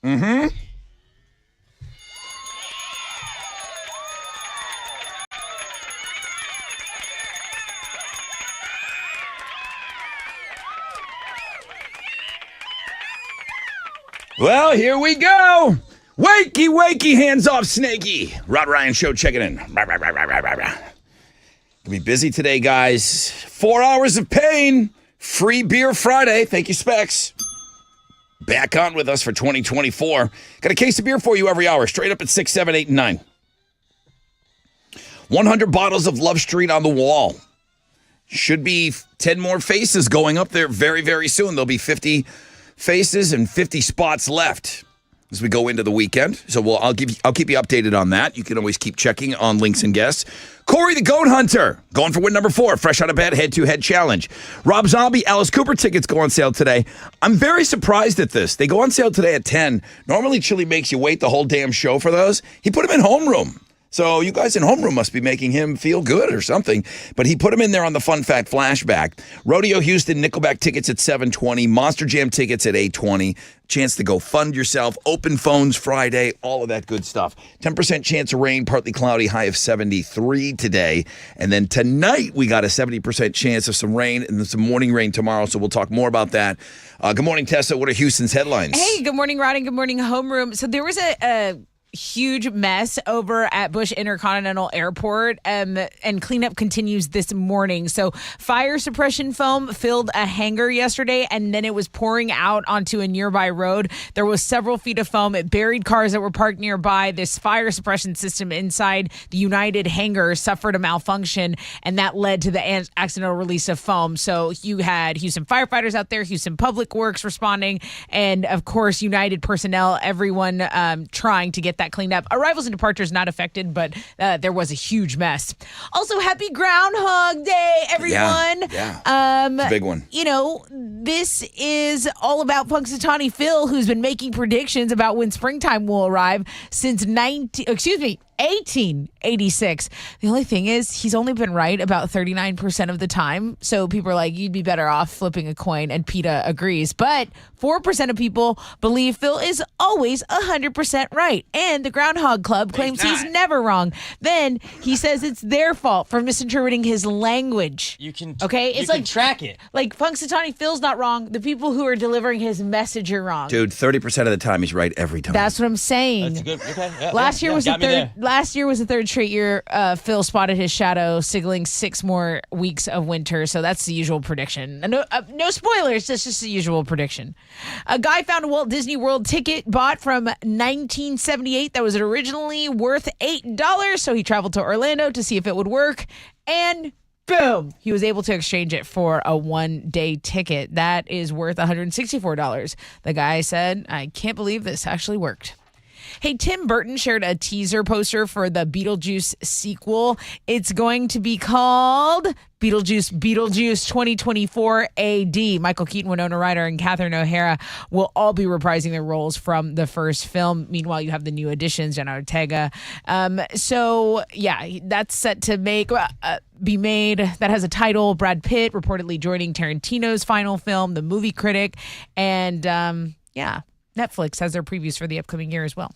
Mm-hmm. Well, here we go. Wakey, wakey, hands off, Snakey. Rod Ryan Show checking in. Gonna be busy today, guys. 4 hours of pain. Free beer Friday. Thank you, Specs. Back on with us for 2024. Got a case of beer for you every hour, straight up at 6, 7, 8, and 9. 100 bottles of Love Street on the wall. Should be 10 more faces going up there very, very soon. There'll be 50 faces and 50 spots left as we go into the weekend. So I'll keep you updated on that. You can always keep checking on links and guests. Corey the Goat Hunter going for win number 4, fresh out of bed, head-to-head challenge. Rob Zombie, Alice Cooper tickets go on sale today. I'm very surprised at this. They go on sale today at 10. Normally Chili makes you wait the whole damn show for those. He put them in homeroom. So you guys in homeroom must be making him feel good or something. But he put him in there on the Fun Fact Flashback. Rodeo Houston, Nickelback tickets at 7:20. Monster Jam tickets at 8:20. Chance to go fund yourself. Open phones Friday. All of that good stuff. 10% chance of rain, partly cloudy, high of 73 today. And then tonight we got a 70% chance of some rain and some morning rain tomorrow. So we'll talk more about that. Good morning, Tessa. What are Houston's headlines? Hey, good morning, Rod, and good morning, Homeroom. So there was a huge mess over at Bush Intercontinental Airport, and cleanup continues this morning. So fire suppression foam filled a hangar yesterday, and then it was pouring out onto a nearby road. There was several feet of foam. It buried cars that were parked nearby. This fire suppression system inside the United hangar suffered a malfunction, and that led to the accidental release of foam. So you had Houston firefighters out there, Houston Public Works responding, and of course United personnel, everyone trying to get that cleaned up. Arrivals and departures not affected, but there was a huge mess. Also, happy Groundhog Day, everyone. Yeah. It's a big one. You know, this is all about Punxsutawney Phil, who's been making predictions about when springtime will arrive since 1886. The only thing is, he's only been right about 39% of the time. So people are like, you'd be better off flipping a coin, and PETA agrees. But 4% of people believe Phil is always 100% right. And the Groundhog Club claims he's never wrong. Then he says it's their fault for misinterpreting his language. You can track it. Like Punxsutawney Phil's not wrong. The people who are delivering his message are wrong. Dude, 30% of the time he's right every time. That's what I'm saying. That's good. Okay. Yeah, Last year was the third straight year Phil spotted his shadow, signaling 6 more weeks of winter. So that's the usual prediction. No spoilers. That's just the usual prediction. A guy found a Walt Disney World ticket bought from 1978 that was originally worth $8. So he traveled to Orlando to see if it would work. And boom, he was able to exchange it for a 1-day ticket. That is worth $164. The guy said, I can't believe this actually worked. Hey, Tim Burton shared a teaser poster for the Beetlejuice sequel. It's going to be called Beetlejuice 2024 AD. Michael Keaton, Winona Ryder, and Catherine O'Hara will all be reprising their roles from the first film. Meanwhile, you have the new additions, Jenna Ortega. So, yeah, that's set to be made. That has a title. Brad Pitt reportedly joining Tarantino's final film, The Movie Critic. And, Netflix has their previews for the upcoming year as well.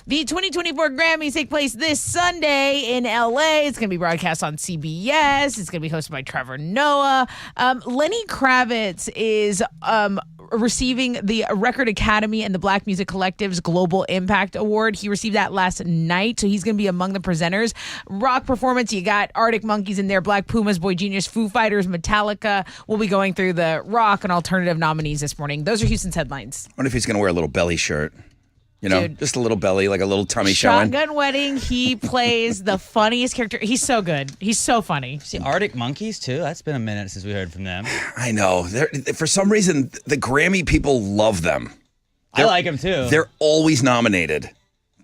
The 2024 Grammys take place this Sunday in LA. It's going to be broadcast on CBS. It's going to be hosted by Trevor Noah. Lenny Kravitz is receiving the Record Academy and the Black Music Collective's Global Impact Award. He received that last night, so he's going to be among the presenters. Rock performance, you got Arctic Monkeys in there, Black Pumas, Boy Genius, Foo Fighters, Metallica. We'll be going through the rock and alternative nominees this morning. Those are Houston's headlines. I wonder if he's going to wear a little belly shirt. You know, Dude, just a little belly, like a little tummy showing. Shotgun Wedding, he plays the funniest character. He's so good. He's so funny. See, Arctic Monkeys, too? That's been a minute since we heard from them. I know. For some reason, the Grammy people love them. I like them, too. They're always nominated.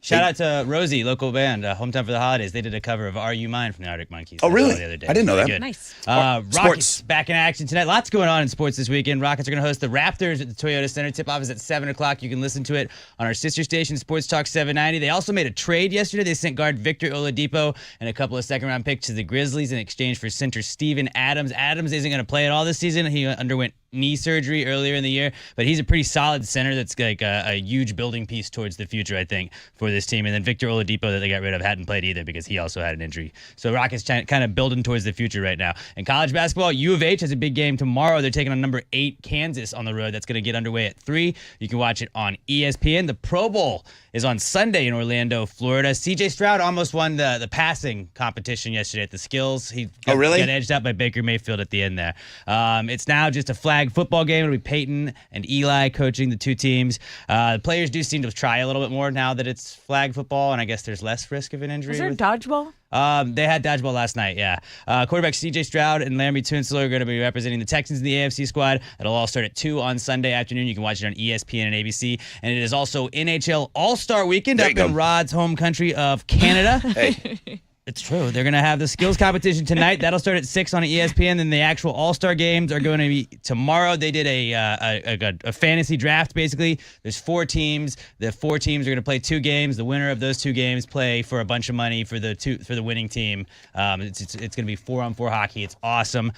Shout out to Rosie, local band, Hometown for the Holidays. They did a cover of Are You Mine from the Arctic Monkeys. Oh, really? The other day. I didn't know that. Good. Nice. Rockets Sports. back in action tonight. Lots going on in sports this weekend. Rockets are going to host the Raptors at the Toyota Center. Tip-off is at 7 o'clock. You can listen to it on our sister station, Sports Talk 790. They also made a trade yesterday. They sent guard Victor Oladipo and a couple of second-round picks to the Grizzlies in exchange for center Steven Adams. Adams isn't going to play at all this season. He underwent knee surgery earlier in the year, but he's a pretty solid center that's like a huge building piece towards the future, I think, for this team. And then Victor Oladipo that they got rid of hadn't played either because he also had an injury. So Rockets kind of building towards the future right now. In college basketball, U of H has a big game tomorrow. They're taking on number 8 Kansas on the road. That's going to get underway at 3. You can watch it on ESPN. The Pro Bowl is on Sunday in Orlando, Florida. CJ Stroud almost won the passing competition yesterday at the skills. He got edged out by Baker Mayfield at the end there. It's now just a flag football game. It'll be Peyton and Eli coaching the 2 teams. The players do seem to try a little bit more now that it's flag football, and I guess there's less risk of an injury. Is there dodgeball? They had dodgeball last night, yeah. Quarterback C.J. Stroud and Laramie Tunsil are going to be representing the Texans in the AFC squad. It'll all start at 2 on Sunday afternoon. You can watch it on ESPN and ABC. And it is also NHL All-Star Weekend up in Rod's home country of Canada. Hey. It's true. They're going to have the skills competition tonight. That'll start at 6 on ESPN. Then the actual All-Star games are going to be tomorrow. They did a fantasy draft, basically. There's 4 teams. The 4 teams are going to play 2 games. The winner of those 2 games play for a bunch of money for the winning team. It's going to be 4-on-4 hockey. It's awesome.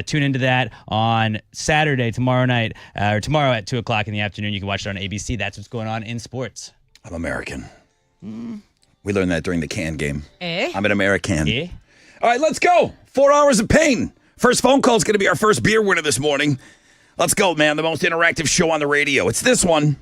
Tune into that on Saturday, tomorrow night, or tomorrow at 2 o'clock in the afternoon. You can watch it on ABC. That's what's going on in sports. I'm American. We learned that during the can game. Eh? I'm an American. Yeah. All right, let's go. 4 hours of pain. First phone call is going to be our first beer winner this morning. Let's go, man. The most interactive show on the radio. It's this one.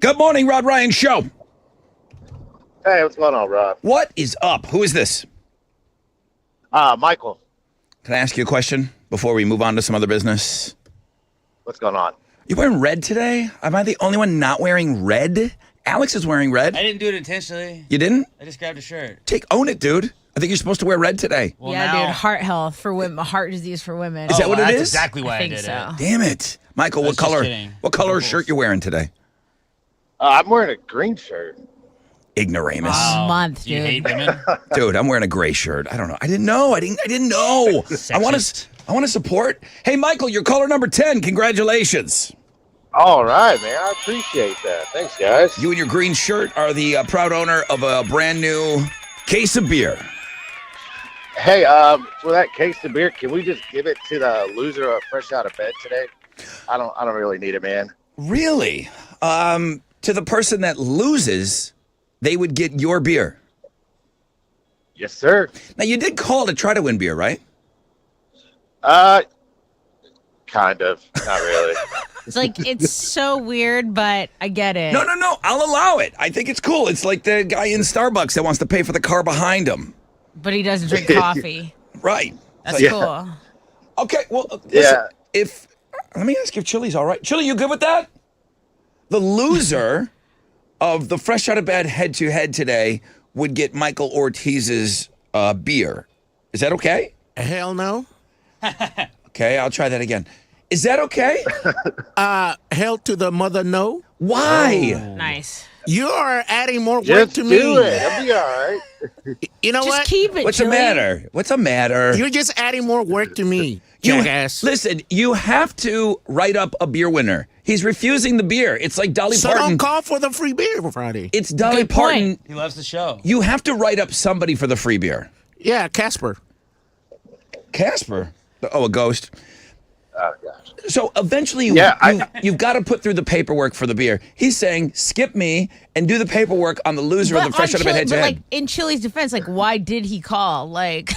Good morning, Rod Ryan Show. Hey, what's going on, Rob? What is up? Who is this? Michael, Can I ask you a question before we move on to some other business? what's going on? You wearing red today? Am I the only one not wearing red? Alex is wearing red. I didn't do it intentionally. You didn't? I just grabbed a shirt. Own it, dude. I think you're supposed to wear red today. Well, yeah, now, dude. Heart health for women. Heart disease for women. Is that what it that's is? exactly why I, I think did so. it. Damn it. Michael, I what was just color? kidding. What color shirt you wearing today? I'm wearing a green shirt. Ignoramus. Month, Do you dude. hate women? Dude, I'm wearing a gray shirt. I don't know. I didn't know. I didn't know. I want to support. Hey, Michael, you're caller number 10. Congratulations. All right, man. I appreciate that. Thanks, guys. You and your green shirt are the proud owner of a brand new case of beer. Hey, for that case of beer, can we just give it to the loser of Fresh Out of Bed today? I don't really need it, man. Really? To the person that loses, they would get your beer. Yes, sir. Now, you did call to try to win beer, right? Kind of. Not really. It's like it's so weird, but I get it. No. I'll allow it. I think it's cool. It's like the guy in Starbucks that wants to pay for the car behind him. But he doesn't drink coffee. Right. That's Yeah. cool. Okay, well, listen, Yeah. let me ask if Chili's all right. Chili, you good with that? The loser of the Fresh Out of Bed head-to-head today would get Michael Ortiz's beer. Is that okay? Hell no. Okay, I'll try that again. Is that okay? Hell to the mother no. Why? Nice. You are adding more work Just to do me. it. It'll be all right. You know Just what? keep it. What's the Chili. matter? What's the matter? You're just adding more work to me, You- jackass. Listen, you have to write up a beer winner. He's refusing the beer. It's like Dolly So Parton. don't call for the free beer for Friday. It's Dolly Good point. Parton. He loves the show. You have to write up somebody for the free beer. Yeah, Casper. Casper. Oh, a ghost. Oh, gosh. So eventually, Yeah, you've got to put through the paperwork for the beer. He's saying, skip me and do the paperwork on the loser of the Fresh Out of Bed head to but head. like in Chili's defense, like why did he call? Like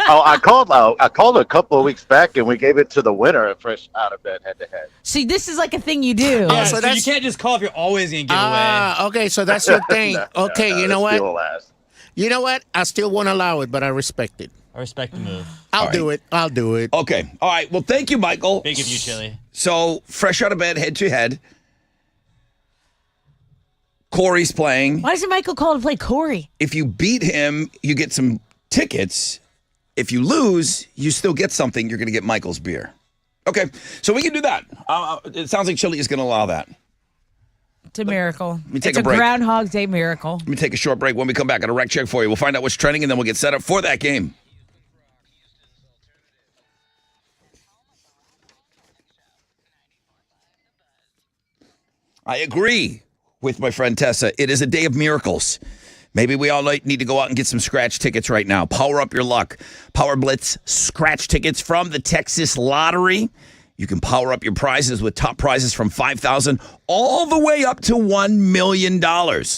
Oh, I called a couple of weeks back, and we gave it to the winner of Fresh Out of Bed head-to-head. see, this is like a thing you do. Yeah, So so you can't just call if you're always going to give away. Okay, so that's your thing. No, Okay, no, you know that's what? still last. You know what? I still won't allow it, but I respect it. I respect the move. I'll do it. I'll do it. Okay. All right. Well, thank you, Michael. Big of you, Chili. So, Fresh Out of Bed head to head. Corey's playing. Why doesn't Michael call to play Corey? If you beat him, you get some tickets. If you lose, you still get something. You're going to get Michael's beer. Okay. So we can do that. It sounds like Chili is going to allow that. It's a miracle. me take It's a break. Groundhog Day miracle. Let me take a short break. When we come back, I got a rec check for you. We'll find out what's trending, and then we'll get set up for that game. I agree with my friend Tessa. It is a day of miracles. Maybe we all need to go out and get some scratch tickets right now. Power up your luck. Power Blitz scratch tickets from the Texas Lottery. You can power up your prizes with top prizes from $5,000 all the way up to $1 million.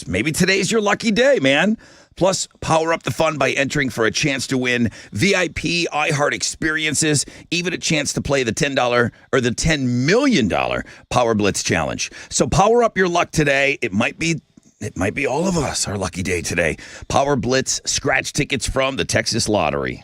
Maybe today's your lucky day, man. Plus, power up the fun by entering for a chance to win VIP iHeart experiences, even a chance to play the $10 or the $10 million Power Blitz Challenge. So power up your luck today. It might be all of us our lucky day today. Power Blitz scratch tickets from the Texas Lottery.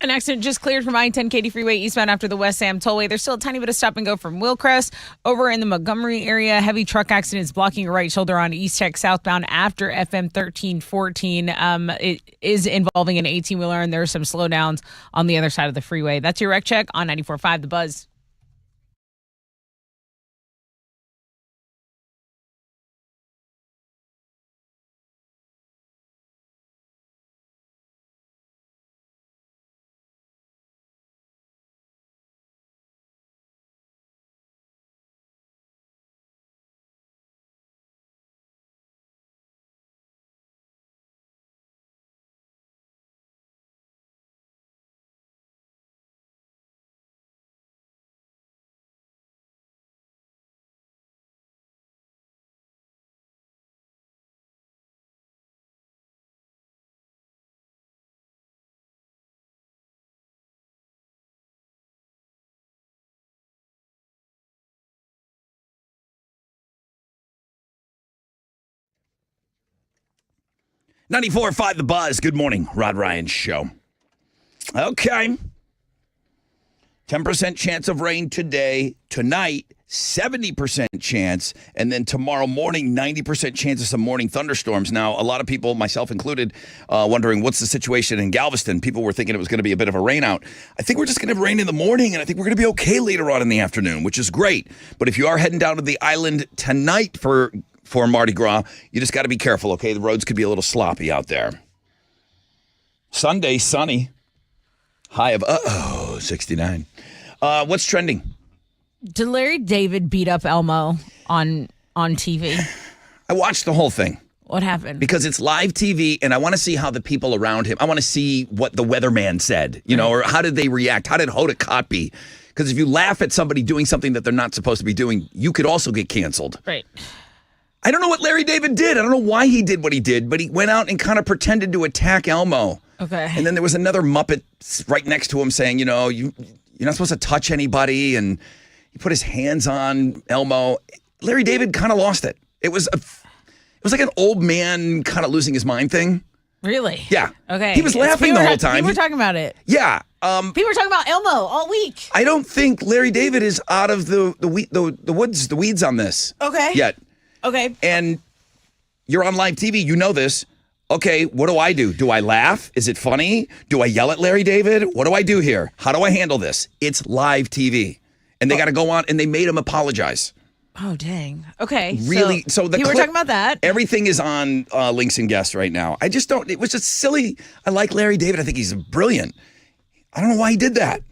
An accident just cleared from I-10 Katy Freeway eastbound after the West Sam Tollway. There's still a tiny bit of stop and go from Willcrest. Over in the Montgomery area, heavy truck accidents blocking your right shoulder on East Tech southbound after FM 1314. It is involving an 18-wheeler, and there are some slowdowns on the other side of the freeway. That's your wreck check on 94.5 The Buzz. .94.5 The Buzz. Good morning, Rod Ryan Show. Okay. 10% chance of rain today. Tonight, 70% chance. And then tomorrow morning, 90% chance of some morning thunderstorms. Now, a lot of people, myself included, wondering what's the situation in Galveston. People were thinking it was going to be a bit of a rain out. I think we're just going to have rain in the morning, and I think we're going to be okay later on in the afternoon, which is great. But if you are heading down to the island tonight for Mardi Gras, you just got to be careful, okay? The roads could be a little sloppy out there. Sunday, sunny. High of, 69. What's trending? Did Larry David beat up Elmo on TV? I watched the whole thing. What happened? Because it's live TV, and I want to see how the people around him, I want to see what the weatherman said, or how did they react? How did Hoda Kotb be? Because if you laugh at somebody doing something that they're not supposed to be doing, you could also get canceled. Right. I don't know what Larry David did. I don't know why he did what he did, but he went out and kind of pretended to attack Elmo. Okay. And then there was another Muppet right next to him saying, you're not supposed to touch anybody, and he put his hands on Elmo. Larry David kind of lost it. It was like an old man kind of losing his mind thing. Really? Yeah. Okay. He was laughing the whole time. People were talking about it. Yeah. People were talking about Elmo all week. I don't think Larry David is out of the weeds on this. Okay. Yet. Okay. And you're on live TV. You know this. Okay, what do I do? Do I laugh? Is it funny? Do I yell at Larry David? What do I do here? How do I handle this? It's live TV. And they got to go on, and they made him apologize. Oh, dang. Okay. Really? So you were talking about that. Everything is on Links and Guests right now. I just don't. It was just silly. I like Larry David. I think he's brilliant. I don't know why he did that.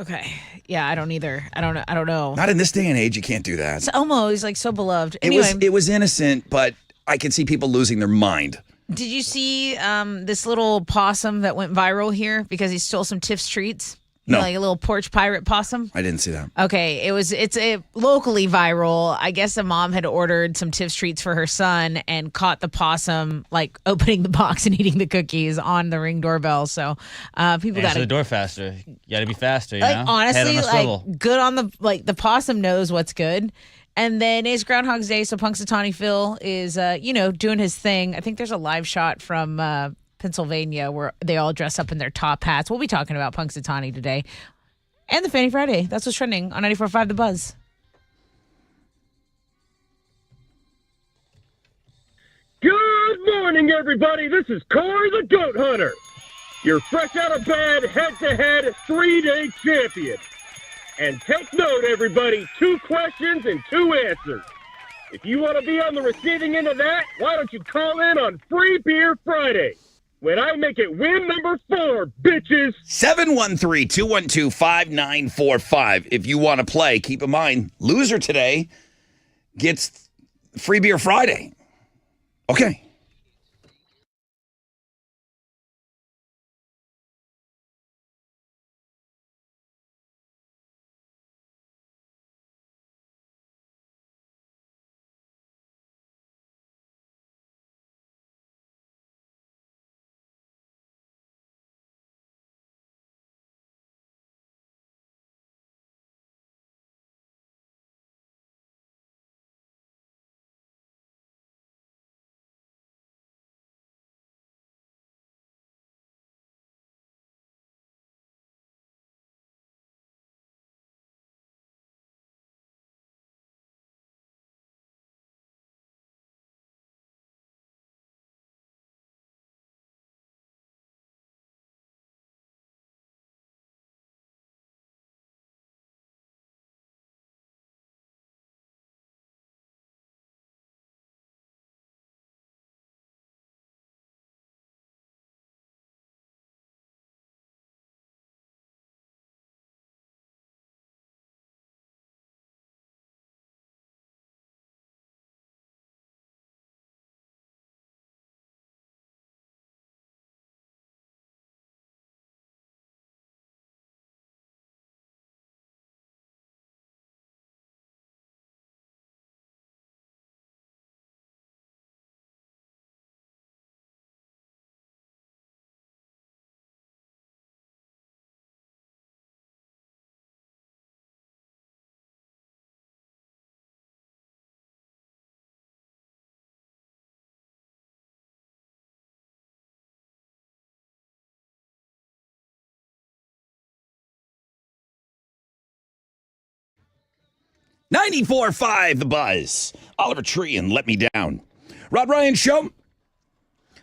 Okay. Yeah, I don't either. I don't know. Not in this day and age. You can't do that. So Elmo is like so beloved. Anyway, It was innocent, but I can see people losing their mind. Did you see this little possum that went viral here because he stole some Tiff's treats? No. Like a little porch pirate possum? I didn't see that. Okay, it's a locally viral. I guess a mom had ordered some Tiff's treats for her son and caught the possum like opening the box and eating the cookies on the Ring doorbell. So people got Answer the door faster. You got to be faster, you know? Honestly, Head on a swivel. good on the possum knows what's good. And then it's Groundhog's Day, so Punxsutawney Phil is doing his thing. I think there's a live shot from Pennsylvania where they all dress up in their top hats. We'll be talking about Punxsutawney today. And the Fanny Friday. That's what's trending on 94.5 The Buzz. Good morning, everybody. This is Corey the Goat Hunter, your fresh out of bed, head-to-head, 3-day champion. And take note, everybody, 2 questions and 2 answers. If you want to be on the receiving end of that, why don't you call in on Free Beer Friday when I make it win number 4, bitches. 713-212-5945. If you want to play, keep in mind, loser today gets Free Beer Friday. Okay. 94.5 The Buzz. Oliver Tree and Let Me Down. Rod Ryan Show.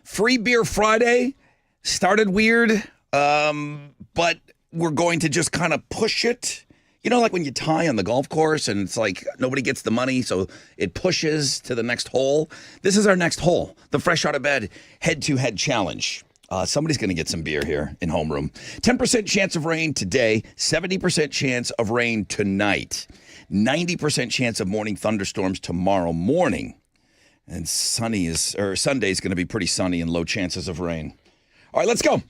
Free Beer Friday. Started weird, but we're going to just kind of push it. You know, like when you tie on the golf course and it's like nobody gets the money, so it pushes to the next hole. This is our next hole, the Fresh Out of Bed head-to-head challenge. Somebody's going to get some beer here in homeroom. 10% chance of rain today, 70% chance of rain tonight, 90% chance of morning thunderstorms tomorrow morning. And Sunday is going to be pretty sunny and low chances of rain. All right, let's go.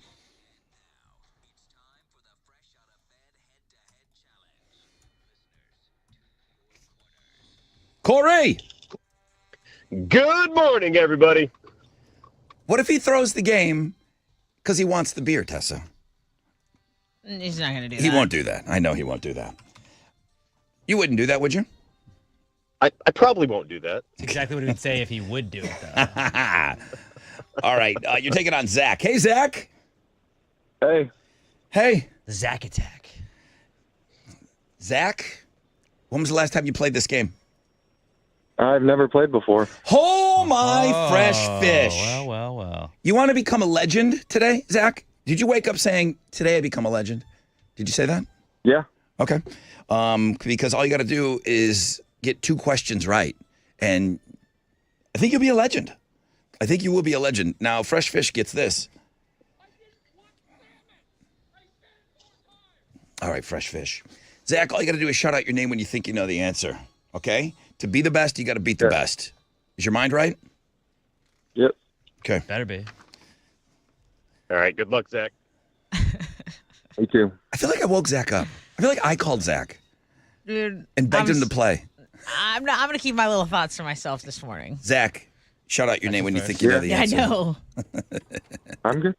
Corey. Good morning, everybody. What if he throws the game because he wants the beer, Tessa? He's not going to do that. He won't do that. I know he won't do that. You wouldn't do that, would you? I probably won't do that. That's exactly what he would say if he would do it, though. All right, you're taking on Zach. Hey, Zach. Hey. Hey, The Zach attack. Zach. When was the last time you played this game? I've never played before. Oh, my fresh fish. Well. You want to become a legend today, Zach? Did you wake up saying, today I become a legend? Did you say that? Yeah. Okay. Because all you got to do is get 2 questions right. And I think you'll be a legend. I think you will be a legend. Now, Fresh Fish gets this. All right, Fresh Fish. Zach, all you got to do is shout out your name when you think you know the answer. Okay? To be the best, you got to beat the best. Is your mind right? Yep. Okay. Better be. All right. Good luck, Zach. Me too. I feel like I woke Zach up. I feel like I called Zach Dude, and begged him to play. I'm going to keep my little thoughts to myself this morning. Zach, shout out your name when you think you know the Yeah, I answer. know. I'm good.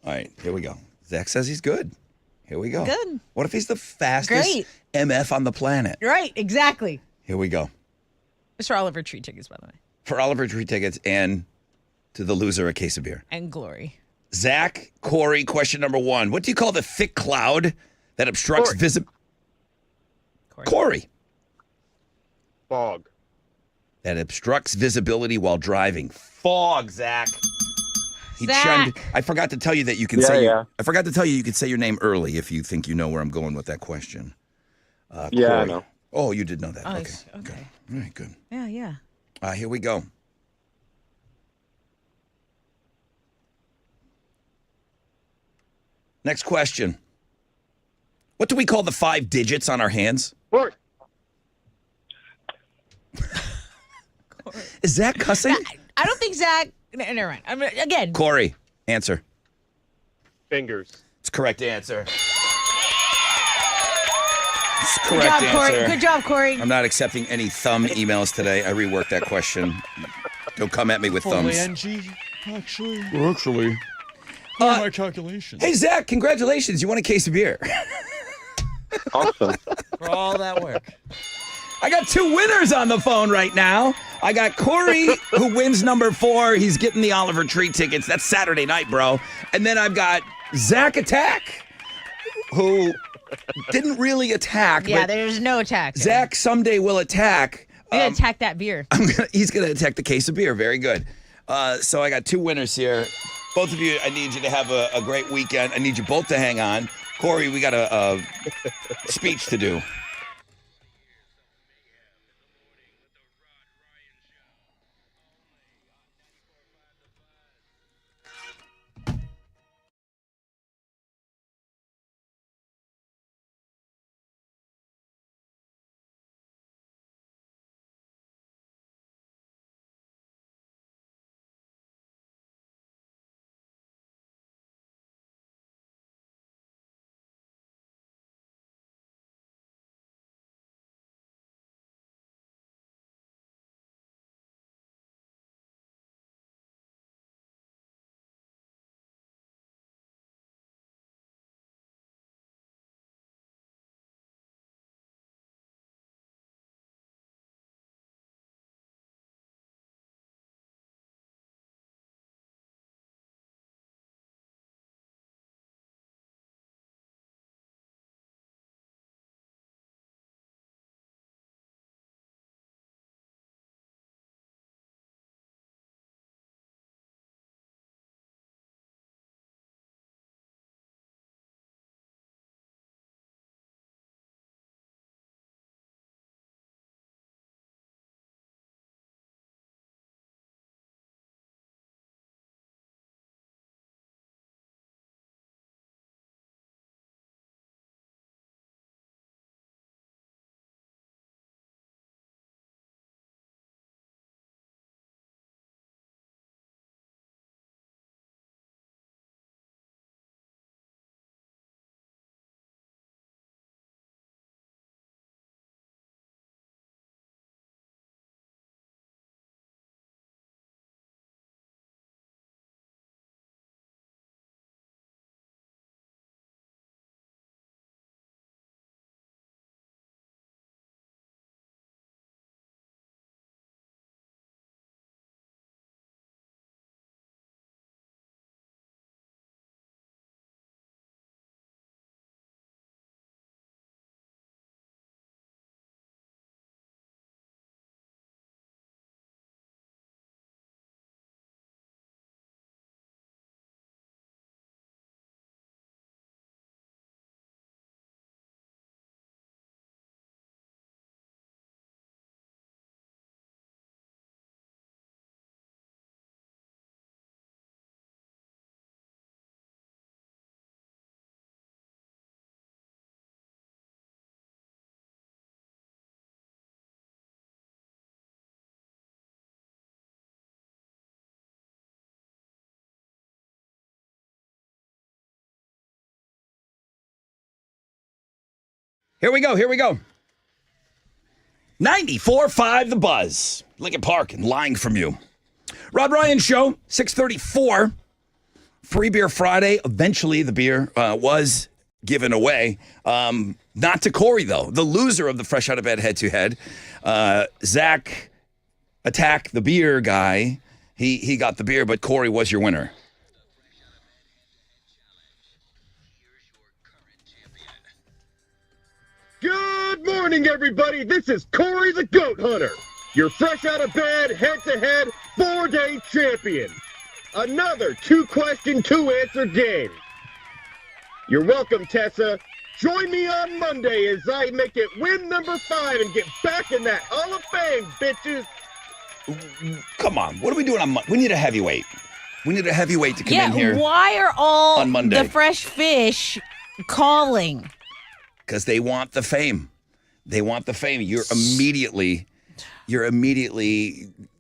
All right, here we go. Zach says he's good. Here we go. Good. What if he's the fastest Great. MF on the planet? Right, exactly. Here we go. It's for Oliver Tree tickets, by the way. For Oliver Tree tickets and to the loser a case of beer. And Glory. Zach, Corey, question number 1. What do you call the thick cloud that obstructs visibility? Corey. Fog. That obstructs visibility while driving. Fog, Zach. Zach. I forgot to tell you that you can I forgot to tell you can say your name early if you think you know where I'm going with that question. Yeah, Corey. I know. Oh, you did know that. Oh, Okay. okay. All right, good. Yeah. Here we go. Next question. What do we call the 5 digits on our hands? Corey. Is Zach cussing? I don't think Zach. Never mind. Again. Corey, answer. Fingers. It's correct answer. It's Good correct job, Corey. answer. Good job, Corey. I'm not accepting any thumb emails today. I reworked that question. Don't come at me with thumbs. Actually. My calculation. Hey, Zach, congratulations. You won a case of beer. Awesome. For all that work. I got 2 winners on the phone right now. I got Corey, who wins number 4. He's getting the Oliver Tree tickets. That's Saturday night, bro. And then I've got Zach Attack, who didn't really attack. Yeah, but there's no attack. there. Zach someday will attack. I'm gonna attack that beer. He's going to attack the case of beer. Very good. So I got 2 winners here. Both of you, I need you to have a great weekend. I need you both to hang on. Corey, we got a speech to do. Here we go. 94.5 The Buzz. Lincoln Park and Lying From You. Rod Ryan Show, 6:34. Free Beer Friday. Eventually, the beer was given away. Not to Corey, though. The loser of the Fresh Out of Bed head-to-head. Zach Attack, the beer guy. He got the beer, but Corey was your winner. Good morning, everybody. This is Corey the Goat Hunter, your fresh out of bed, head-to-head, 4-day champion. Another 2-question, 2-answer game. You're welcome, Tessa. Join me on Monday as I make it win number 5 and get back in that Hall of Fame, bitches. Come on. What are we doing on Monday? We need a heavyweight. We need a heavyweight to come in here. Why are all on Monday. the fresh fish calling? Because they want the fame. They want the fame. You're immediately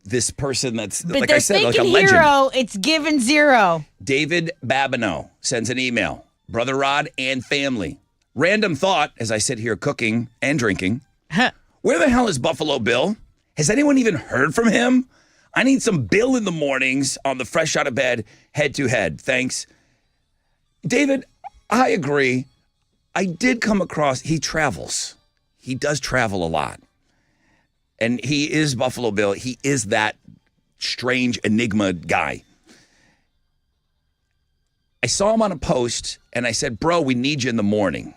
this person that's, But like they're I said, like a thinking legend. hero, it's given 0. David Babineau sends an email. Brother Rod and family. Random thought as I sit here cooking and drinking. Where the hell is Buffalo Bill? Has anyone even heard from him? I need some Bill in the mornings on the Fresh Out of Bed head-to-head. Thanks. David, I agree. I did come across, he travels. He does travel a lot. And he is Buffalo Bill. He is that strange enigma guy. I saw him on a post and I said, bro, we need you in the morning.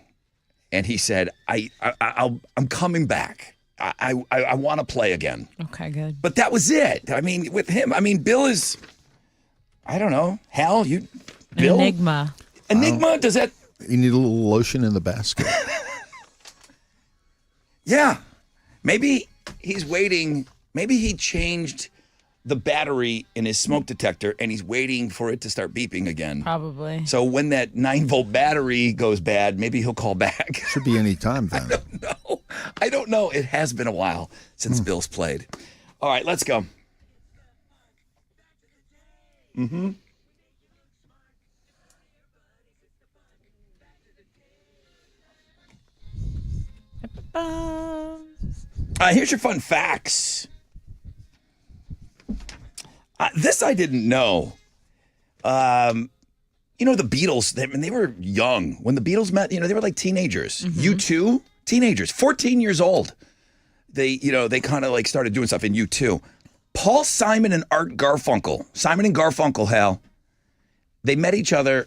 And he said, I'm coming back. I want to play again. Okay, good. But that was it. I mean, with him, Bill is, I don't know. Hal, Bill? Enigma. Enigma, does that? You need a little lotion in the basket. Yeah. Maybe he's waiting. Maybe he changed the battery in his smoke detector and he's waiting for it to start beeping again. Probably. So when that 9-volt battery goes bad, maybe he'll call back. Should be any time then. I don't know. It has been a while since Bill's played. All right, let's go. Mm-hmm. Here's your fun facts. This I didn't know. The Beatles, they were young. When the Beatles met, they were like teenagers. U2, teenagers, 14 years old. They kind of like started doing stuff in U2. Paul Simon and Art Garfunkel. Simon and Garfunkel, Hal. They met each other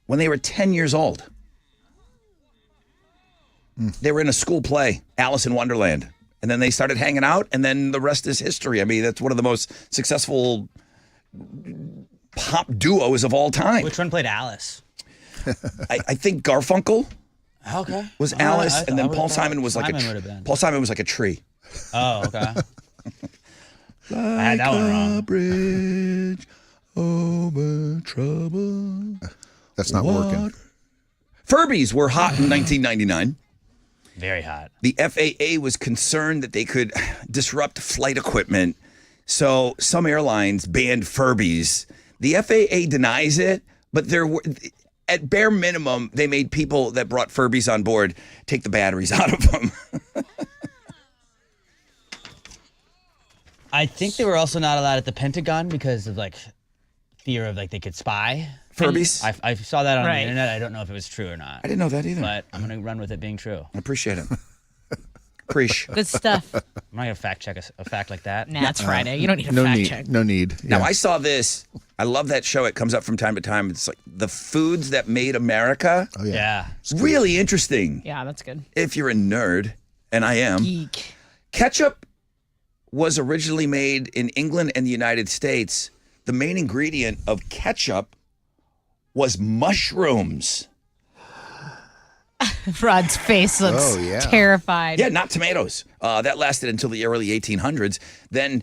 when they were 10 years old. They were in a school play, Alice in Wonderland. And then they started hanging out, and then the rest is history. That's one of the most successful pop duos of all time. Which one played Alice? I think Garfunkel Okay. was Alice, and then Paul Simon was like Paul Simon was like a tree. Oh, okay. I had that one wrong. Bridge over trouble. That's not working. Furbies were hot in 1999. Very hot. The FAA was concerned that they could disrupt flight equipment, so some airlines banned Furbies. The FAA denies it, but at bare minimum, they made people that brought Furbies on board take the batteries out of them. I think they were also not allowed at the Pentagon because of fear of they could spy. Furbies? I saw that on Right. the internet. I don't know if it was true or not. I didn't know that either. But I'm going to run with it being true. I appreciate it. Appreciate. Good stuff. I'm not going to fact check a fact like that. Nah, it's Friday. You don't need a No fact need. check. No need. Now, Yeah. I saw this. I love that show. It comes up from time to time. It's like the foods that made America. Oh, yeah. Yeah. Really interesting. Yeah, that's good. If you're a nerd, and I am. Geek. Ketchup was originally made in England and the United States. The main ingredient of ketchup was mushrooms. Rod's face looks Oh, yeah. terrified. Yeah, not tomatoes. That lasted until the early 1800s. Then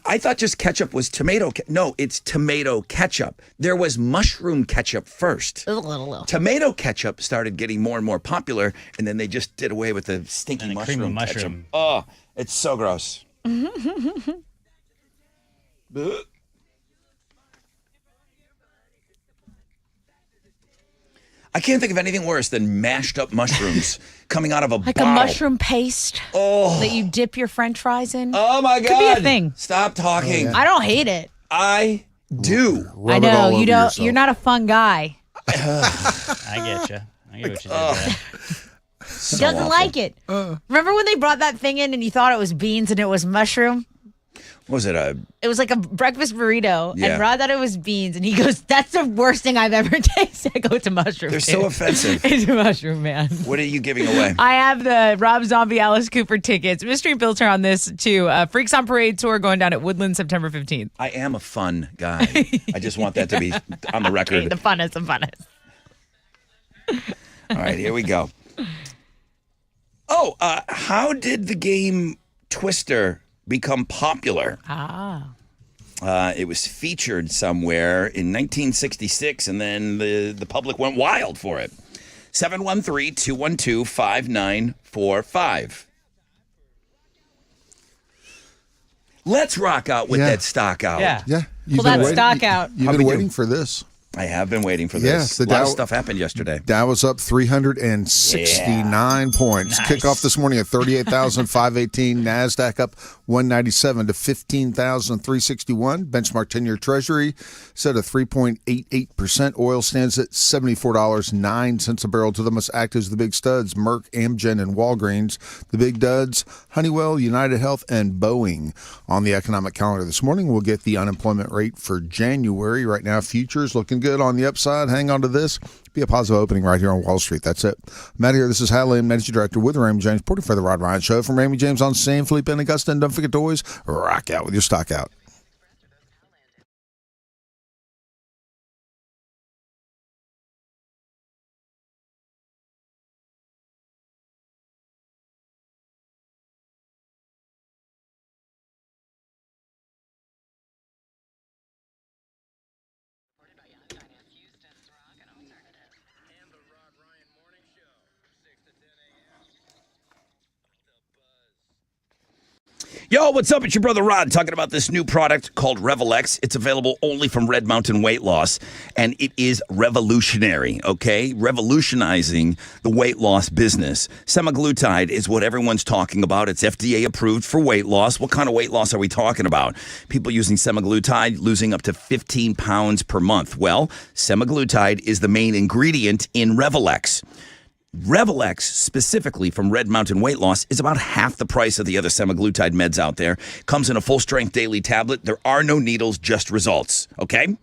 I thought just ketchup was tomato. No, it's tomato ketchup. There was mushroom ketchup first. Ugh. Tomato ketchup started getting more and more popular, and then they just did away with the stinky And the creamy mushroom ketchup. mushroom. Oh, it's so gross. I can't think of anything worse than mashed up mushrooms coming out of a Like bottle. a mushroom paste that you dip your French fries in. Oh my God! Could be a thing. Stop talking. I don't hate it. I do. I Rub it all know you over don't. yourself. You're not a fun guy. I get you. I get what you did there. So Doesn't awful. like it. Remember when they brought that thing in and you thought it was beans and it was mushroom? What was it? It was like a breakfast burrito, Yeah. and Rod thought it was beans, and he goes, "That's the worst thing I've ever tasted." I go, "It's a mushroom." They're dude." so offensive. It's a mushroom, man. What are you giving away? I have the Rob Zombie Alice Cooper tickets. Mystery filter on this too. Freaks on Parade tour going down at Woodland September 15th. I am a fun guy. I just want that to be on the record. The funnest, the funnest. All right, here we go. Oh, how did the game Twister become popular? It was featured somewhere in 1966, and then the public went wild for it. 713-212-5945. Let's rock out with Yeah. that stock out. Yeah. Yeah. Pull that stock out. You've How been we waiting do? for this. I have been waiting for Yes, this. the A lot of Dow- stuff happened yesterday. Dow was up 369 points. Kickoff this morning at 38,518. NASDAQ up 197 to 15,361. Benchmark 10-year Treasury set at 3.88%. Oil stands at $74.09 a barrel. To the most active is the big studs, Merck, Amgen, and Walgreens. The big duds, Honeywell, United Health, and Boeing. On the economic calendar this morning, we'll get the unemployment rate for January. Right now, futures looking good on the upside. Hang on to this. Be a positive opening right here on Wall Street. That's it. I'm out here. This is Hadley, Managing Director with Raymond James, reporting for the Rod Ryan Show. From Raymond James on San Felipe and Augusta. And don't forget to always rock out with your stock out. Yo, what's up? It's your brother Rod talking about this new product called Revelex. It's available only from Red Mountain Weight Loss, and it is revolutionary, okay? Revolutionizing the weight loss business. Semaglutide is what everyone's talking about. It's FDA approved for weight loss. What kind of weight loss are we talking about? People using semaglutide losing up to 15 pounds per month. Well, semaglutide is the main ingredient in Revelex. Revelex, specifically from Red Mountain Weight Loss, is about half the price of the other semaglutide meds out there. Comes in a full-strength daily tablet. There are no needles, just results, okay?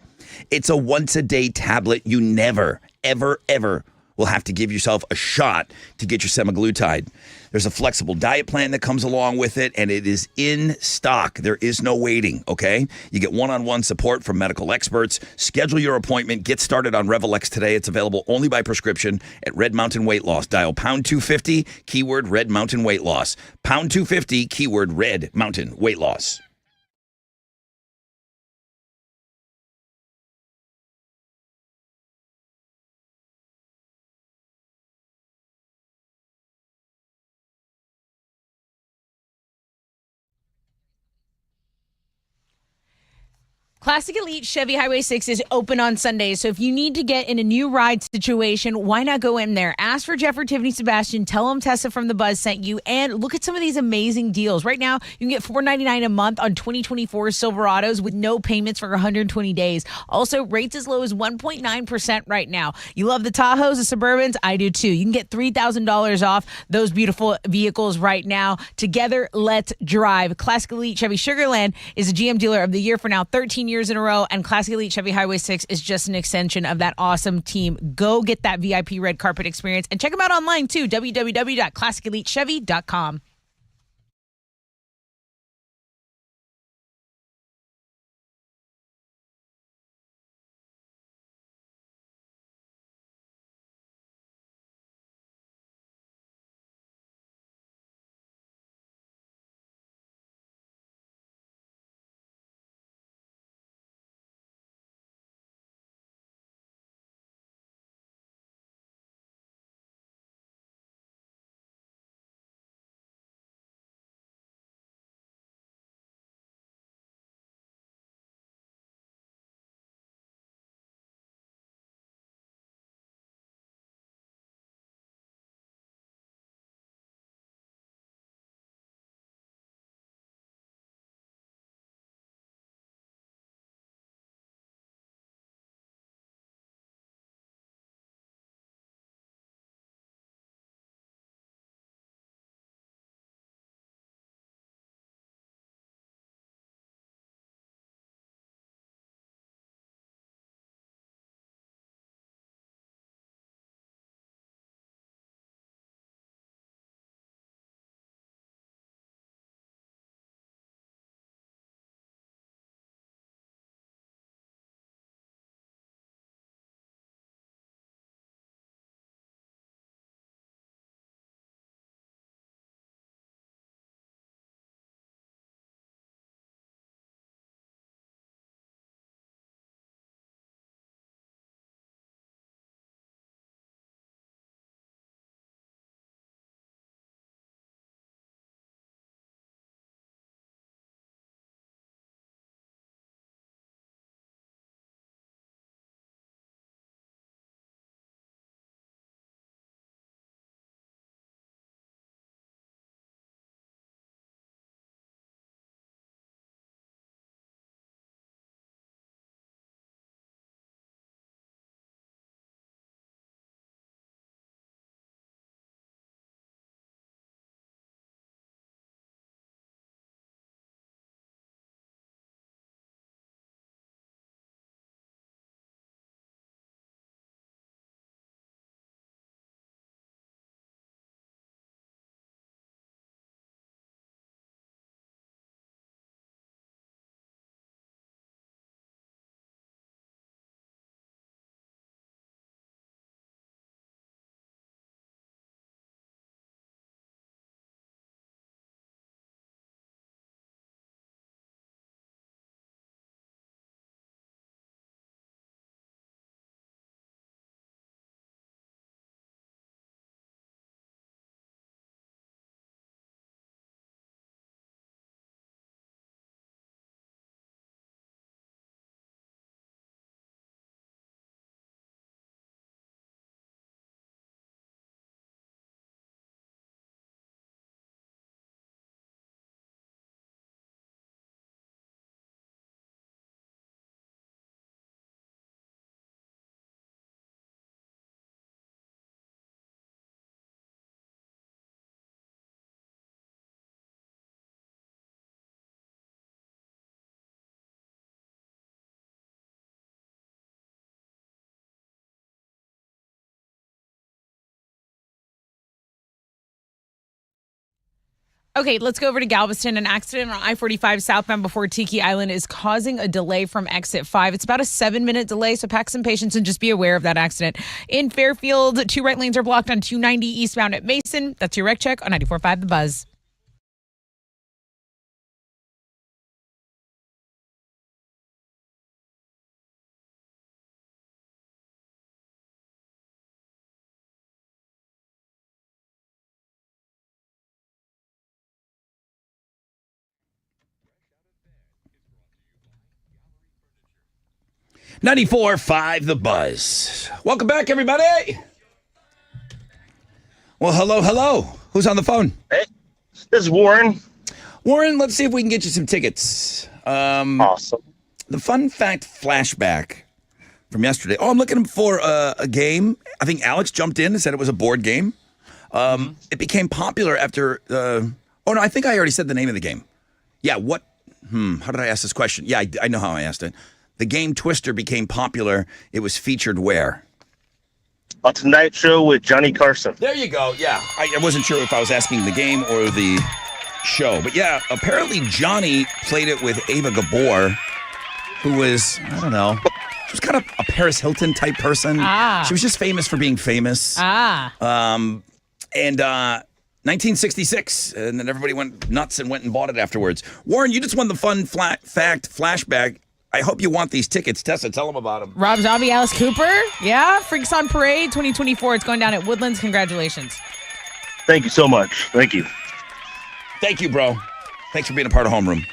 It's a once-a-day tablet. You never, ever, ever will have to give yourself a shot to get your semaglutide. There's a flexible diet plan that comes along with it, and it is in stock. There is no waiting, okay? You get one-on-one support from medical experts. Schedule your appointment. Get started on Revelex today. It's available only by prescription at Red Mountain Weight Loss. Dial pound 250, keyword Red Mountain Weight Loss. Pound 250, keyword Red Mountain Weight Loss. Classic Elite Chevy Highway 6 is open on Sundays, so if you need to get in a new ride situation, why not go in there? Ask for Jeff or Tiffany Sebastian, tell them Tessa from The Buzz sent you, and look at some of these amazing deals. Right now, you can get $4.99 a month on 2024 Silverados with no payments for 120 days. Also, rates as low as 1.9% right now. You love the Tahoes, the Suburbans? I do too. You can get $3,000 off those beautiful vehicles right now. Together, let's drive. Classic Elite Chevy Sugarland is a GM Dealer of the Year for now 13 years in a row, and Classic Elite Chevy Highway 6 is just an extension of that awesome team. Go get that VIP red carpet experience and check them out online too, www.classicelitechevy.com. Okay, let's go over to Galveston. An accident on I-45 southbound before Tiki Island is causing a delay from exit 5. It's about a 7-minute delay, so pack some patience and just be aware of that accident. In Fairfield, 2 right lanes are blocked on 290 eastbound at Mason. That's your wreck check on 94.5 The Buzz. .94.5 The Buzz. Welcome back, everybody. Well, hello. Who's on the phone? Hey, this is Warren. Warren, let's see if we can get you some tickets. Awesome. The fun fact flashback from yesterday. Oh, I'm looking for a game. I think Alex jumped in and said it was a board game. It became popular after. Oh no, I think I already said the name of the game. Yeah. What? How did I ask this question? Yeah, I know how I asked it. The game Twister became popular. It was featured where? On Tonight Show with Johnny Carson. There you go. Yeah, I wasn't sure if I was asking the game or the show, but yeah, apparently Johnny played it with Ava Gabor, who was, I don't know, she was kind of a Paris Hilton type person. She was just famous for being famous. And 1966, and then everybody went nuts and went and bought it afterwards. Warren, you just won the fun fact flashback. I hope you want these tickets. Tessa, tell them about them. Rob Zombie, Alice Cooper. Yeah, Freaks on Parade 2024. It's going down at Woodlands. Congratulations. Thank you so much. Thank you. Thank you, bro. Thanks for being a part of Homeroom.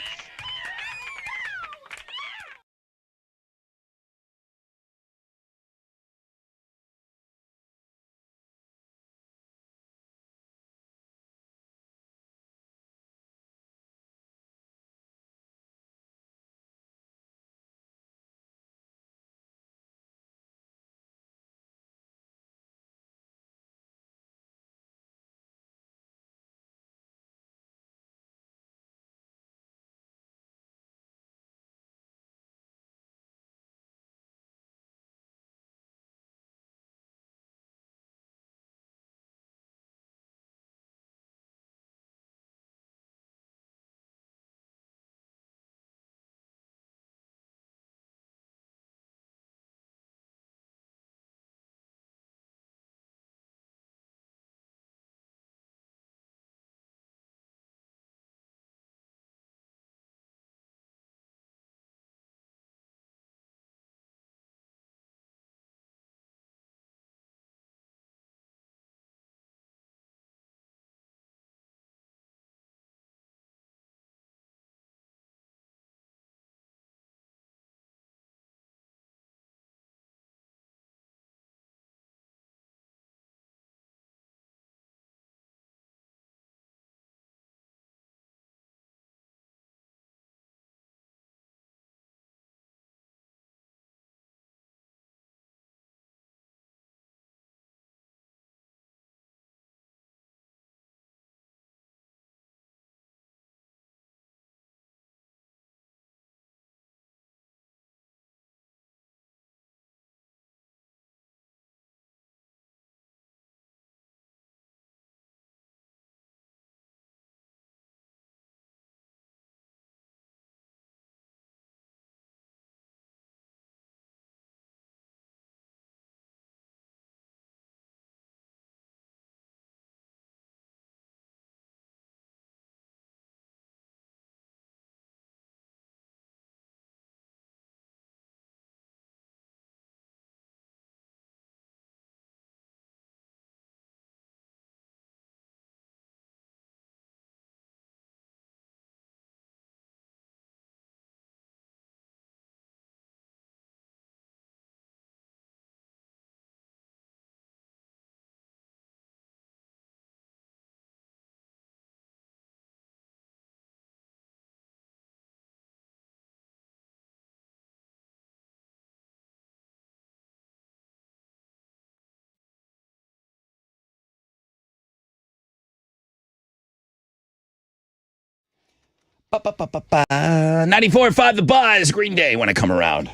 Ba-ba-ba-ba-ba. 94.5 The Buzz. Green Day when I come around. Are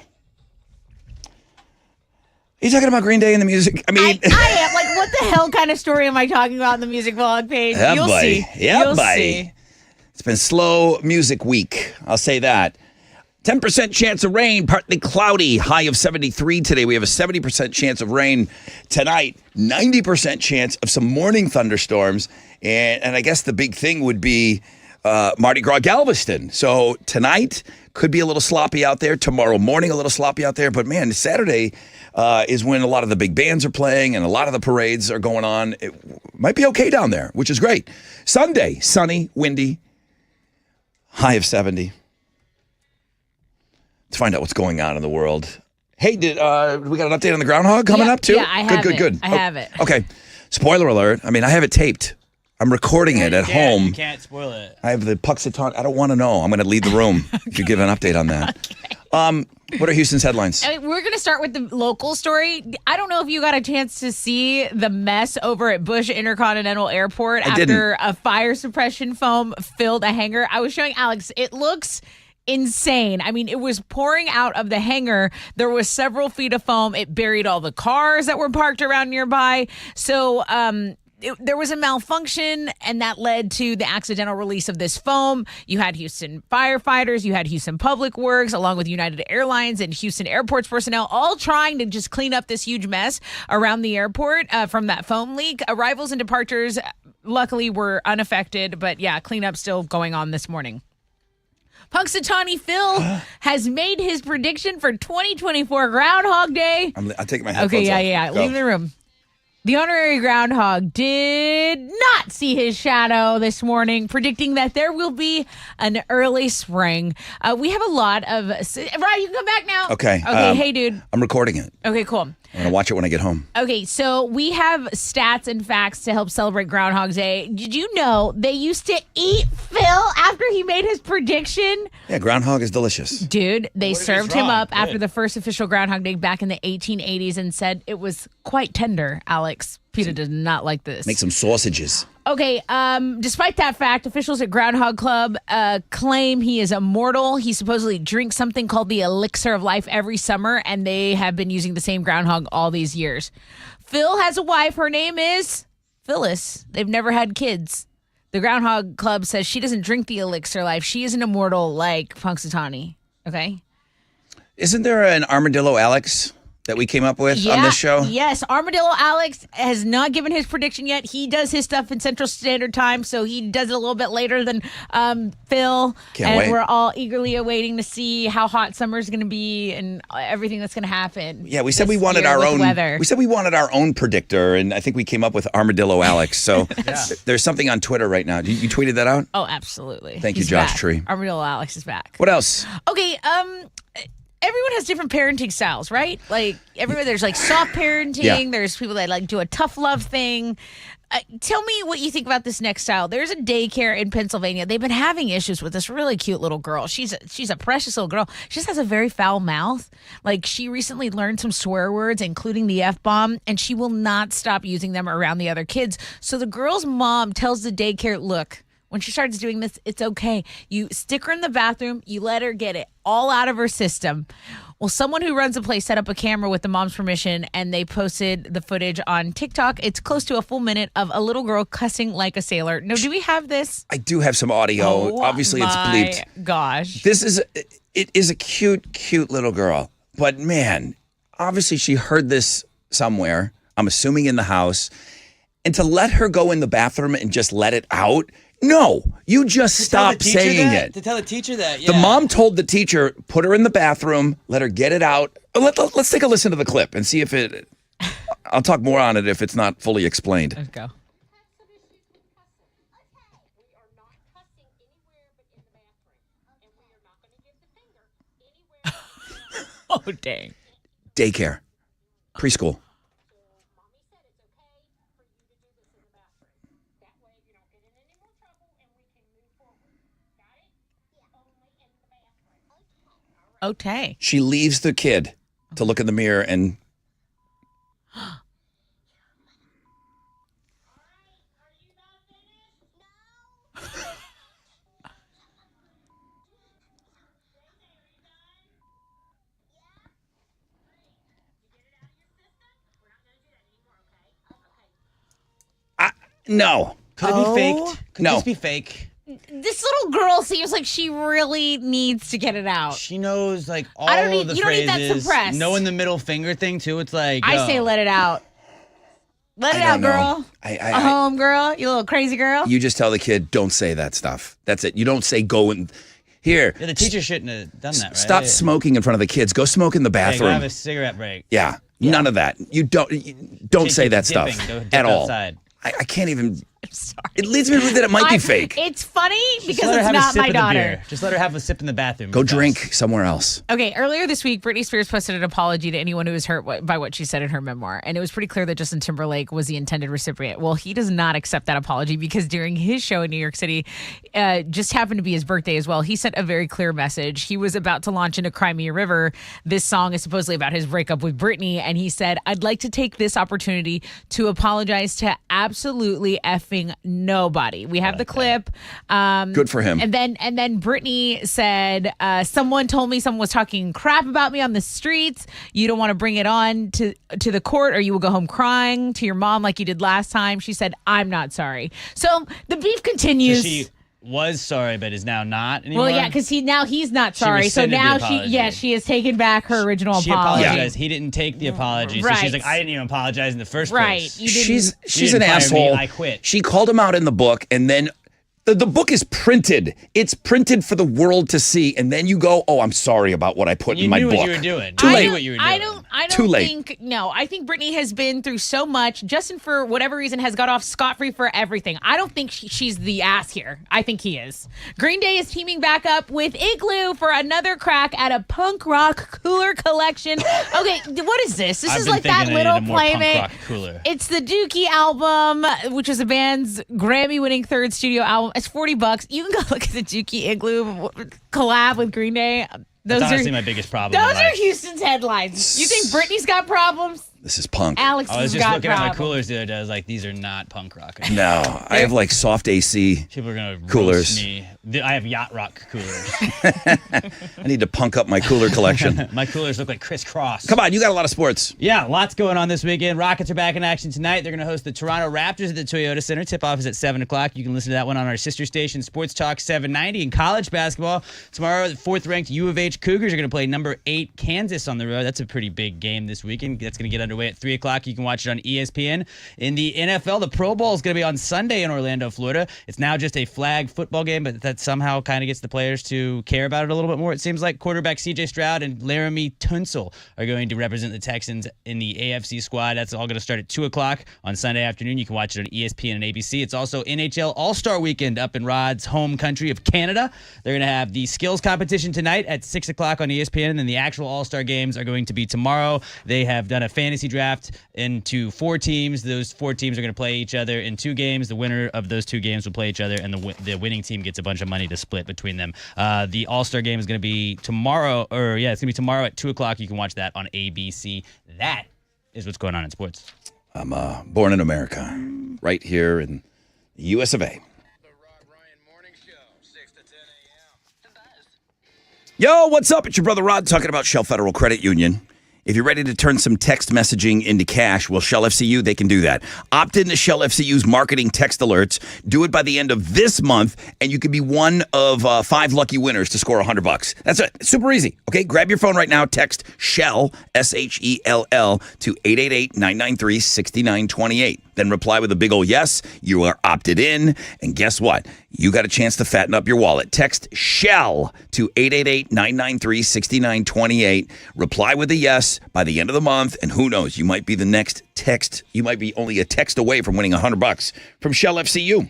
you talking about Green Day and the music? I mean, I am. Like, what the hell kind of story am I talking about in the music vlog page? Yeah, You'll buddy. see. Yeah, You'll buddy. see. It's been slow music week. I'll say that. 10% chance of rain, partly cloudy, high of 73 today. We have a 70% chance of rain tonight, 90% chance of some morning thunderstorms. And I guess the big thing would be Mardi Gras Galveston. So tonight could be a little sloppy out there. Tomorrow morning, a little sloppy out there. But man, Saturday is when a lot of the big bands are playing and a lot of the parades are going on. It might be okay down there, which is great. Sunday, sunny, windy, high of 70. Let's find out what's going on in the world. Hey, did we got an update on the groundhog coming up too? Yeah, I have it. Good. I have it. Okay. Spoiler alert. I mean, I have it taped. I'm recording it at home. You can't spoil it. I have the Puxaton. I don't want to know. I'm going to leave the room if you give an update on that. What are Houston's headlines? I mean, we're going to start with the local story. I don't know if you got a chance to see the mess over at Bush Intercontinental Airport after a fire suppression foam filled a hangar. I was showing Alex. It looks insane. I mean, it was pouring out of the hangar. There was several feet of foam. It buried all the cars that were parked around nearby. So, there was a malfunction, and that led to the accidental release of this foam. You had Houston firefighters, you had Houston Public Works, along with United Airlines and Houston Airport's personnel, all trying to just clean up this huge mess around the airport from that foam leak. Arrivals and departures, luckily, were unaffected, but yeah, cleanup still going on this morning. Punxsutawney Phil has made his prediction for 2024 Groundhog Day. I'll take my headphones Okay, off. yeah. Go. Leave the room. The honorary groundhog did not see his shadow this morning, predicting that there will be an early spring. We have a lot of... Ryan, you can come back now. Okay. Okay, hey, dude. I'm recording it. Okay, cool. I'm going to watch it when I get home. Okay, so we have stats and facts to help celebrate Groundhog Day. Did you know they used to eat Phil after he made his prediction? Yeah, groundhog is delicious. Dude, they served him wrong? up after Good. the first official Groundhog Day back in the 1880s and said it was quite tender, Alex. PETA did not like this. Make some sausages. Okay, despite that fact, officials at Groundhog Club claim he is immortal. He supposedly drinks something called the elixir of life every summer, and they have been using the same groundhog all these years. Phil has a wife. Her name is Phyllis. They've never had kids. The Groundhog Club says she doesn't drink the elixir life. She is an immortal like Punxsutawney. Okay? Isn't there an Armadillo Alex that we came up with on this show? Yes, Armadillo Alex has not given his prediction yet. He does his stuff in Central Standard Time, so he does it a little bit later than Phil. Can't wait. We're all eagerly awaiting to see how hot summer's going to be and everything that's going to happen. Yeah, we said we this wanted year our with own. weather. We said we wanted our own predictor, and I think we came up with Armadillo Alex. So there's something on Twitter right now. You tweeted that out? Oh, absolutely. Thank you, He's Josh back. Tree. Armadillo Alex is back. What else? Okay, everyone has different parenting styles, right? Like everyone, there's like soft parenting. Yeah. There's people that like do a tough love thing. Tell me what you think about this next style. There's a daycare in Pennsylvania. They've been having issues with this really cute little girl. She's a precious little girl. She just has a very foul mouth. Like she recently learned some swear words, including the F-bomb, and she will not stop using them around the other kids. So the girl's mom tells the daycare, look, when she starts doing this, it's okay. You stick her in the bathroom. You let her get it all out of her system. Well, someone who runs the place set up a camera with the mom's permission, and they posted the footage on TikTok. It's close to a full minute of a little girl cussing like a sailor. No, do we have this? I do have some audio. Obviously, it's bleeped. Gosh. It is a cute little girl. But man, obviously she heard this somewhere. I'm assuming in the house. And to let her go in the bathroom and just let it out. No, you just stop saying it. To tell the teacher that, yeah. The mom told the teacher, put her in the bathroom, let her get it out. Let's take a listen to the clip and see if it. I'll talk more on it if it's not fully explained. Let's go. Oh, dang. Daycare, preschool. Okay. She leaves the kid to look in the mirror and. No. Could it be faked? Could No. this be fake? This little girl seems like she really needs to get it out. She knows like all I don't of the need- you don't need phrases. that suppressed. Knowing the middle finger thing too. It's like I yo. say let it out. Let it I out, don't know. girl. A home girl, you little crazy girl. You just tell the kid, don't say that stuff. That's it. You don't say go and here. Yeah, the teacher shouldn't have done that, right? Stop smoking in front of the kids. Go smoke in the Hey, go bathroom. have a cigarette break. Yeah, none of that. You don't say that Dipping. stuff Go dip at all. outside. I can't even. I'm sorry. It leads me to believe that it might be fake. It's funny Just because let her it's have a not sip my of the daughter. beer. Just let her have a sip in the bathroom. Go It's drink best. somewhere else. Okay, earlier this week, Britney Spears posted an apology to anyone who was hurt by what she said in her memoir. And it was pretty clear that Justin Timberlake was the intended recipient. Well, he does not accept that apology because during his show in New York City, just happened to be his birthday as well, he sent a very clear message. He was about to launch into Crimea River. This song is supposedly about his breakup with Britney. And he said, I'd like to take this opportunity to apologize to absolutely effing nobody. We have the clip. Good for him. And then Britney said, someone told me someone was talking crap about me on the streets. You don't want to bring it on to the court or you will go home crying to your mom like you did last time. She said, I'm not sorry. So the beef So continues. she was sorry, but is now not anymore. Well, yeah, because he's not She sorry. So rescinded the now apology. she has taken back her original She apology. apologized. He didn't take the apology. So Right. she's like, I didn't even apologize in the first Right. place. You didn't- She's didn't an fire me, asshole. I quit. She called him out in the book, and then the book is printed. It's printed for the world to see, and then you go, "Oh, I'm sorry about what I put You in my knew book." what you were doing. Too You late. knew what you were doing. I don't Too late. think I think Britney has been through so much. Justin, for whatever reason, has got off scot-free for everything. I don't think she's the ass here. I think he is. Green Day is teaming back up with Igloo for another crack at a punk rock cooler collection. Okay, what is this? This I've is been like that thinking I little need a more punk playmate. rock cooler. It's the Dookie album, which is the band's Grammy-winning third studio album. It's $40. You can go look at the Dookie Igloo collab with Green Day. That's honestly my biggest problem. Those in are life. Houston's headlines. You think Britney's got problems? This is punk. Alex I was has just got looking at my problems. coolers the other day. I was like, these are not punk rock. No, I have like soft AC. People are gonna Coolers. roast me. I have yacht rock coolers. I need to punk up my cooler collection. My coolers look like crisscross. Come on, you got a lot of sports. Yeah, lots going on this weekend. Rockets are back in action tonight. They're going to host the Toronto Raptors at the Toyota Center. Tip-off is at 7 o'clock. You can listen to that one on our sister station, Sports Talk 790. In college basketball, tomorrow, the fourth-ranked U of H Cougars are going to play number 8 Kansas on the road. That's a pretty big game this weekend. That's going to get underway at 3 o'clock. You can watch it on ESPN. In the NFL, the Pro Bowl is going to be on Sunday in Orlando, Florida. It's now just a flag football game, but that somehow kind of gets the players to care about it a little bit more. It seems like quarterback C.J. Stroud and Laramie Tunsil are going to represent the Texans in the AFC squad. That's all going to start at 2 o'clock on Sunday afternoon. You can watch it on ESPN and ABC. It's also NHL All-Star Weekend up in Rod's home country of Canada. They're going to have the skills competition tonight at 6 o'clock on ESPN, and then the actual All-Star games are going to be tomorrow. They have done a fantasy draft into 4 teams. Those 4 teams are going to play each other in 2 games. The winner of those 2 games will play each other, and the winning team gets a bunch of money to split between them. The All-Star game is going to be tomorrow, it's going to be tomorrow at 2 o'clock. You can watch that on ABC. That is what's going on in sports. I'm born in America, right here in the U.S. of A. Yo, what's up? It's your brother Rod talking about Shell Federal Credit Union. If you're ready to turn some text messaging into cash, well, Shell FCU, they can do that. Opt into Shell FCU's marketing text alerts. Do it by the end of this month, and you could be one of 5 lucky winners to score $100. That's it. It's super easy. Okay, grab your phone right now. Text Shell, S-H-E-L-L, to 888-993-6928. Then reply with a big ol' yes. You are opted in. And guess what? You got a chance to fatten up your wallet. Text Shell to 888-993-6928. Reply with a yes by the end of the month. And who knows? You might be the next text. You might be only a text away from winning $100 from Shell FCU.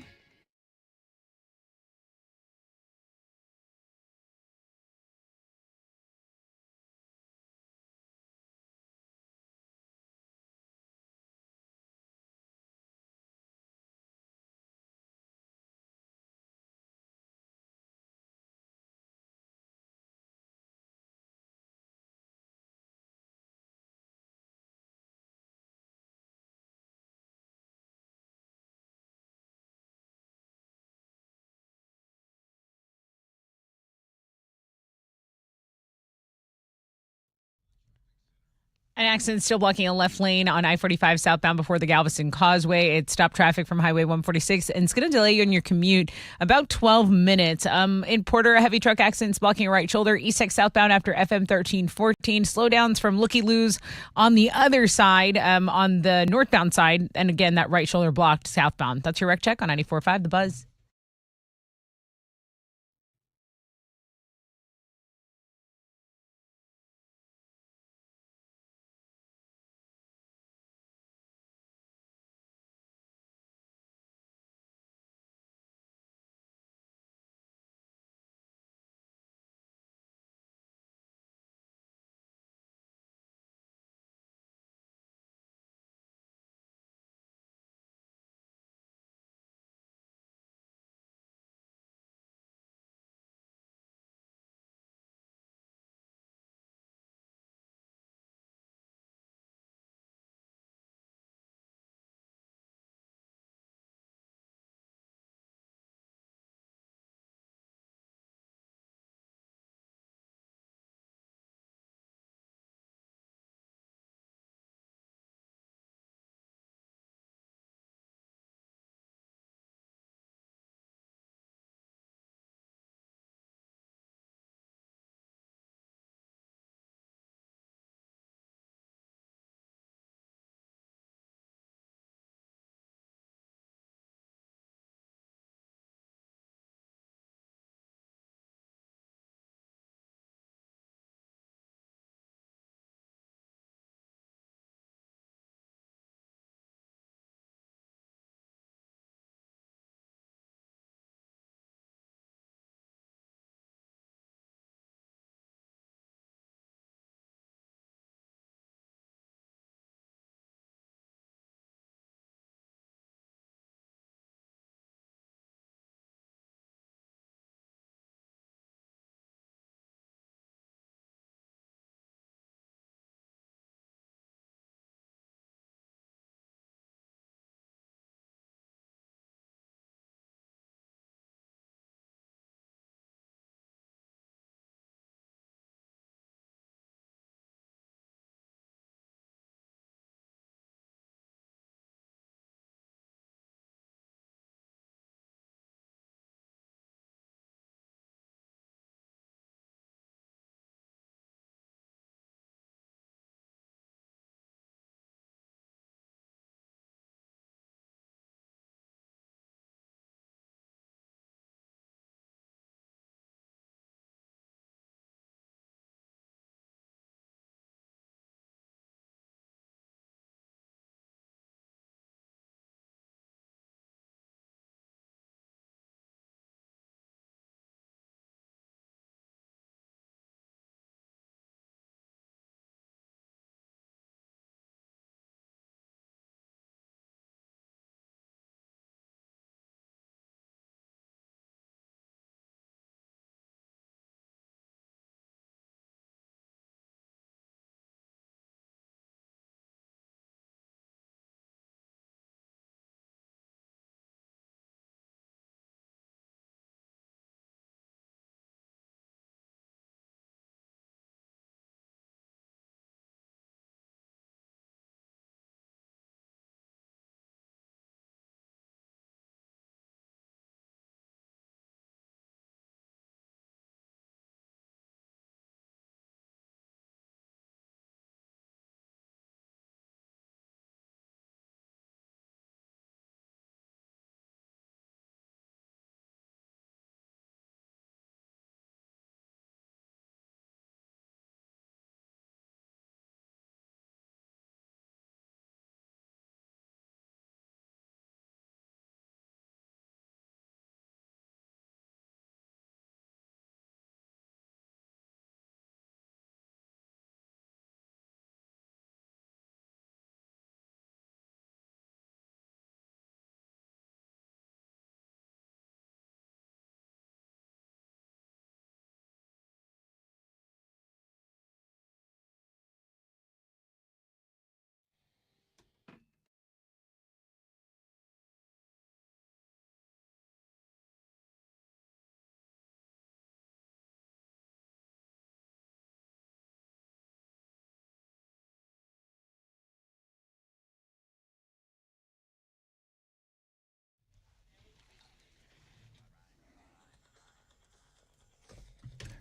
An accident still blocking a left lane on I-45 southbound before the Galveston Causeway. It stopped traffic from Highway 146, and it's going to delay you on your commute about 12 minutes. In Porter, a heavy truck accident is blocking your right shoulder, east southbound after FM 1314. Slowdowns from Looky-Loos on the other side, on the northbound side. And again, that right shoulder blocked southbound. That's your wreck check on 94.5 The Buzz.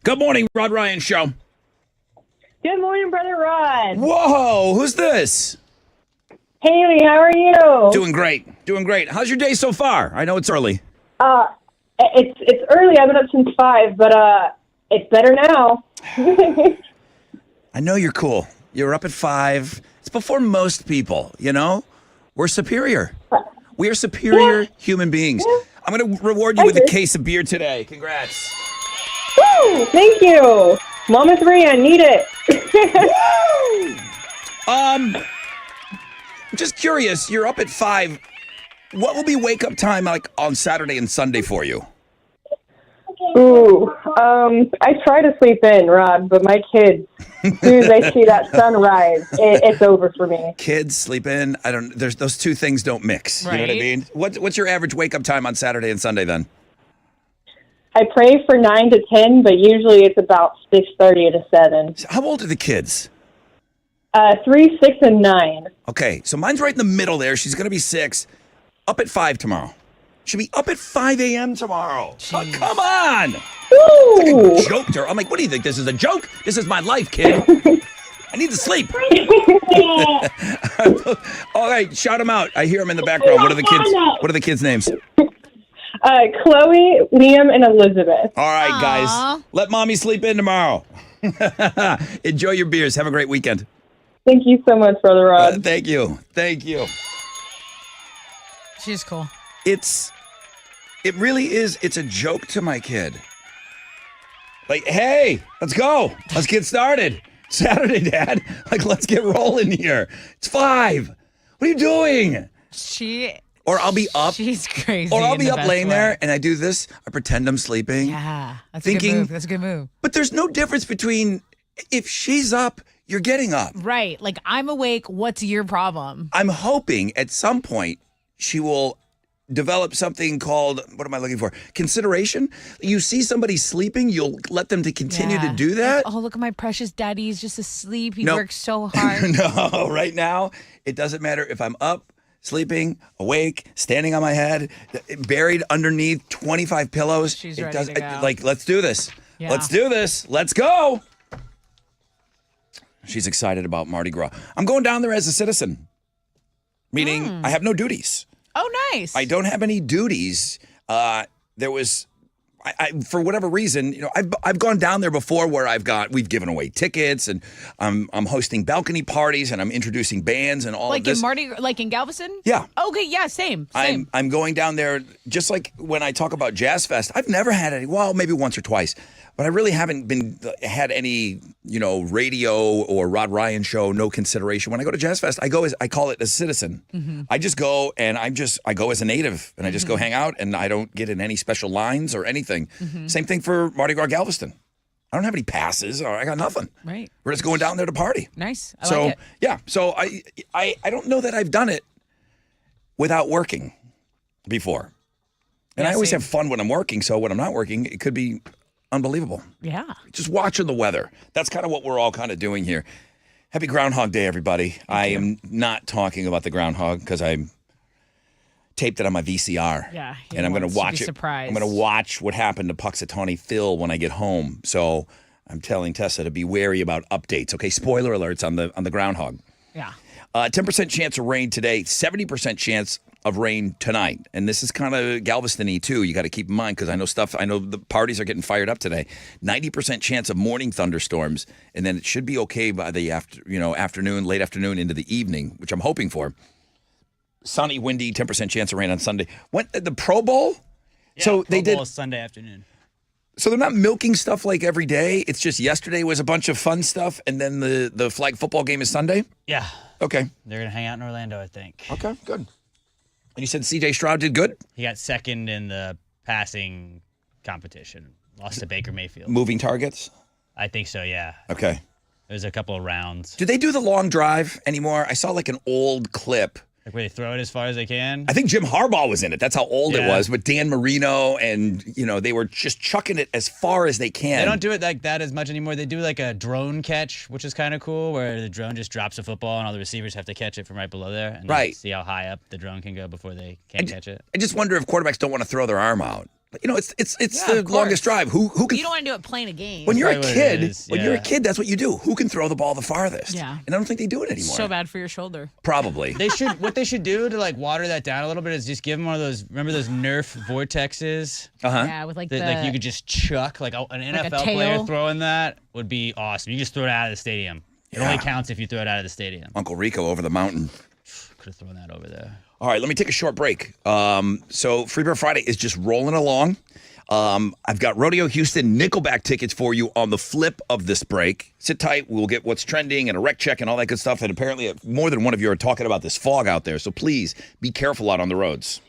Good morning, Rod Ryan Show. Good morning, Brother Rod. Whoa, who's this? Haley, how are you? Doing great. Doing great. How's your day so far? I know it's early. It's early. I've been up since 5, but it's better now. I know you're cool. You're up at 5. It's before most people, you know? We're superior. We are superior human beings. I'm going to reward you with a case of beer today. Congrats. Woo! Thank you. Mama 3, I need it. Just curious, you're up at 5. What will be wake up time like on Saturday and Sunday for you? Ooh, I try to sleep in, Rod, but my kids, as soon as they see that sunrise, it's over for me. Kids sleep in. There's those two things don't mix. You know what I Right. mean? What's your average wake up time on Saturday and Sunday then? I pray for 9 to 10, but usually it's about 6:30 to 7. How old are the kids? 3, 6, and 9. Okay, so mine's right in the middle there. She's going to be 6. Up at 5 tomorrow. She'll be up at 5 a.m. tomorrow. Oh, come on. Ooh. It's like a joke to her. I'm like, what do you think? This is a joke? This is my life, kid. I need to sleep. All right, shout them out. I hear them in the background. What are the kids' names? Chloe, Liam, and Elizabeth. All right, Aw. guys. Let mommy sleep in tomorrow. Enjoy your beers. Have a great weekend. Thank you so much, Brother Rod. Thank you. Thank you. She's cool. It really is. It's a joke to my kid. Like, hey, let's go. Let's get started. Saturday, Dad. Like, let's get rolling here. It's 5. What are you doing? Or I'll be up. She's crazy. Or I'll in be the up best laying way. there and I do this. I pretend I'm sleeping. Yeah, that's a Thinking- good move. That's a good move. But there's no difference between if she's up, you're getting up. Right. Like, I'm awake. What's your problem? I'm hoping at some point she will develop something called, what am I looking for? Consideration. You see somebody sleeping, you'll let them to continue to Yeah. do that. Like, oh, look at my precious daddy. He's just asleep. He No. works so hard. No, right now, it doesn't matter if I'm up, sleeping, awake, standing on my head, buried underneath 25 pillows. She's it ready does to go. like, let's do this. Yeah. Let's do this. Let's go. She's excited about Mardi Gras. I'm going down there as a citizen, meaning I have no duties. Oh, nice. I don't have any duties. There was, I for whatever reason, you know, I've gone down there before where we've given away tickets and I'm hosting balcony parties and I'm introducing bands and all Like of this. in Galveston? Yeah. Okay, yeah, same. I'm going down there just like when I talk about Jazz Fest. I've never had any. Well, maybe once or twice, but I really haven't had any. You know, radio or Rod Ryan show. No consideration. When I go to Jazz Fest, I call it a citizen. Mm-hmm. I just go and I go as a native and I just go hang out and I don't get in any special lines or anything. Mm-hmm. Same thing for Mardi Gras Galveston. I don't have any passes or I got nothing. Right. We're just going down there to party. Nice. I So like it. yeah, so I don't know that I've done it without working before, and Yeah, I always same. have fun when I'm working. So when I'm not working, it could be unbelievable. Yeah. Just watching the weather. That's kind of what we're all kind of doing here. Happy Groundhog Day, everybody. I am not talking about the groundhog because I taped it on my VCR. Yeah, he and I'm going to wants to watch be it. surprised. I'm going to watch what happened to Puxatawny Phil when I get home. So I'm telling Tessa to be wary about updates. Okay, spoiler alerts on the groundhog. Yeah. 10% chance of rain today, 70% chance of rain tonight. And this is kind of Galveston-y too. You got to keep in mind because I know the parties are getting fired up today. 90% chance of morning thunderstorms, and then it should be okay by the afternoon, late afternoon into the evening, which I'm hoping for. Sunny, windy, 10% chance of rain on Sunday. When the Pro Bowl? Yeah, So Pro they did Bowl is Sunday afternoon. So they're not milking stuff like every day. It's just yesterday was a bunch of fun stuff, and then the flag football game is Sunday. Yeah. Okay. They're going to hang out in Orlando, I think. Okay, good. And you said C.J. Stroud did good? He got second in the passing competition. Lost to Baker Mayfield. Moving targets? I think so, yeah. Okay. There's a couple of rounds. Do they do the long drive anymore? I saw like an old clip. Like where they throw it as far as they can. I think Jim Harbaugh was in it. That's how old it Yeah. was. But Dan Marino and, they were just chucking it as far as they can. They don't do it like that as much anymore. They do like a drone catch, which is kind of cool, where the drone just drops a football and all the receivers have to catch it from right below there. And Right. see how high up the drone can go before they can't catch it. I just wonder if quarterbacks don't want to throw their arm out. But, it's Yeah, the of course. longest drive. Who can? You don't want to do it playing a game. When you're a That's probably what it kid, is, when you're a yeah. kid, that's what you do. Who can throw the ball the farthest? Yeah. And I don't think they do it anymore. So bad for your shoulder. Probably. What they should do to like water that down a little bit is just give them one of those. Remember those Nerf vortexes? Yeah, with like That like you could just chuck like an Like a NFL player tail. throwing that would be awesome. You just throw it out of the stadium. It Yeah. only counts if you throw it out of the stadium. Uncle Rico over the mountain. Could have thrown that over there. All right, let me take a short break. So Free Bear Friday is just rolling along. I've got Rodeo Houston Nickelback tickets for you on the flip of this break. Sit tight. We'll get what's trending and a rec check and all that good stuff. And apparently more than one of you are talking about this fog out there. So please be careful out on the roads.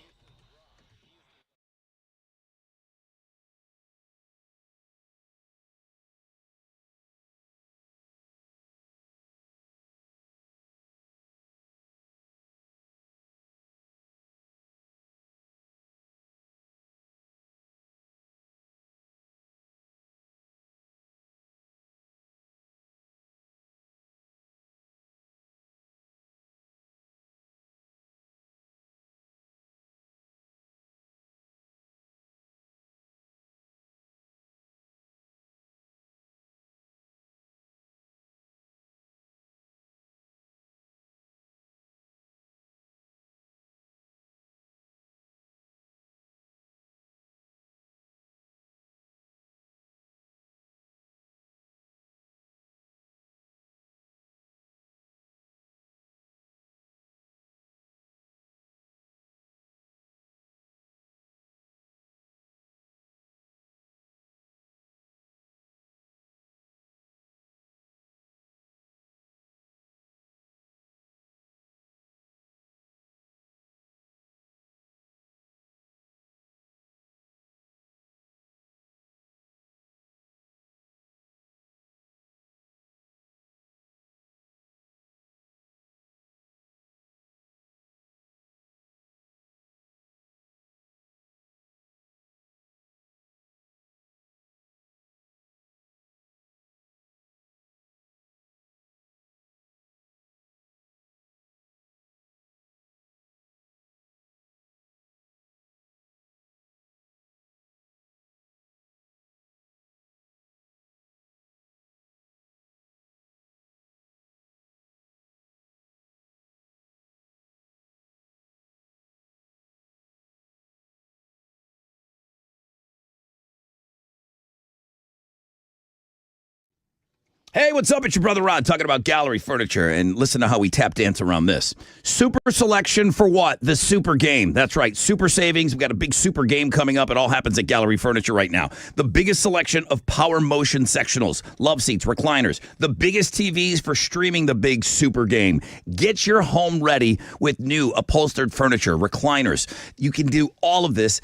Hey, what's up? It's your brother Rod talking about Gallery Furniture. And listen to how we tap dance around this. Super selection for what? The super game. That's right. Super savings. We've got a big super game coming up. It all happens at Gallery Furniture right now. The biggest selection of power motion sectionals, love seats, recliners, the biggest TVs for streaming the big super game. Get your home ready with new upholstered furniture, recliners. You can do all of this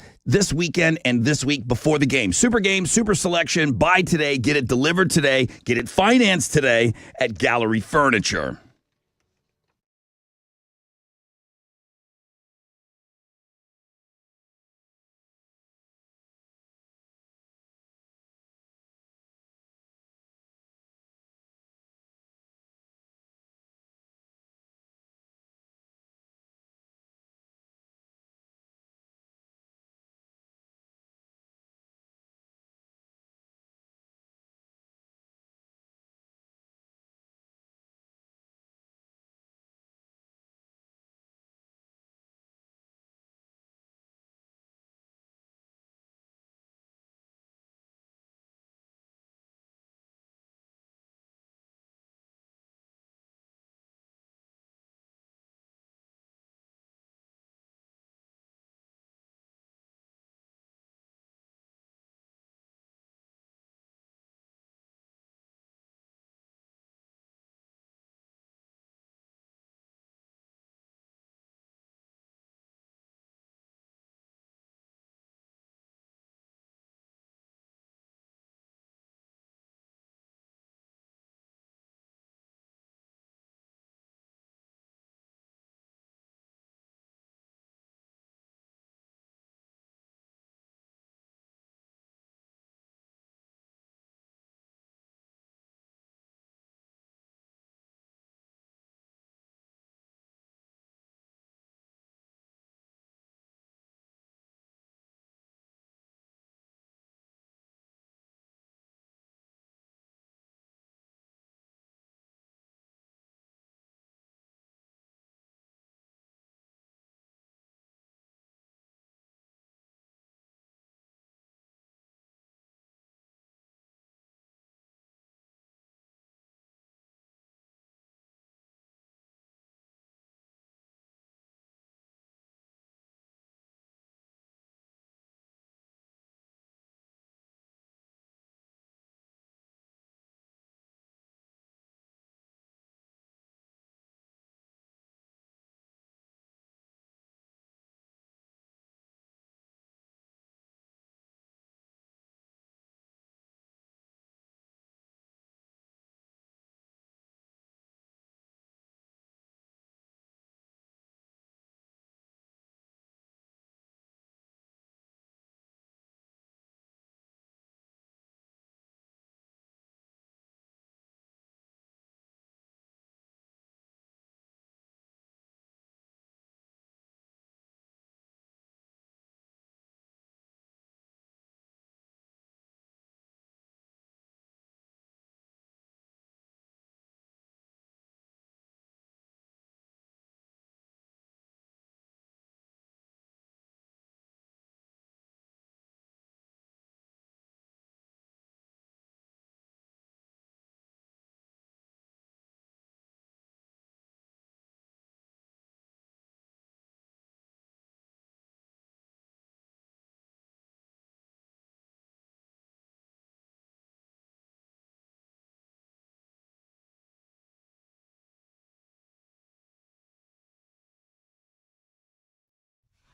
weekend and this week before the game. Super game, super selection. Buy today. Get it delivered today. Get it financed today at Gallery Furniture.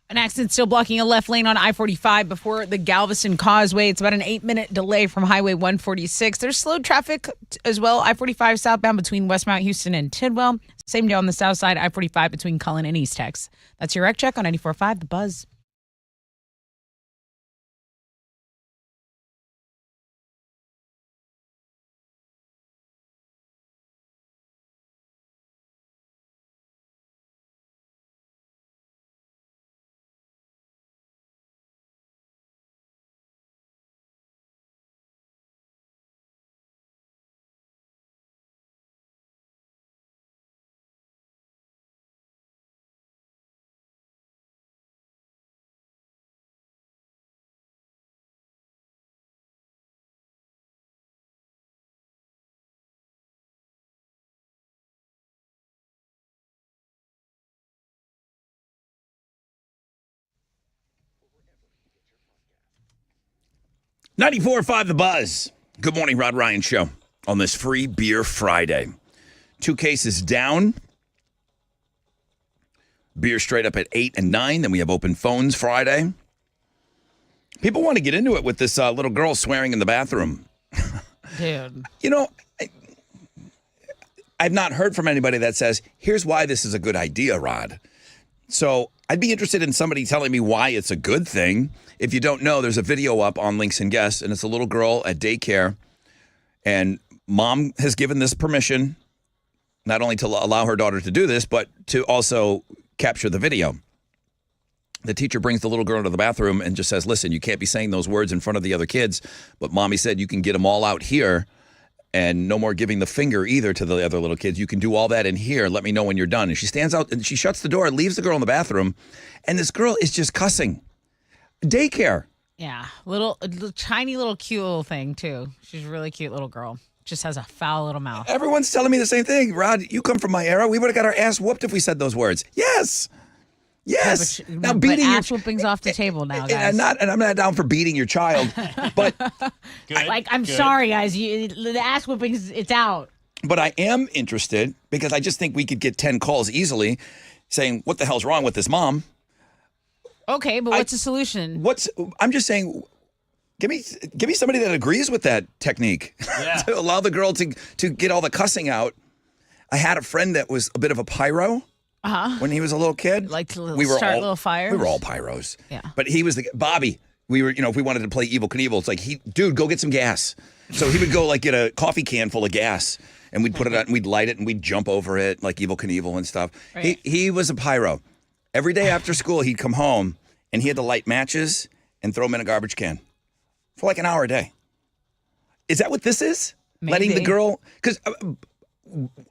An accident still blocking a left lane on I-45 before the Galveston Causeway. It's about an 8-minute delay from Highway 146. There's slow traffic as well. I-45 southbound between Westmount Houston and Tidwell. Same day on the south side, I-45 between Cullen and East Tex. That's your wreck check on 94.5 The Buzz. .94.5 The Buzz. Good morning, Rod Ryan Show on this Free Beer Friday. 2 cases down. Beer straight up at 8 and 9. Then we have open phones Friday. People want to get into it with this little girl swearing in the bathroom. Dude. You know, I've not heard from anybody that says, here's why this is a good idea, Rod. So I'd be interested in somebody telling me why it's a good thing. If you don't know, there's a video up on Links and Guests, and it's a little girl at daycare, and mom has given this permission, not only to allow her daughter to do this, but to also capture the video. The teacher brings the little girl into the bathroom and just says, listen, you can't be saying those words in front of the other kids, but mommy said you can get them all out here, and no more giving the finger either to the other little kids. You can do all that in here. Let me know when you're done. And she stands out, and she shuts the door, leaves the girl in the bathroom, and this girl is just cussing. Daycare. Yeah, little tiny little cute little thing too. She's a really cute little girl. Just has a foul little mouth. Everyone's telling me the same thing. Rod, you come from my era. We would have got our ass whooped if we said those words. Yes. Yes. Yeah, now but beating ass whoopings off the table now, guys. And I'm not down for beating your child, but I'm sorry, guys. The ass whoopings, it's out. But I am interested because I just think we could get 10 calls easily saying, what the hell's wrong with this mom? Okay, but what's the solution? I'm just saying, give me somebody that agrees with that technique to allow the girl to get all the cussing out. I had a friend that was a bit of a pyro when he was a little kid. Like to start little fires? We were all pyros. Yeah. But he was Bobby. We were, if we wanted to play Evel Knievel, it's like, dude, go get some gas. So he would go like get a coffee can full of gas and we'd put it out and we'd light it and we'd jump over it like Evel Knievel and stuff. Right. He was a pyro. Every day after school, he'd come home and he had to light matches and throw them in a garbage can for like an hour a day. Is that what this is? Maybe. Letting the girl, because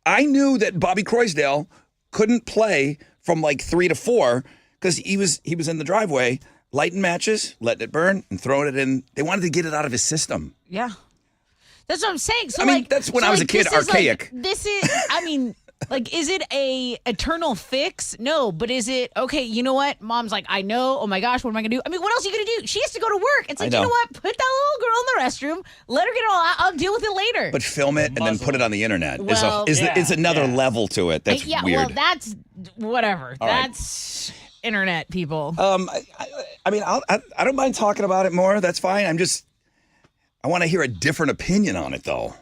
I knew that Bobby Croysdale couldn't play from like 3 to 4 because he was in the driveway lighting matches, letting it burn, and throwing it in. They wanted to get it out of his system. Yeah. That's what I'm saying. So that's when I was a kid, archaic. Is it a eternal fix? No, but is it, okay, you know what? Mom's like, I know, oh my gosh, what am I going to do? I mean, what else are you going to do? She has to go to work. It's like, you know what? Put that little girl in the restroom, let her get it all out, I'll deal with it later. But film it and then put it on the internet. Is another level to it. That's weird. Well, that's whatever. All that's right. Internet people. I don't mind talking about it more. That's fine. I want to hear a different opinion on it, though.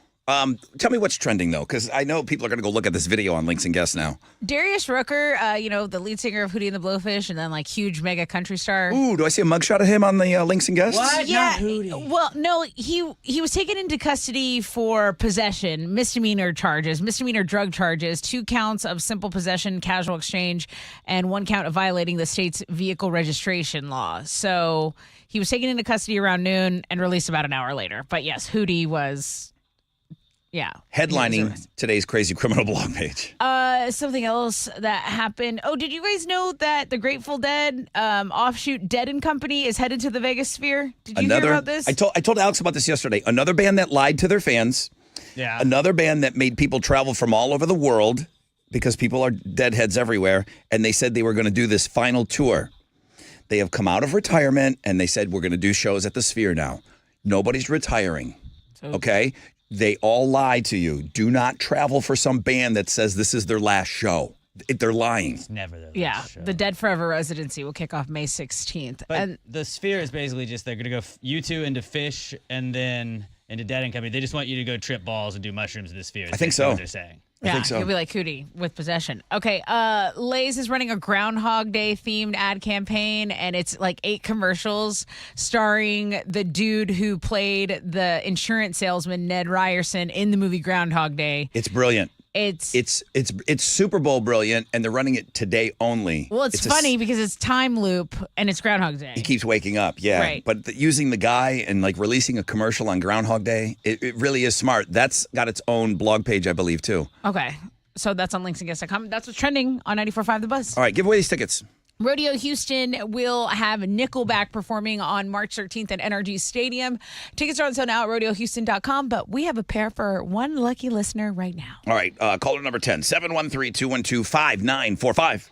Tell me what's trending, though, because I know people are going to go look at this video on Links and Guests now. Darius Rucker, the lead singer of Hootie and the Blowfish, and then like huge mega country star. Ooh, do I see a mugshot of him on the Links and Guests? What? Yeah. Not Hootie. Well, no, he was taken into custody for possession, misdemeanor drug charges, 2 counts of simple possession, casual exchange, and 1 count of violating the state's vehicle registration law. So he was taken into custody around noon and released about an hour later. But yes, Hootie was. Yeah. Headlining today's Crazy Criminal blog page. Something else that happened. Oh, did you guys know that the Grateful Dead offshoot Dead & Company is headed to the Vegas Sphere? Did you hear about this? I told Alex about this yesterday. Another band that lied to their fans. Yeah. Another band that made people travel from all over the world because people are deadheads everywhere. And they said they were going to do this final tour. They have come out of retirement and they said, we're going to do shows at the Sphere now. Nobody's retiring. Okay? They all lie to you. Do not travel for some band that says this is their last show. They're lying. It's never the Yeah, show. the Dead Forever residency will kick off May 16th. But And the Sphere is basically just they're gonna go you two into Fish and then into Dead and Company. They just want you to go trip balls and do mushrooms in the Sphere. I think That's so. What they're saying. yeah, think so. he'll be like Hootie with possession. Okay, Lay's is running a Groundhog Day themed ad campaign, and it's like 8 commercials starring the dude who played the insurance salesman Ned Ryerson in the movie Groundhog Day. It's brilliant. It's Super Bowl brilliant, and they're running it today only. well, it's funny because it's time loop and it's Groundhog Day. He keeps waking up, yeah. Right. But using the guy and like releasing a commercial on Groundhog Day, it really is smart. That's got its own blog page, I believe, too. Okay, so that's on linksandguests.com. That's what's trending on 94.5 The Buzz. All right, give away these tickets. Rodeo Houston will have Nickelback performing on March 13th at NRG Stadium. Tickets are on sale now at rodeohouston.com, but we have a pair for one lucky listener right now. All right, caller number 10, 713-212-5945.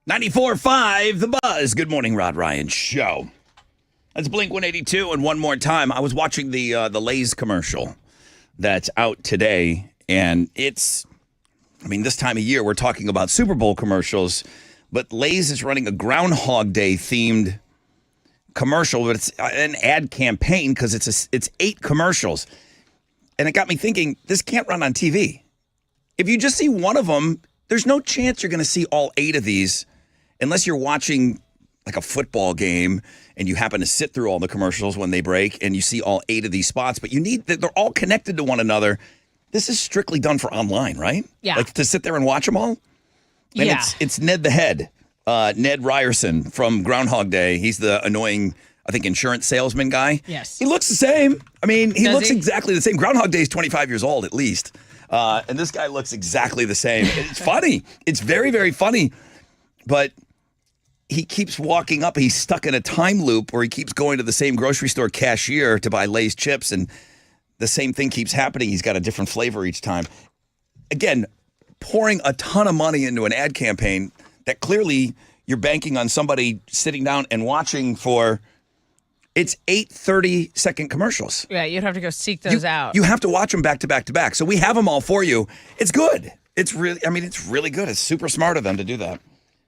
.5 The Buzz. Good morning, Rod Ryan Show. That's Blink 182, and one more time. I was watching the Lay's commercial that's out today, and it's, I mean, this time of year we're talking about Super Bowl commercials, but Lay's is running a Groundhog Day themed commercial, but it's an ad campaign because it's 8 commercials, and it got me thinking this can't run on TV. If you just see one of them, there's no chance you're going to see all 8 of these unless you're watching like a football game and you happen to sit through all the commercials when they break and you see all 8 of these spots, but they're all connected to one another. This is strictly done for online, right? Yeah. Like to sit there and watch them all? And Yeah. it's Ned the Head, Ned Ryerson from Groundhog Day. He's the annoying, I think, insurance salesman guy. Yes. He looks the same. I mean, he Does looks he? exactly the same. Groundhog Day is 25 years old at least. And this guy looks exactly the same. It's funny. It's very, very funny. But he keeps walking up. He's stuck in a time loop where he keeps going to the same grocery store cashier to buy Lay's chips, and the same thing keeps happening. He's got a different flavor each time. Again, pouring a ton of money into an ad campaign that clearly you're banking on somebody sitting down and watching for. It's 8 30-second commercials. Yeah, you'd have to go seek those out. You have to watch them back to back to back. So we have them all for you. It's good. It's really good. It's super smart of them to do that.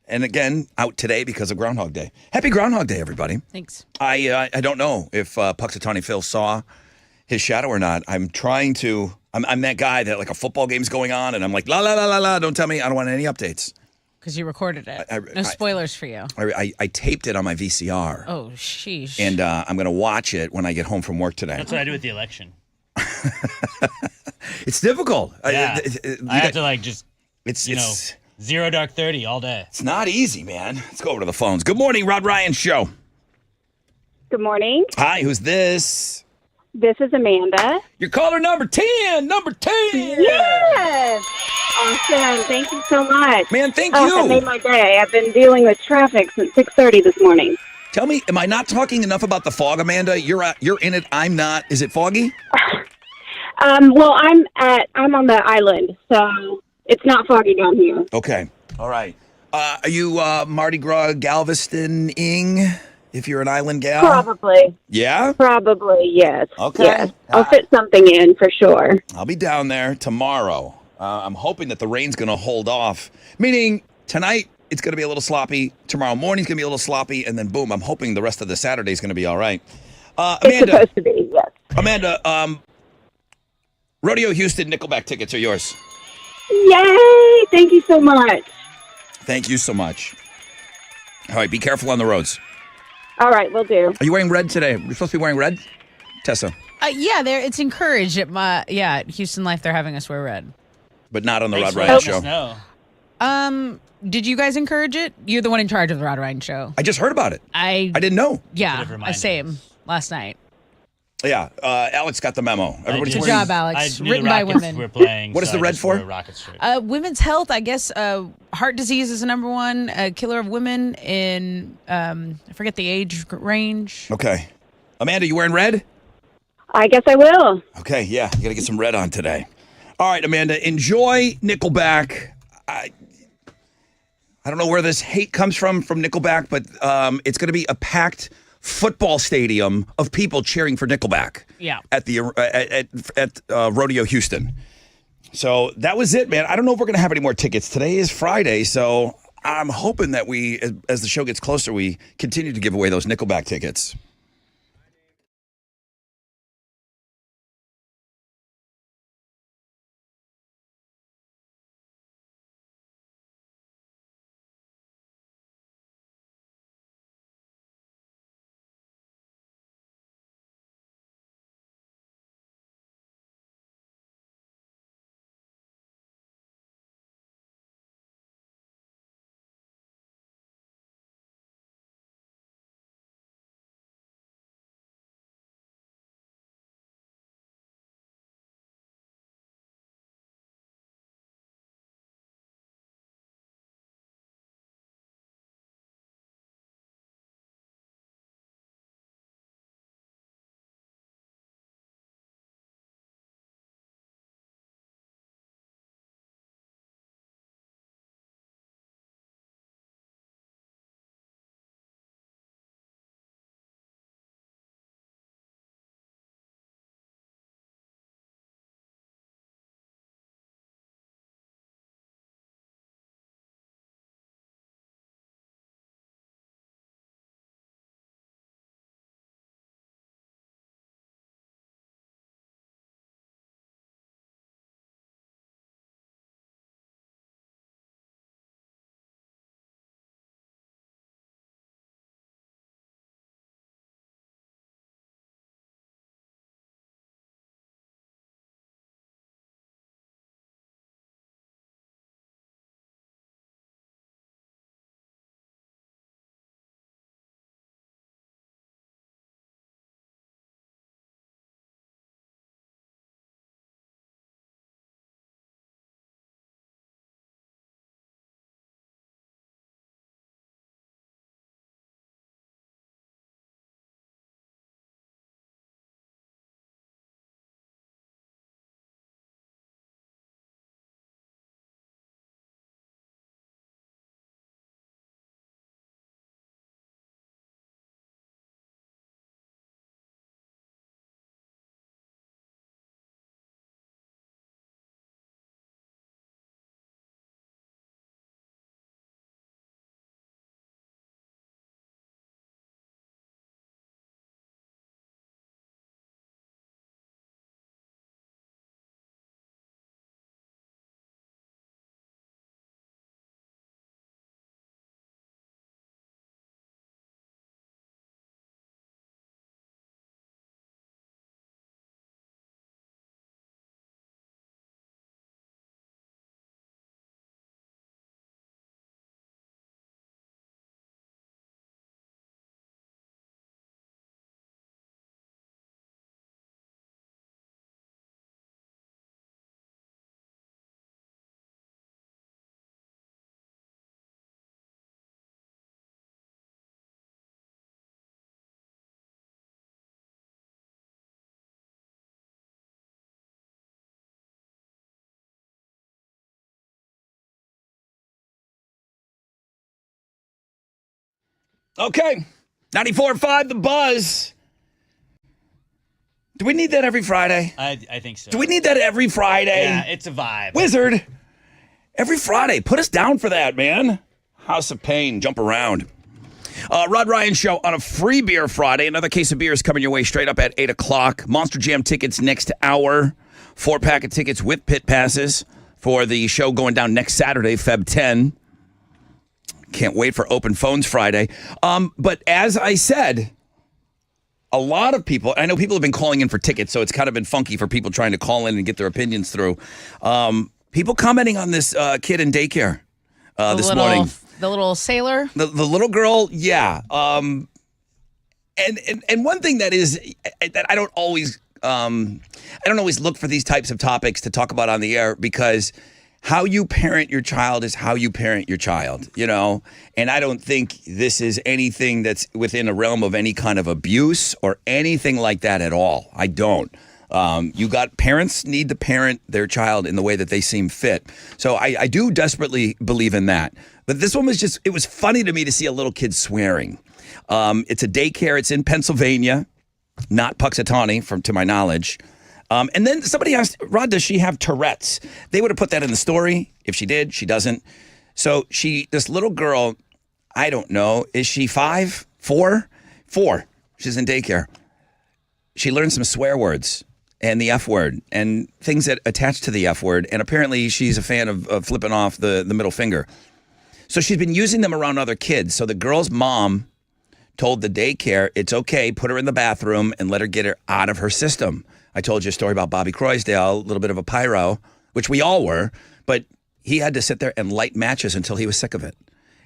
And again, out today because of Groundhog Day. Happy Groundhog Day, everybody. Thanks. I don't know if Puxatawny Phil saw his shadow or not. I'm trying to. I'm that guy that like a football game's going on, and I'm like, la la la la la. Don't tell me. I don't want any updates. Because you recorded it. No spoilers for you. I taped it on my VCR. Oh, sheesh. And I'm going to watch it when I get home from work today. That's what I do with the election. It's difficult. Yeah. I have to like just, It's zero dark 30 all day. It's not easy, man. Let's go over to the phones. Good morning, Rod Ryan Show. Good morning. Hi, who's this? This is Amanda. Your caller number 10. Number 10. Yes. Awesome. Thank you so much. Man, thank That you. made my day. I've been dealing with traffic since 6:30 this morning. Tell me, am I not talking enough about the fog, Amanda? You're in it. I'm not. Is it foggy? Well, I'm on the island, so it's not foggy down here. Okay. All right. Are you Mardi Gras Galveston-ing, if you're an island gal? Probably. Yeah? Probably, yes. Okay. Yes. I'll fit something in for sure. I'll be down there tomorrow. I'm hoping that the rain's going to hold off, meaning tonight it's going to be a little sloppy. Tomorrow morning's going to be a little sloppy. And then, boom, I'm hoping the rest of the Saturday is going to be all right. It's Amanda, supposed to be, yes. Amanda, Rodeo Houston Nickelback tickets are yours. Yay! Thank you so much. Thank you so much. All right, be careful on the roads. All right, will do. Are you wearing red today? You're supposed to be wearing red? Tessa. Yeah, it's encouraged at at Houston Life. They're having us wear red. But not on the Thanks Rod for Ryan letting Show. us know. Did you guys encourage it? You're the one in charge of the Rod Ryan Show. I just heard about it. I didn't know. Yeah, Should have reminded same last night. Yeah, Alex got the memo. Everybody's Good wearing. job, Alex. I knew Written the by Rockets women. were playing. What is the I red just for? wore a Rockets shirt. Women's health, I guess. Heart disease is the number one killer of women in I forget the age range. Okay. Amanda, you wearing red? I guess I will. Okay, yeah, you got to get some red on today. All right, Amanda, enjoy Nickelback. I don't know where this hate comes from Nickelback, but it's going to be a packed football stadium of people cheering for Nickelback. Yeah. At the at Rodeo Houston. So that was it, man. I don't know if we're going to have any more tickets. Today is Friday, so I'm hoping that we, as the show gets closer, we continue to give away those Nickelback tickets. Okay. 94.5 The Buzz. Do we need that every Friday? I think so. Do we need that every Friday? Yeah, it's a vibe. Wizard. Every Friday. Put us down for that, man. House of Pain. Jump around. Rod Ryan Show on a free beer Friday. Another case of beer is coming your way straight up at 8 o'clock. Monster Jam tickets next hour. 4-pack of tickets with pit passes for the show going down next Saturday, Feb 10. Can't wait for open phones Friday. But as I said, a lot of people, I know people have been calling in for tickets, so it's kind of been funky for people trying to call in and get their opinions through. People commenting on this kid in daycare this morning. The little sailor? The little girl, yeah. And one thing that is that I don't always look for these types of topics to talk about on the air, because how you parent your child is how you parent your child, you know? And I don't think this is anything that's within a realm of any kind of abuse or anything like that at all. I don't. Parents need to parent their child in the way that they seem fit. So I do desperately believe in that. But this one was it was funny to me to see a little kid swearing. It's a daycare. It's in Pennsylvania, not Puxatawny, to my knowledge. And then somebody asked, Rod, does she have Tourette's? They would have put that in the story. If she did, she doesn't. So this little girl, I don't know, is she 5? 4? 4. She's in daycare. She learned some swear words and the F word and things that attach to the F word. And apparently she's a fan of flipping off the middle finger. So she's been using them around other kids. So the girl's mom told the daycare, it's okay, put her in the bathroom and let her get her out of her system. I told you a story about Bobby Croysdale, a little bit of a pyro, which we all were, but he had to sit there and light matches until he was sick of it.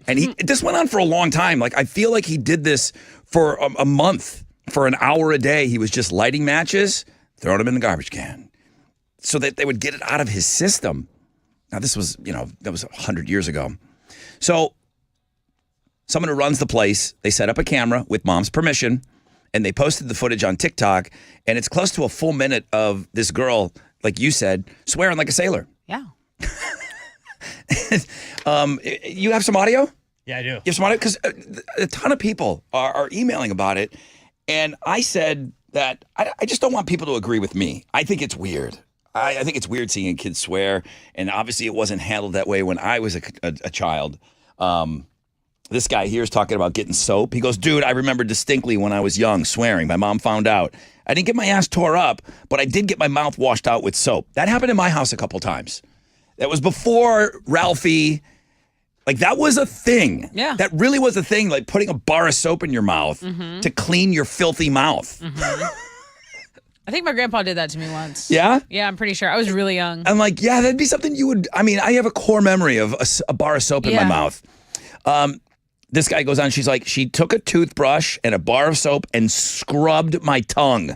And this went on for a long time. Like, I feel like he did this for a month. For an hour a day, he was just lighting matches, throwing them in the garbage can so that they would get it out of his system. Now, this was, that was 100 years ago. So someone who runs the place, they set up a camera with mom's permission, and they posted the footage on TikTok, and it's close to a full minute of this girl, like you said, swearing like a sailor. Yeah. You have some audio? Yeah, I do. You have some audio? Because a ton of people are emailing about it, and I said that I just don't want people to agree with me. I think it's weird. I think it's weird seeing kids swear, and obviously it wasn't handled that way when I was a child. This guy here is talking about getting soap. He goes, dude, I remember distinctly when I was young swearing. My mom found out. I didn't get my ass tore up, but I did get my mouth washed out with soap. That happened in my house a couple times. That was before Ralphie. Like, that was a thing. Yeah. That really was a thing, like putting a bar of soap in your mouth to clean your filthy mouth. I think my grandpa did that to me once. Yeah? Yeah, I'm pretty sure. I was really young. I'm like, yeah, that'd be something you would. I mean, I have a core memory of a bar of soap in my mouth. This guy goes on, she's like, she took a toothbrush and a bar of soap and scrubbed my tongue.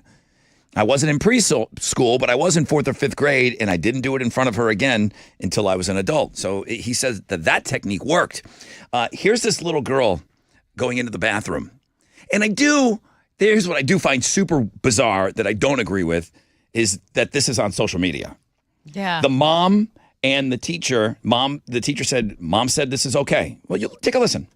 I wasn't in preschool, but I was in 4th or 5th grade, and I didn't do it in front of her again until I was an adult. So he says that technique worked. Here's this little girl going into the bathroom. And here's what I do find super bizarre that I don't agree with, is that this is on social media. Yeah. The mom and the teacher, said, Mom said this is okay. Well, you take a listen.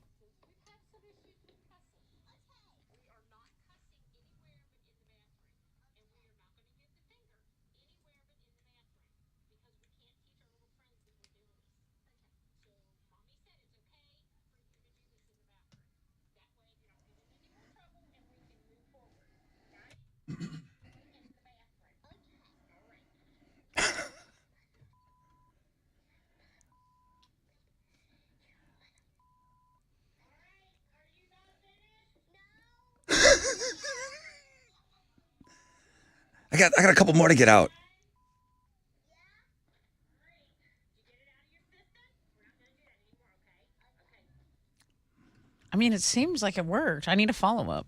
I got a couple more to get out. I mean, it seems like it worked. I need a follow-up.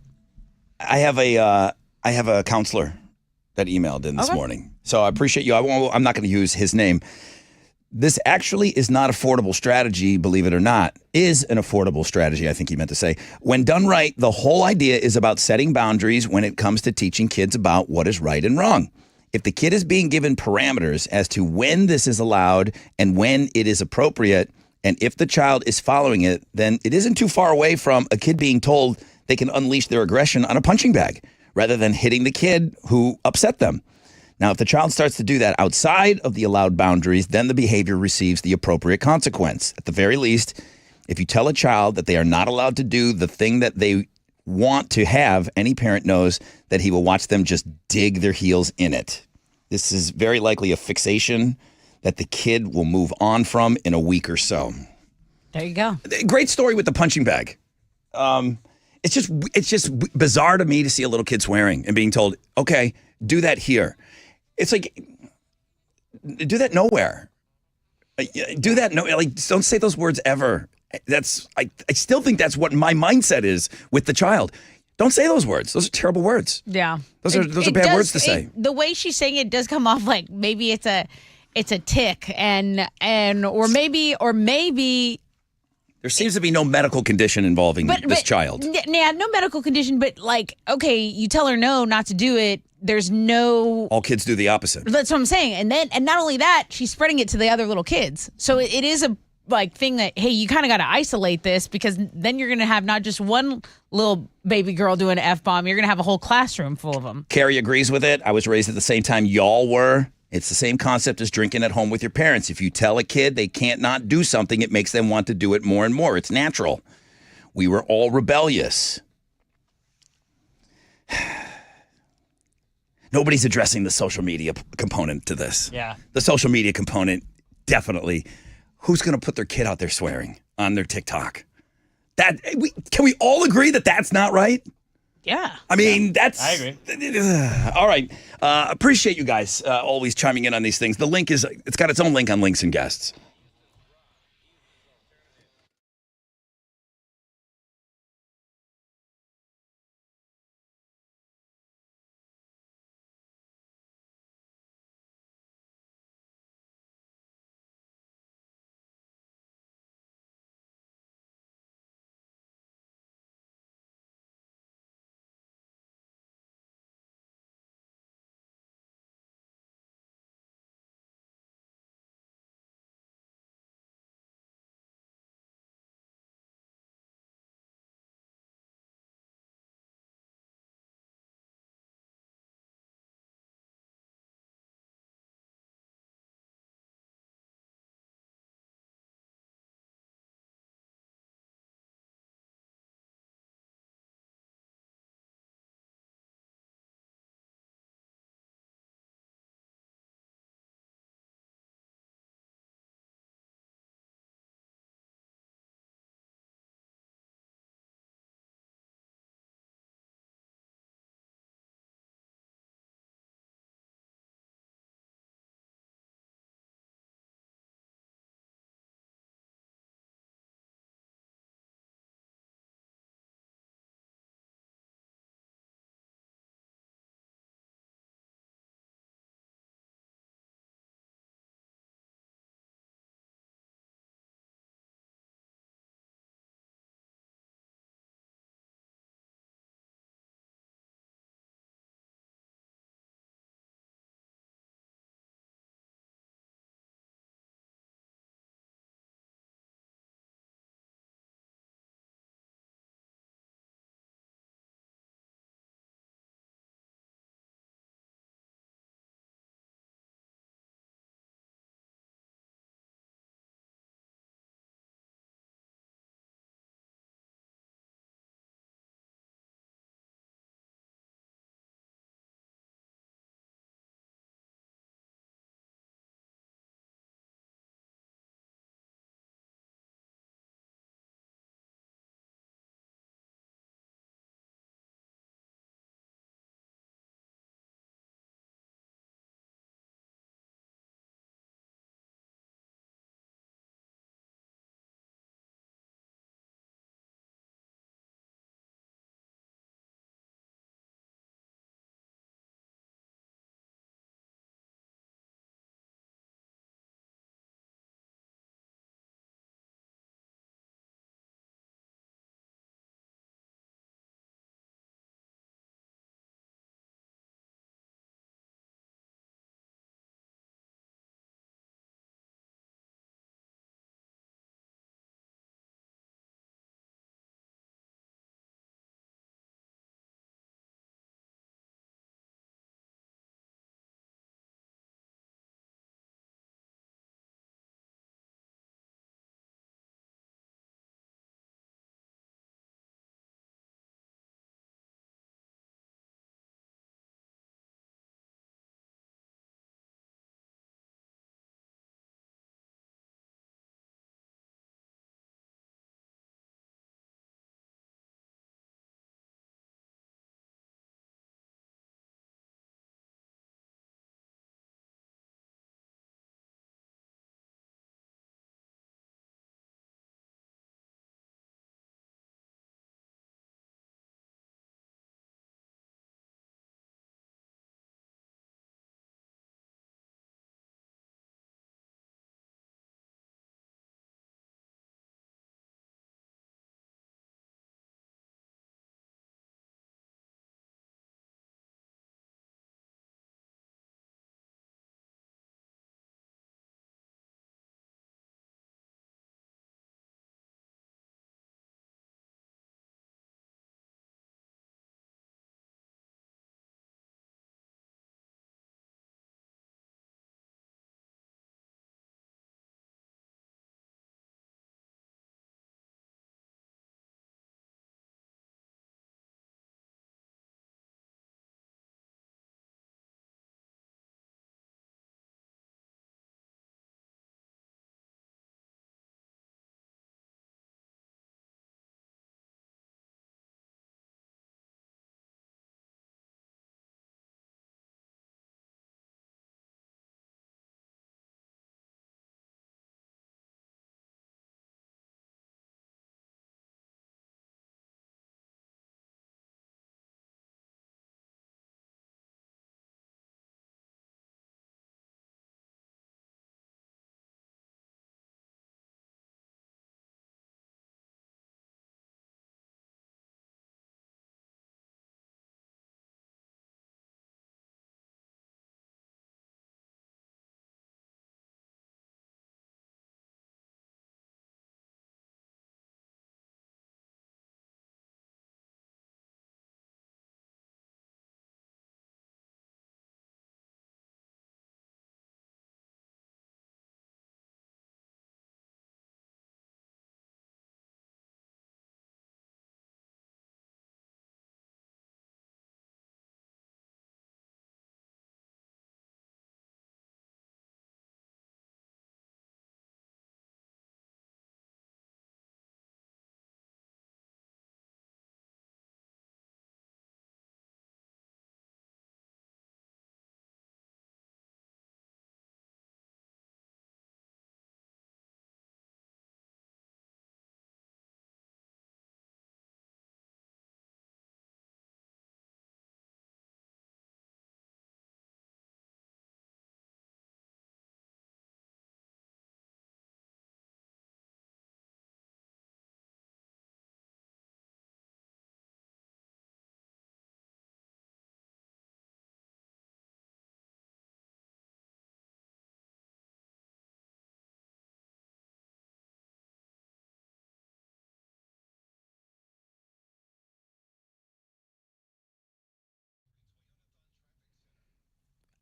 I have a counselor that emailed in this morning. So I appreciate you. I'm not going to use his name. This actually is not affordable strategy, believe it or not, is an affordable strategy, I think he meant to say. When done right, the whole idea is about setting boundaries when it comes to teaching kids about what is right and wrong. If the kid is being given parameters as to when this is allowed and when it is appropriate, And if the child is following it, then it isn't too far away from a kid being told they can unleash their aggression on a punching bag rather than hitting the kid who upset them. Now, if the child starts to do that outside of the allowed boundaries, then the behavior receives the appropriate consequence. At the very least, if you tell a child that they are not allowed to do the thing that they want to have, any parent knows that he will watch them just dig their heels in it. This is very likely a fixation that the kid will move on from in a week or so. There you go. Great story with the punching bag. It's just bizarre to me to see a little kid swearing and being told, okay, do that here. It's like, do that nowhere. Do that don't say those words ever. I still think that's what my mindset is with the child. Don't say those words. Those are terrible words. Yeah. Those are bad words to say. The way she's saying it does come off like maybe it's a tick or maybe there seems to be no medical condition involving this child. Yeah, no medical condition, but like, okay, you tell her no, not to do it. There's no. All kids do the opposite. That's what I'm saying. And not only that, she's spreading it to the other little kids. So it is a thing that, hey, you kind of got to isolate this, because then you're going to have not just one little baby girl doing an F-bomb. You're going to have a whole classroom full of them. Carrie agrees with it. I was raised at the same time y'all were. It's the same concept as drinking at home with your parents. If you tell a kid they can't not do something, it makes them want to do it more and more. It's natural. We were all rebellious. Nobody's addressing the social media component to this. Yeah. The social media component, definitely. Who's going to put their kid out there swearing on their TikTok? Can we all agree that that's not right? Yeah. I mean, I agree. All right. Appreciate you guys always chiming in on these things. The link it's got its own link on Links and Guests.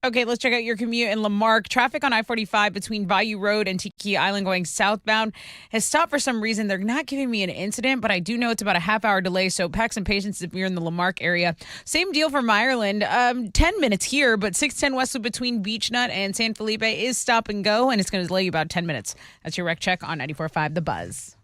Okay, let's check out your commute in Lamarck. Traffic on I-45 between Bayou Road and Tiki Island going southbound has stopped for some reason. They're not giving me an incident, but I do know it's about a half-hour delay, so pack some patience if you're in the Lamarck area. Same deal for Meyerland. 10 minutes here, but 610 Westwood between Beechnut and San Felipe is stop and go, and it's going to delay you about 10 minutes. That's your wreck check on 94.5 The Buzz.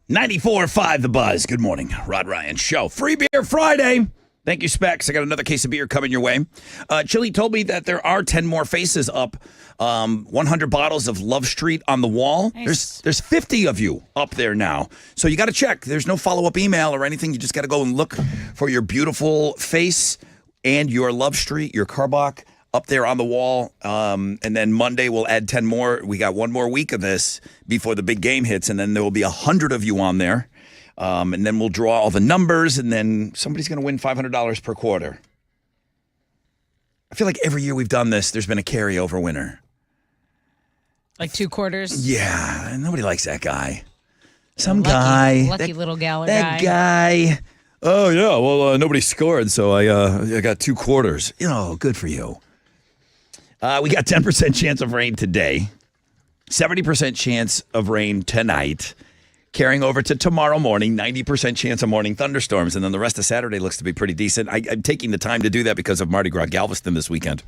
.94.5 The Buzz. Good morning. Rod Ryan Show. Free Beer Friday. Thank you, Specs. I got another case of beer coming your way. Chili told me that there are 10 more faces up. 100 bottles of Love Street on the wall. Nice. There's 50 of you up there now. So you got to check. There's no follow-up email or anything. You just got to go and look for your beautiful face and your Love Street, your Karbach up there on the wall. And then Monday we'll add 10 more. We got one more week of this before the big game hits, and then there will be 100 of you on there. And then we'll draw all the numbers, and then somebody's going to win $500 per quarter. I feel like every year we've done this, there's been a carryover winner. Like 2 quarters? Yeah, nobody likes that guy. Some Lucky guy. Lucky little gal or That guy Oh, yeah. Well, nobody scored, so I got 2 quarters. Good for you. We got 10% chance of rain today, 70% chance of rain tonight, carrying over to tomorrow morning, 90% chance of morning thunderstorms, and then the rest of Saturday looks to be pretty decent. I'm taking the time to do that because of Mardi Gras Galveston this weekend.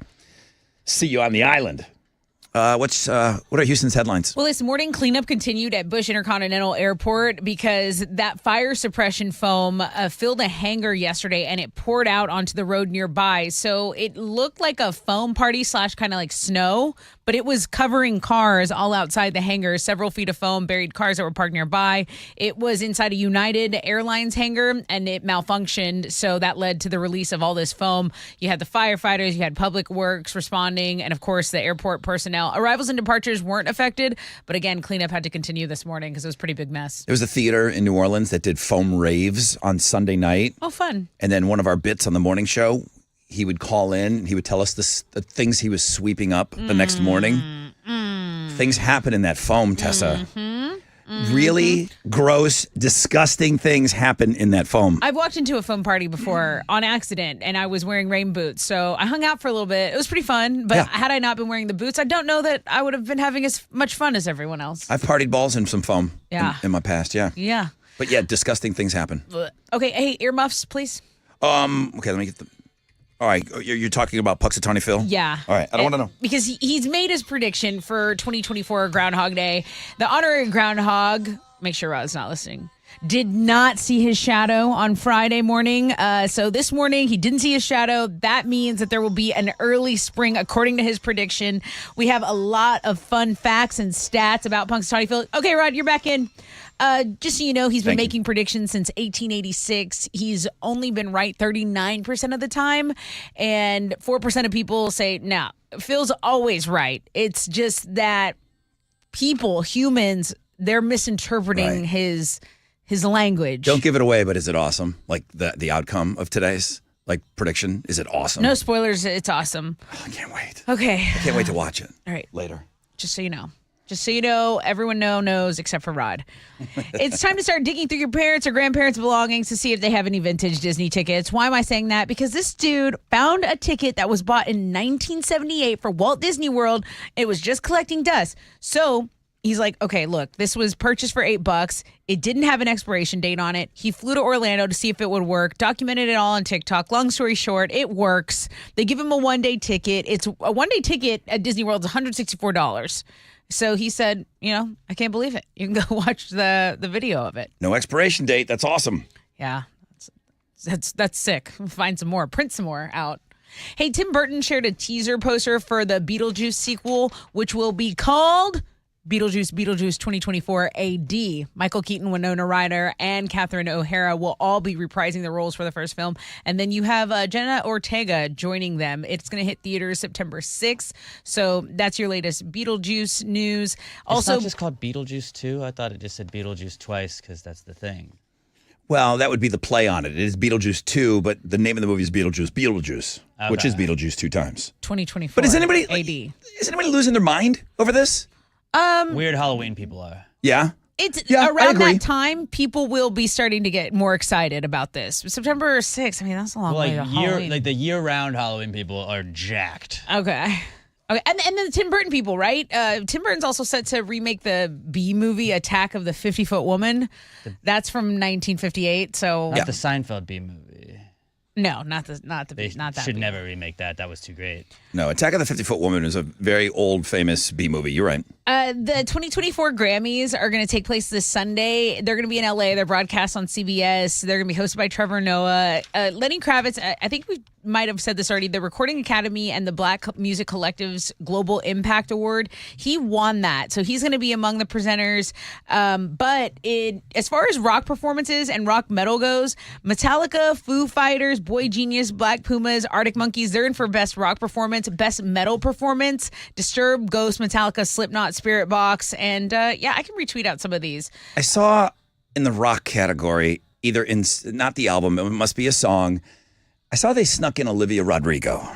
See you on the island. What are Houston's headlines? Well, this morning cleanup continued at Bush Intercontinental Airport because that fire suppression foam filled a hangar yesterday and it poured out onto the road nearby. So it looked like a foam party / kind of like snow, but it was covering cars all outside the hangar. Several feet of foam buried cars that were parked nearby. It was inside a United Airlines hangar and it malfunctioned. So that led to the release of all this foam. You had the firefighters, you had Public Works responding, and of course the airport personnel. Arrivals and departures weren't affected, but again, cleanup had to continue this morning because it was a pretty big mess. There was a theater in New Orleans that did foam raves on Sunday night. Oh, fun. And then one of our bits on the morning show, he would call in, he would tell us the things he was sweeping up the next morning. Things happen in that foam, Tessa. Really gross, disgusting things happen in that foam. I've walked into a foam party before on accident, and I was wearing rain boots. So I hung out for a little bit. It was pretty fun. But had I not been wearing the boots, I don't know that I would have been having as much fun as everyone else. I've partied balls in some foam in my past, yeah. Yeah. But yeah, disgusting things happen. Okay, hey, earmuffs, please. Okay, let me get them. All right, you're talking about Puxatawny Phil? Yeah. All right, I don't want to know. Because he's made his prediction for 2024 Groundhog Day. The honorary groundhog, make sure Rod's not listening, did not see his shadow on Friday morning. So this morning, he didn't see his shadow. That means that there will be an early spring, according to his prediction. We have a lot of fun facts and stats about Punxsutawney Phil. Okay, Rod, you're back in. Just so you know, he's been making predictions since 1886. He's only been right 39% of the time. And 4% of people say, no, Phil's always right. It's just that humans, they're misinterpreting his language. Don't give it away, but is it awesome? Like the outcome of today's prediction? Is it awesome? No spoilers. It's awesome. Oh, I can't wait. Okay. I can't wait to watch it. All right. Later. Just so you know. Just so you know, everyone knows except for Rod. It's time to start digging through your parents' or grandparents' belongings to see if they have any vintage Disney tickets. Why am I saying that? Because this dude found a ticket that was bought in 1978 for Walt Disney World. It was just collecting dust. So he's like, okay, look, this was purchased for $8. It didn't have an expiration date on it. He flew to Orlando to see if it would work, documented it all on TikTok. Long story short, it works. They give him a one-day ticket. It's a one-day ticket at Disney World is $164. So he said, I can't believe it. You can go watch the video of it. No expiration date. That's awesome. Yeah, that's sick. Find some more. Print some more out. Hey, Tim Burton shared a teaser poster for the Beetlejuice sequel, which will be called Beetlejuice 2024 AD. Michael Keaton, Winona Ryder, and Catherine O'Hara will all be reprising the roles for the first film. And then you have Jenna Ortega joining them. It's going to hit theaters September 6th. So that's your latest Beetlejuice news. Also, it's not just called Beetlejuice 2? I thought it just said Beetlejuice twice because that's the thing. Well, that would be the play on it. It is Beetlejuice 2, but the name of the movie is Beetlejuice, which is Beetlejuice 2 times. 2024 But is anybody AD. Is anybody losing their mind over this? Weird Halloween people are. Yeah. It's I around agree. that time, people will be starting to get more excited about this. September 6th, that's a long way to Halloween. The year-round Halloween people are jacked. Okay. And then the Tim Burton people, right? Tim Burton's also set to remake the B movie Attack of the 50-Foot Woman. That's from 1958. So Not the Seinfeld B movie. No, not that. They should never remake that. That was too great. No, Attack of the 50-Foot Woman is a very old, famous B movie. You're right. The 2024 Grammys are going to take place this Sunday. They're going to be in LA. They're broadcast on CBS. They're going to be hosted by Trevor Noah. Lenny Kravitz, I think we might have said this already, the Recording Academy and the Black Music Collective's Global Impact Award. He won that. So he's going to be among the presenters. But as far as rock performances and rock metal goes, Metallica, Foo Fighters, Boy Genius, Black Pumas, Arctic Monkeys, they're in for Best Rock Performance, Best Metal Performance, Disturbed, Ghost, Metallica, Slipknot, Spirit Box. And I can retweet out some of these. I saw in the rock category, either not the album, it must be a song, I saw they snuck in Olivia Rodrigo.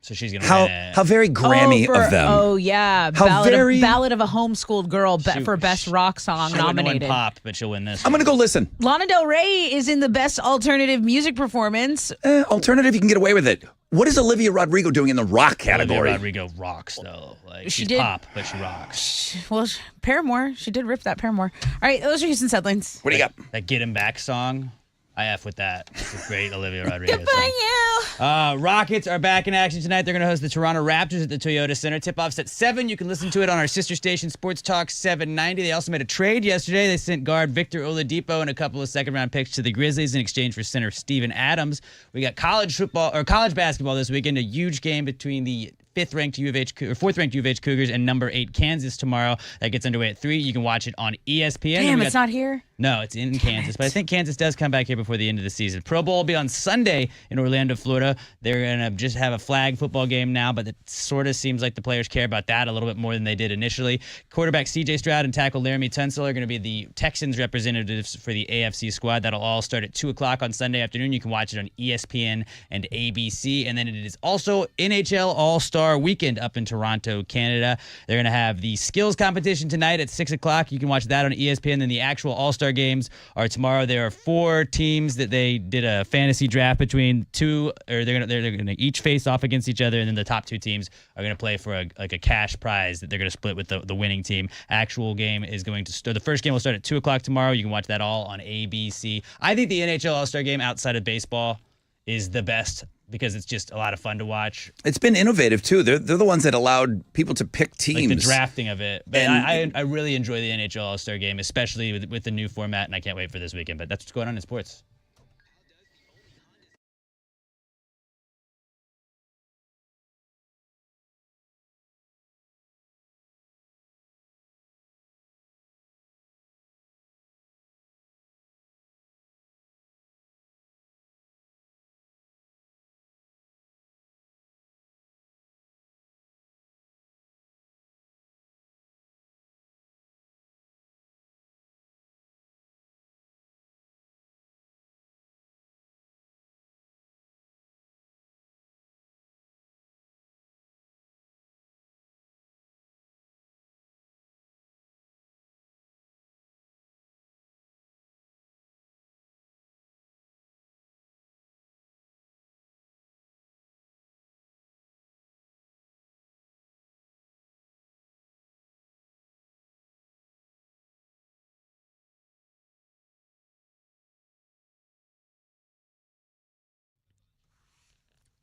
So she's gonna How win it. how very Grammy for- of them. Oh yeah, How very- Ballad of a Homeschooled Girl She- for best rock song She wouldn't win nominated. pop, but she'll win this. I'm gonna go listen. Lana Del Rey is in the best alternative music performance. Alternative, you can get away with it. What is Olivia Rodrigo doing in the rock category? Olivia Rodrigo rocks though. Like She she's did- pop, but she rocks. Well, Paramore. She did rip that Paramore. All right, those are Houston's headlines. What do you got? That "Get Him Back" song. I F with that. It's a great Olivia Rodrigo Good song. for you. Rockets are back in action tonight. They're going to host the Toronto Raptors at the Toyota Center. Tip-off's at 7. You can listen to it on our sister station, Sports Talk 790. They also made a trade yesterday. They sent guard Victor Oladipo and a couple of second-round picks to the Grizzlies in exchange for center Steven Adams. We got college basketball this weekend. A huge game between the fourth-ranked U of H Cougars and number 8 Kansas tomorrow. That gets underway at 3. You can watch it on ESPN. Damn, it's not here. No, it's in Kansas, but I think Kansas does come back here before the end of the season. Pro Bowl will be on Sunday in Orlando, Florida. They're going to just have a flag football game now, but it sort of seems like the players care about that a little bit more than they did initially. Quarterback C.J. Stroud and tackle Laramie Tunsil are going to be the Texans representatives for the AFC squad. That'll all start at 2 o'clock on Sunday afternoon. You can watch it on ESPN and ABC. And then it is also NHL All-Star Weekend up in Toronto, Canada. They're going to have the skills competition tonight at 6 o'clock. You can watch that on ESPN. Then the actual All-Star games are tomorrow. There are 4 teams that they did a fantasy draft between they're gonna each face off against each other, and then the top 2 teams are gonna play for a cash prize that they're gonna split with the winning team. Actual game is going to start. The first game will start at 2 o'clock tomorrow. You can watch that all on ABC. I think the NHL All-Star game outside of baseball is the best because it's just a lot of fun to watch. It's been innovative too. They're the ones that allowed people to pick teams. Like the drafting of it. But And- I really enjoy the NHL All-Star game, especially with the new format, and I can't wait for this weekend. But that's what's going on in sports.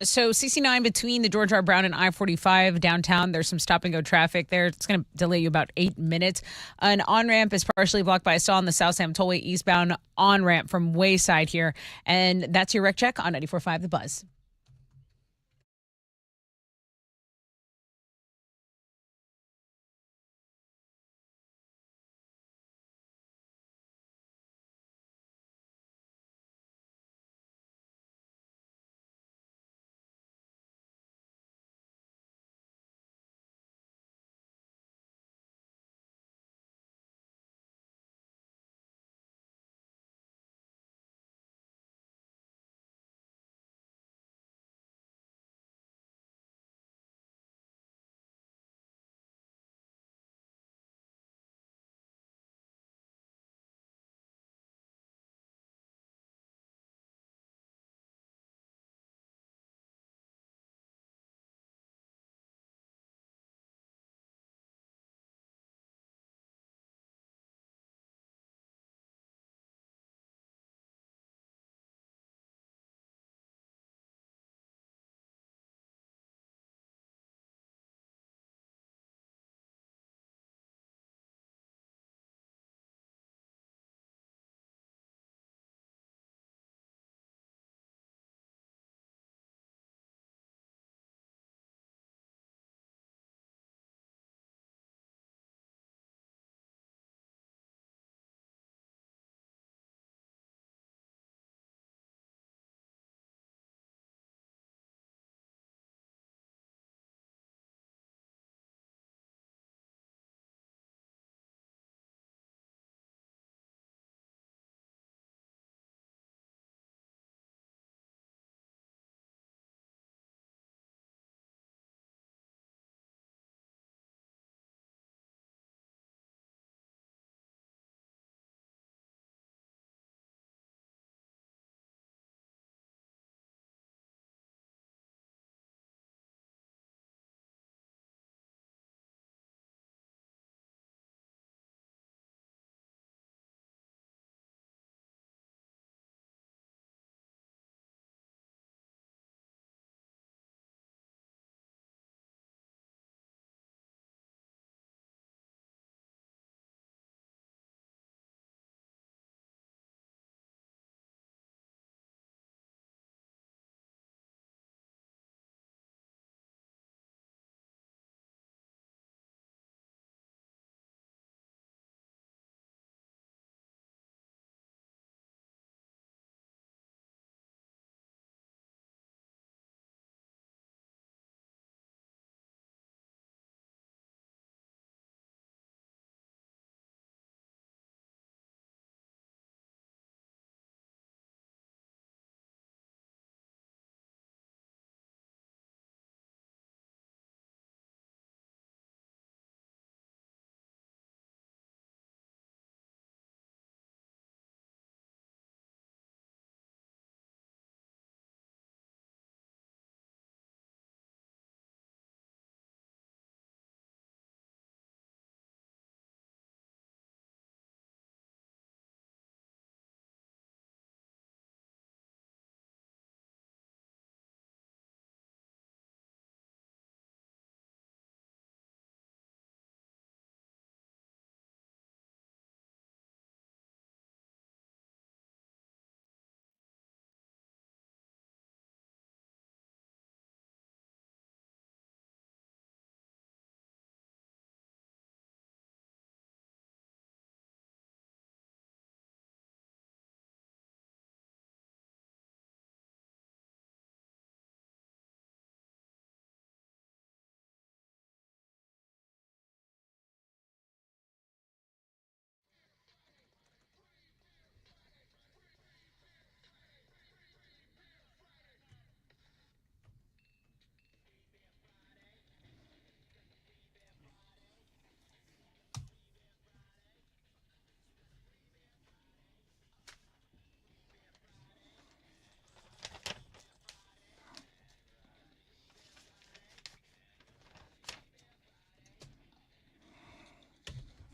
So 69 between the George R. Brown and I-45 downtown. There's some stop and go traffic there. It's going to delay you about 8 minutes. An on-ramp is partially blocked by a stall on the South Sam Tollway eastbound on-ramp from Wayside here. And that's your wreck check on 94.5 The Buzz.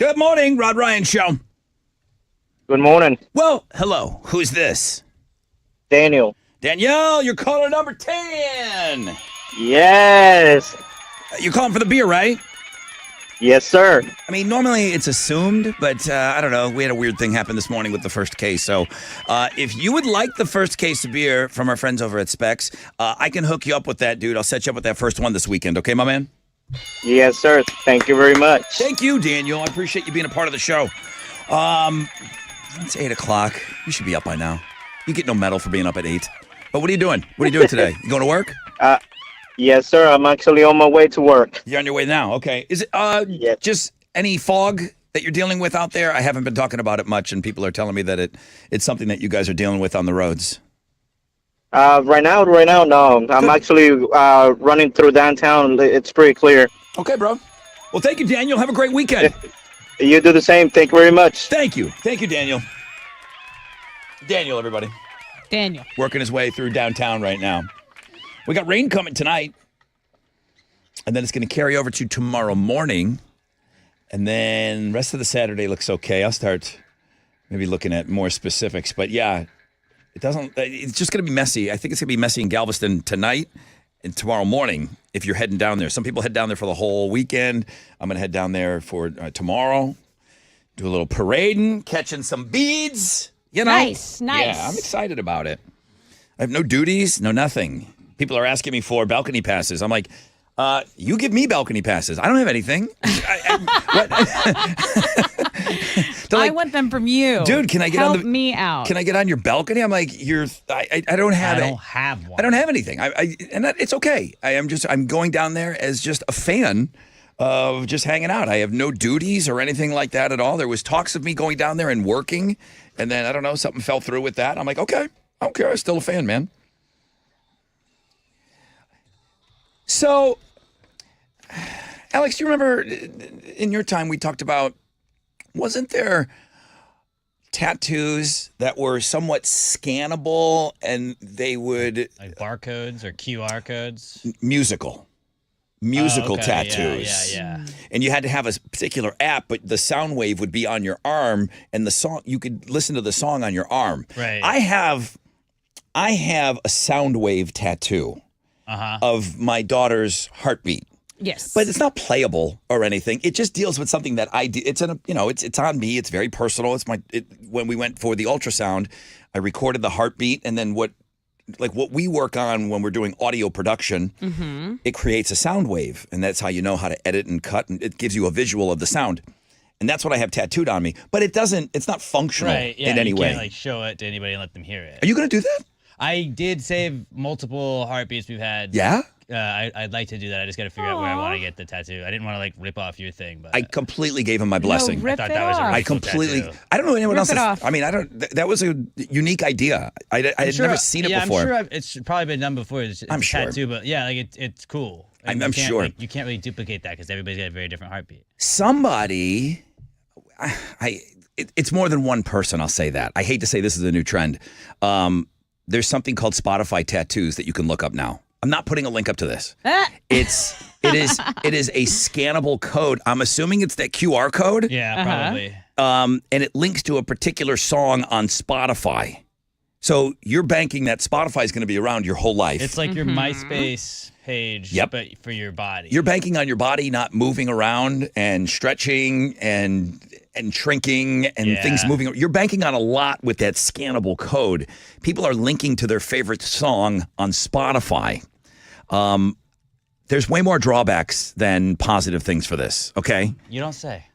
Good morning, Rod Ryan Show. Good morning, Well, hello. Who's this? Daniel. Danielle, you're caller number 10. Yes. You're calling for the beer, right? Yes, sir. I mean, normally it's assumed, but I don't know. We had a weird thing happen this morning with the first case. So if you would like the first case of beer from our friends over at Specs, I can hook you up with that, dude. I'll set you up with that first one this weekend. Okay, my man? Yes, sir. Thank you very much. Thank you, Daniel. I appreciate you being a part of the show. It's 8 o'clock. You should be up by now. You get no medal for being up at 8. But what are you doing? What are you doing today? You going to work? Yes, sir. I'm actually on my way to work. You're on your way now. Okay. Is it just any fog that you're dealing with out there? I haven't been talking about it much, and people are telling me that it's something that you guys are dealing with on the roads. Right now, no. I'm actually running through downtown. It's pretty clear. Okay, bro. Well, thank you, Daniel. Have a great weekend. You do the same. Thank you very much. Thank you. Thank you, Daniel. Daniel, everybody. Daniel. Working his way through downtown right now. We got rain coming tonight, and then it's going to carry over to tomorrow morning, and then rest of the Saturday looks okay. I'll start maybe looking at more specifics, but yeah, it's just going to be messy. I think it's going to be messy in Galveston tonight and tomorrow morning if you're heading down there. Some people head down there for the whole weekend. I'm going to head down there for tomorrow, do a little parading, catching some beads, you know. Nice. Yeah, I'm excited about it. I have no duties, no nothing. People are asking me for balcony passes. I'm like, you give me balcony passes. I don't have anything. I want them from you. Dude, can I get Help me out. Can I get on your balcony? I'm like, I don't have it. I don't have one. I don't have anything. It's okay. I'm going down there as just a fan of just hanging out. I have no duties or anything like that at all. There was talks of me going down there and working, and then I don't know, something fell through with that. I'm like, okay, I don't care. I'm still a fan, man. So, Alex, do you remember in your time we talked about, wasn't there tattoos that were somewhat scannable and they would... Like barcodes or QR codes? Musical tattoos. Yeah. And you had to have a particular app, but the sound wave would be on your arm and the song, you could listen to the song on your arm. Right. I have a sound wave tattoo. Of my daughter's heartbeat. Yes. But it's not playable or anything. It just deals with something that I do. It's on me. It's very personal. When we went for the ultrasound, I recorded the heartbeat, and then what we work on when we're doing audio production, it creates a sound wave, and that's how you know how to edit and cut, and it gives you a visual of the sound. And that's what I have tattooed on me. But it's not functional in any way. You can't show it to anybody and let them hear it. Are you going to do that? I did save multiple heartbeats we've had. Yeah? I'd like to do that. I just got to figure out where I want to get the tattoo. I didn't want to rip off your thing, but I completely gave him my blessing. rip I thought it that was a off. really I cool completely. tattoo. I don't know anyone Rip else. it off. I mean, that was a unique idea. I had never seen it before. I'm sure it's probably been done before. It's I'm a sure. tattoo, but yeah, it's cool. I'm you can't, sure. you can't really duplicate that because everybody's got a very different heartbeat. Somebody, it's more than one person. I'll say that. I hate to say this is a new trend. There's something called Spotify tattoos that you can look up now. I'm not putting a link up to this. It is a scannable code. I'm assuming it's that QR code. Yeah, probably. And it links to a particular song on Spotify. So you're banking that Spotify is going to be around your whole life. It's like your MySpace page, but for your body. You're banking on your body not moving around and stretching and shrinking and things moving. You're banking on a lot with that scannable code. People are linking to their favorite song on Spotify. There's way more drawbacks than positive things for this, okay? You don't say.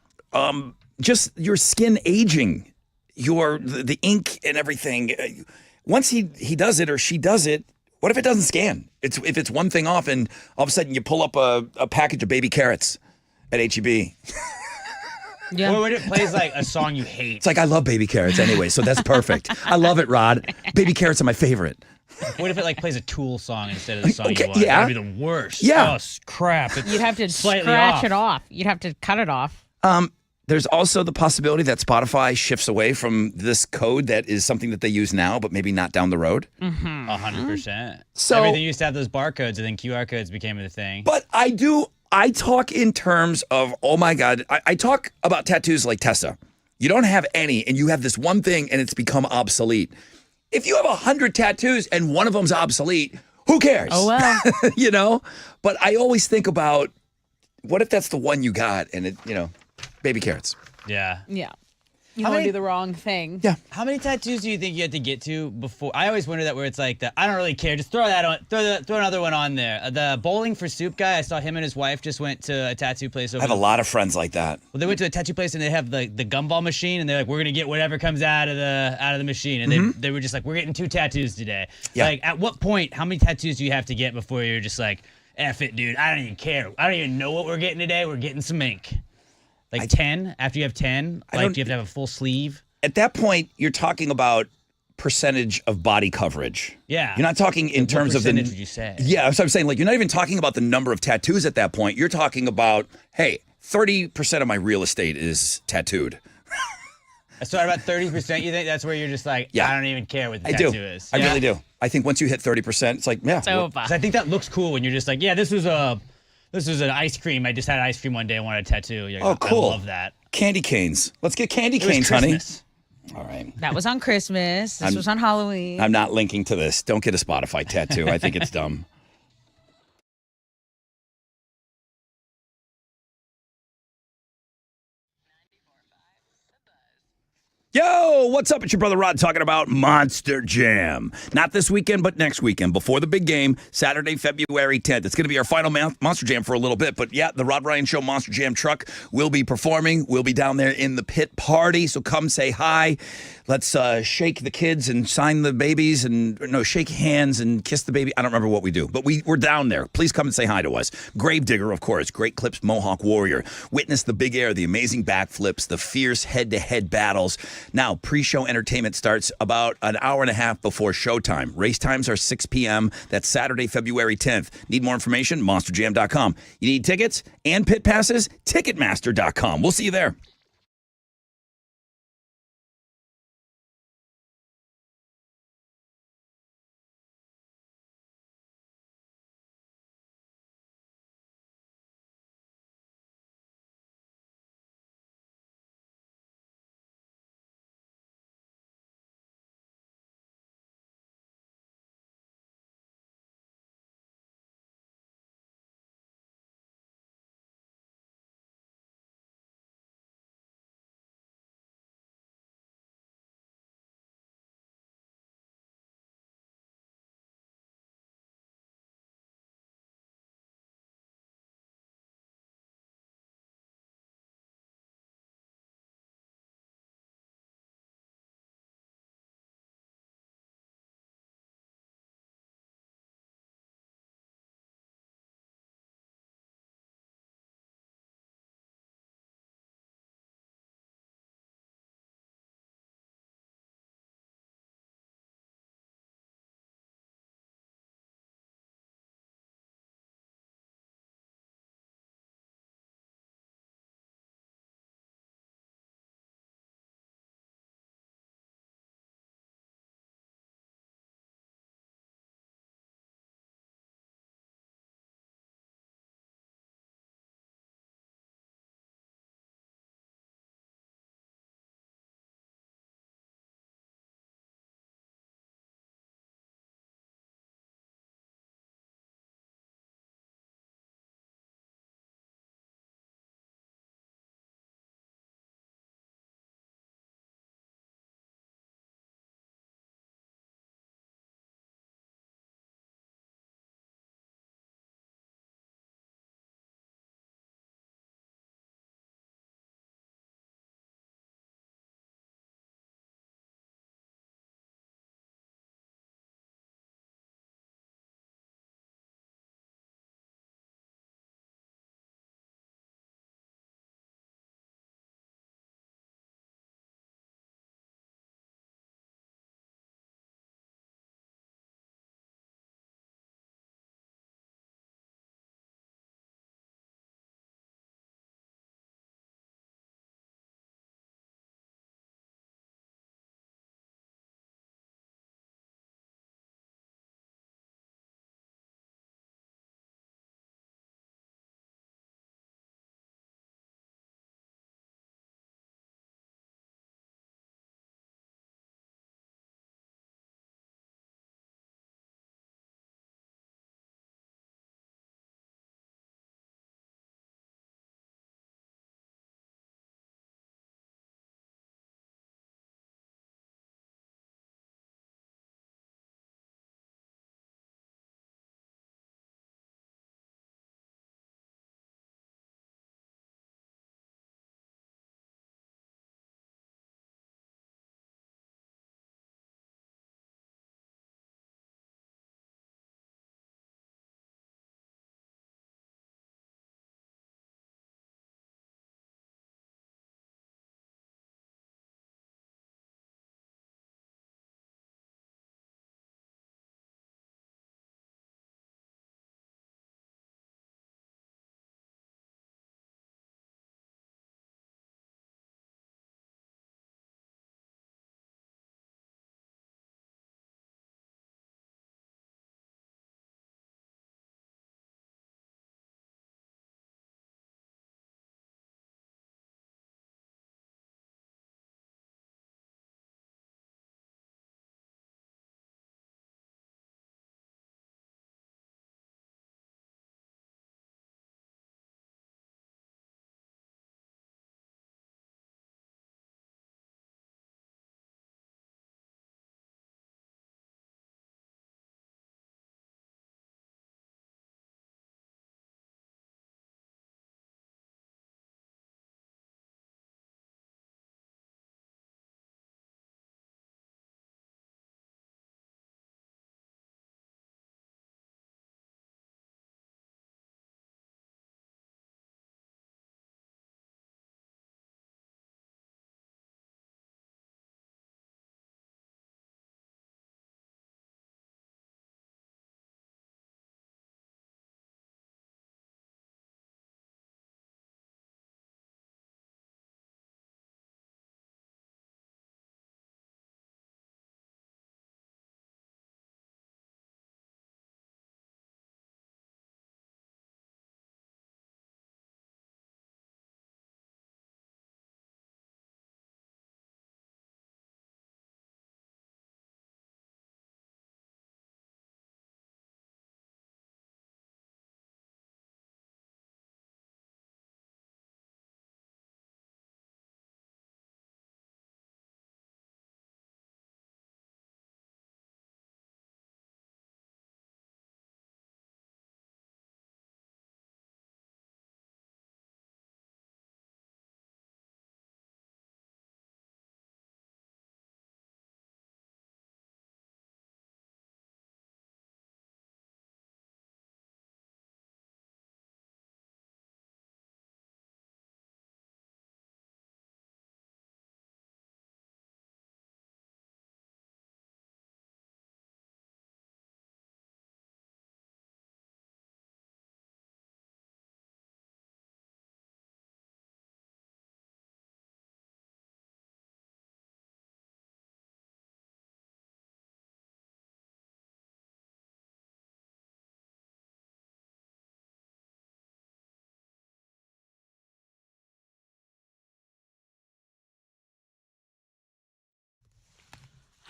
Just your skin aging, the ink and everything. Once he does it or she does it, what if it doesn't scan? If it's one thing off and all of a sudden you pull up a package of baby carrots at H-E-B. Yeah. Or when it plays like a song you hate. It's like, I love baby carrots anyway, so that's perfect. I love it, Rod. Baby carrots are my favorite. What if it plays a Tool song instead of the song Okay, you want? yeah. That'd be the worst. Yeah. Oh, crap. It's You'd have to slightly scratch it off. You'd have to cut it off. There's also the possibility that Spotify shifts away from this code that is something that they use now, but maybe not down the road. 100%. So- Everything used to have those barcodes, and then QR codes became the thing. But I do I talk in terms of, oh my God, I talk about tattoos like Tessa. You don't have any, and you have this one thing, and it's become obsolete. If you have 100 tattoos and one of them's obsolete, who cares? Oh, well. You know? But I always think about, what if that's the one you got, and it, baby carrots. Yeah. Yeah. You How don't want to many- do the wrong thing. Yeah. How many tattoos do you think you have to get to before? I always wonder that where it's like I don't really care. Just throw that on. Throw another one on there. The Bowling for Soup guy. I saw him and his wife just went to a tattoo place. I have a lot of friends like that. Well, they went to a tattoo place and they have the gumball machine and they're like, we're gonna get whatever comes out of the machine. And they were just like, we're getting 2 tattoos today. Yeah. Like, at what point? How many tattoos do you have to get before you're just like, F it, dude. I don't even care. I don't even know what we're getting today. We're getting some ink. Like 10. After you have 10, like, do you have to have a full sleeve? At that point, you're talking about percentage of body coverage. Yeah. You're not talking in terms of the. What percentage would you say? Yeah, that's what I'm saying. Like, you're not even talking about the number of tattoos at that point. You're talking about, hey, 30% of my real estate is tattooed. So at about 30%, you think that's where you're just like, Yeah. I don't even care what the I tattoo do. is. I Yeah? really do. I think once you hit 30%, it's like, yeah. It's over. 'Cause I think that looks cool when you're just like, yeah, this was an ice cream. I just had ice cream one day and wanted a tattoo. You're like, Oh, cool. I love that. Candy canes. Let's get candy It was canes, honey. Christmas. All right. That was on Christmas. This was on Halloween. I'm not linking to this. Don't get a Spotify tattoo. I think it's dumb. Yo, what's up? It's your brother Rod talking about Monster Jam. Not this weekend, but next weekend before the big game, Saturday, February 10th. It's going to be our final Monster Jam for a little bit. But yeah, the Rod Ryan Show Monster Jam truck will be performing. We'll be down there in the pit party. So come say hi. Let's shake the kids and sign the babies shake hands and kiss the baby. I don't remember what we do, but we're down there. Please come and say hi to us. Gravedigger, of course. Great Clips, Mohawk Warrior. Witness the big air, the amazing backflips, the fierce head-to-head battles. Now, pre-show entertainment starts about an hour and a half before showtime. Race times are 6 p.m. That's Saturday, February 10th. Need more information? MonsterJam.com. You need tickets and pit passes? Ticketmaster.com. We'll see you there.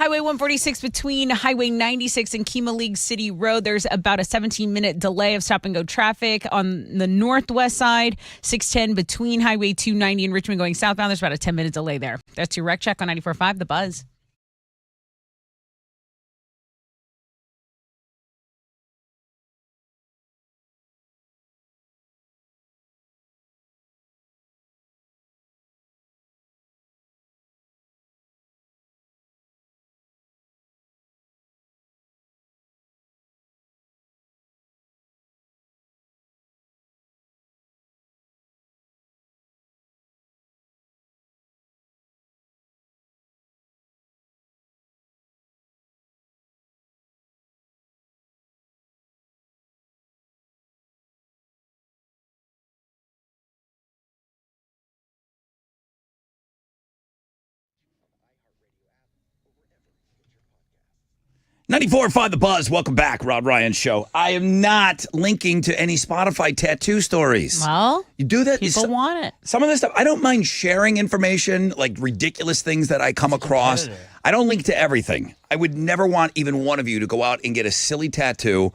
Highway 146 between Highway 96 and Kima League City Road. There's about a 17-minute delay of stop-and-go traffic. On the northwest side, 610 between Highway 290 and Richmond going southbound. There's about a 10-minute delay there. That's your wreck check on 94.5 The Buzz. .94.5 The Buzz. Welcome back, Rod Ryan Show. I am not linking to any Spotify tattoo stories. Well, you do that. people want it. Some of this stuff, I don't mind sharing information, like ridiculous things that I come across. I don't link to everything. I would never want even one of you to go out and get a silly tattoo.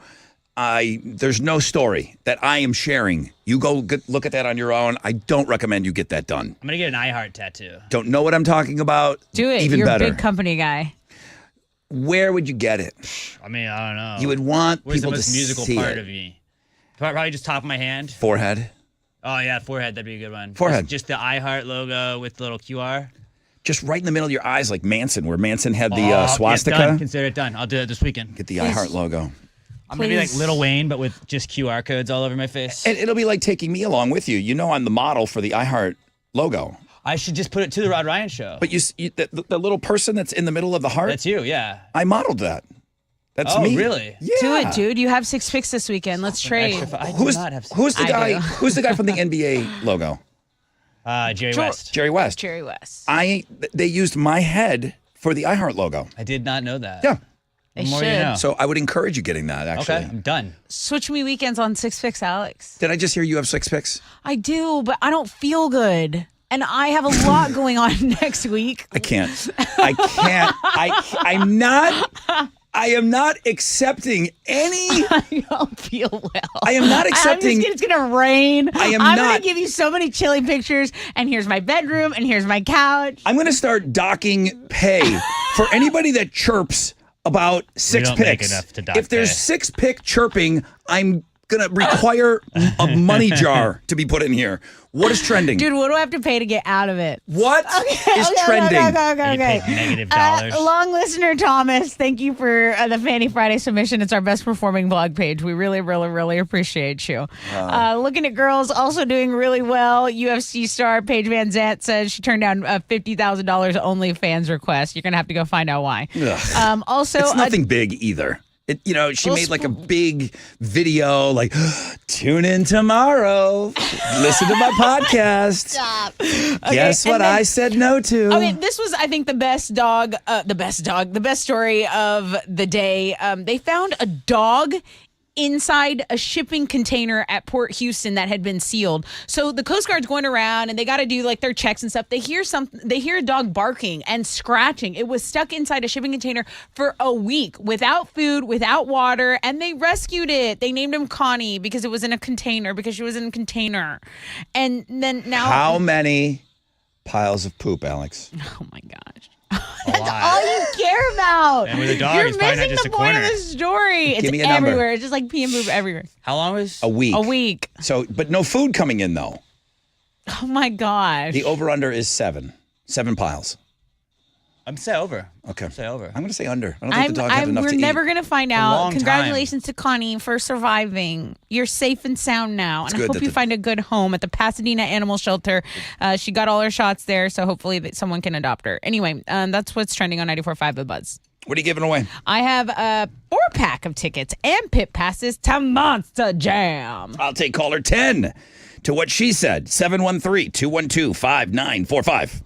There's no story that I am sharing. You go look at that on your own. I don't recommend you get that done. I'm gonna get an I Heart tattoo. Don't know what I'm talking about. Do it. Even You're better. a big company guy. Where would you get it? I mean, I don't know. You would want Where's people the to most musical see part it. of me? Probably just top of my hand. Forehead. Oh yeah, forehead. That'd be a good one. Forehead. Just the I Heart logo with the little QR. Just right in the middle of your eyes, like Manson, where Manson had the swastika. Yeah, done. Consider it done. I'll do it this weekend. Get the I Heart logo. I'm gonna be like Lil Wayne, but with just QR codes all over my face. And it'll be like taking me along with you. You know I'm the model for the I Heart logo. I should just put it to the Rod Ryan Show. But the little person that's in the middle of the heart? That's you, yeah. I modeled that. That's oh, me. really? Yeah. Do it, dude. You have 6 picks this weekend. Let's trade. Who's the guy? Who's the guy from the NBA logo? Jerry West. Jerry West. Jerry West. They used my head for the I Heart logo. I did not know that. Yeah. They The more should. you know. So I would encourage you getting that. Actually. Okay, I'm done. Switch me weekends on 6 picks, Alex. Did I just hear you have 6 picks? I do, but I don't feel good. And I have a lot going on next week. I can't. I'm not. I am not accepting any. I don't feel well. I am not accepting. It's gonna rain. I'm gonna not- give you so many chilly pictures. And here's my bedroom. And here's my couch. I'm going to start docking pay for anybody that chirps about 6 don't make picks. enough to dock If there's pay. 6 pick chirping, I'm going to require a money jar to be put in here. What is trending? Dude, what do I have to pay to get out of it? What is trending? Okay. You paid negative dollars. Long listener Thomas, thank you for the Fanny Friday submission. It's our best performing blog page. We really, really, really appreciate you. Looking at girls also doing really well. UFC star Paige Van Zant says she turned down a $50,000 OnlyFans request. You're going to have to go find out why. Also, It's nothing big either. She made like a big video, like, tune in tomorrow, listen to my podcast. Stop. Guess what I said no to? I mean, this was, I think, the best story of the day. They found a dog inside a shipping container at Port Houston that had been sealed. So the Coast Guard's going around and they got to do like their checks and stuff. They hear a dog barking and scratching. It was stuck inside a shipping container for a week without food, without water, and they rescued it. They named him Connie because it was in a container, because she was in a container. And then now How many piles of poop, Alex? oh my gosh. That's all you care about. And with a dog, You're it's probably not missing just the a point of corner. the story. Give It's me a number. everywhere. It's just like pee and poop everywhere. How long was? A week. A week. So, but no food coming in though. Oh my gosh. The over/under is 7 piles. I'm say over. Okay. Say over. I'm going to say under. I don't think the dog had enough we're to eat. never going to find A out. long Congratulations to Connie for surviving. You're safe and sound now. And I good hope that you the- find a good home at the Pasadena Animal Shelter. She got all her shots there, so hopefully that someone can adopt her. Anyway, that's what's trending on 94.5 The Buzz. What are you giving away? I have a 4-pack of tickets and pit passes to Monster Jam. I'll take caller 10 to what she said. 713-212-5945.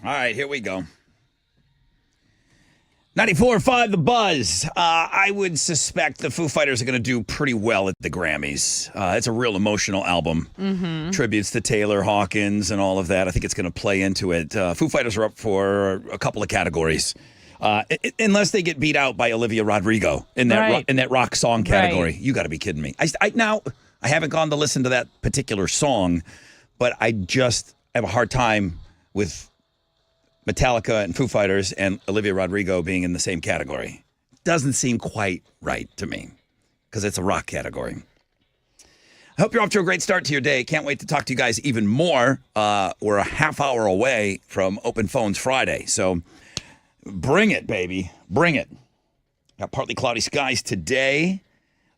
All right, here we go. 94.5 The Buzz. I would suspect the Foo Fighters are going to do pretty well at the Grammys. It's a real emotional album. Tributes to Taylor Hawkins and all of that. I think it's going to play into it. Foo Fighters are up for a couple of categories. Unless they get beat out by Olivia Rodrigo in that rock song category. You got to be kidding me. I haven't gone to listen to that particular song, but I just have a hard time with Metallica and Foo Fighters and Olivia Rodrigo being in the same category. Doesn't seem quite right to me because it's a rock category. I hope you're off to a great start to your day. Can't wait to talk to you guys even more. We're a half hour away from Open Phones Friday, so bring it, baby. Bring it. Got partly cloudy skies today.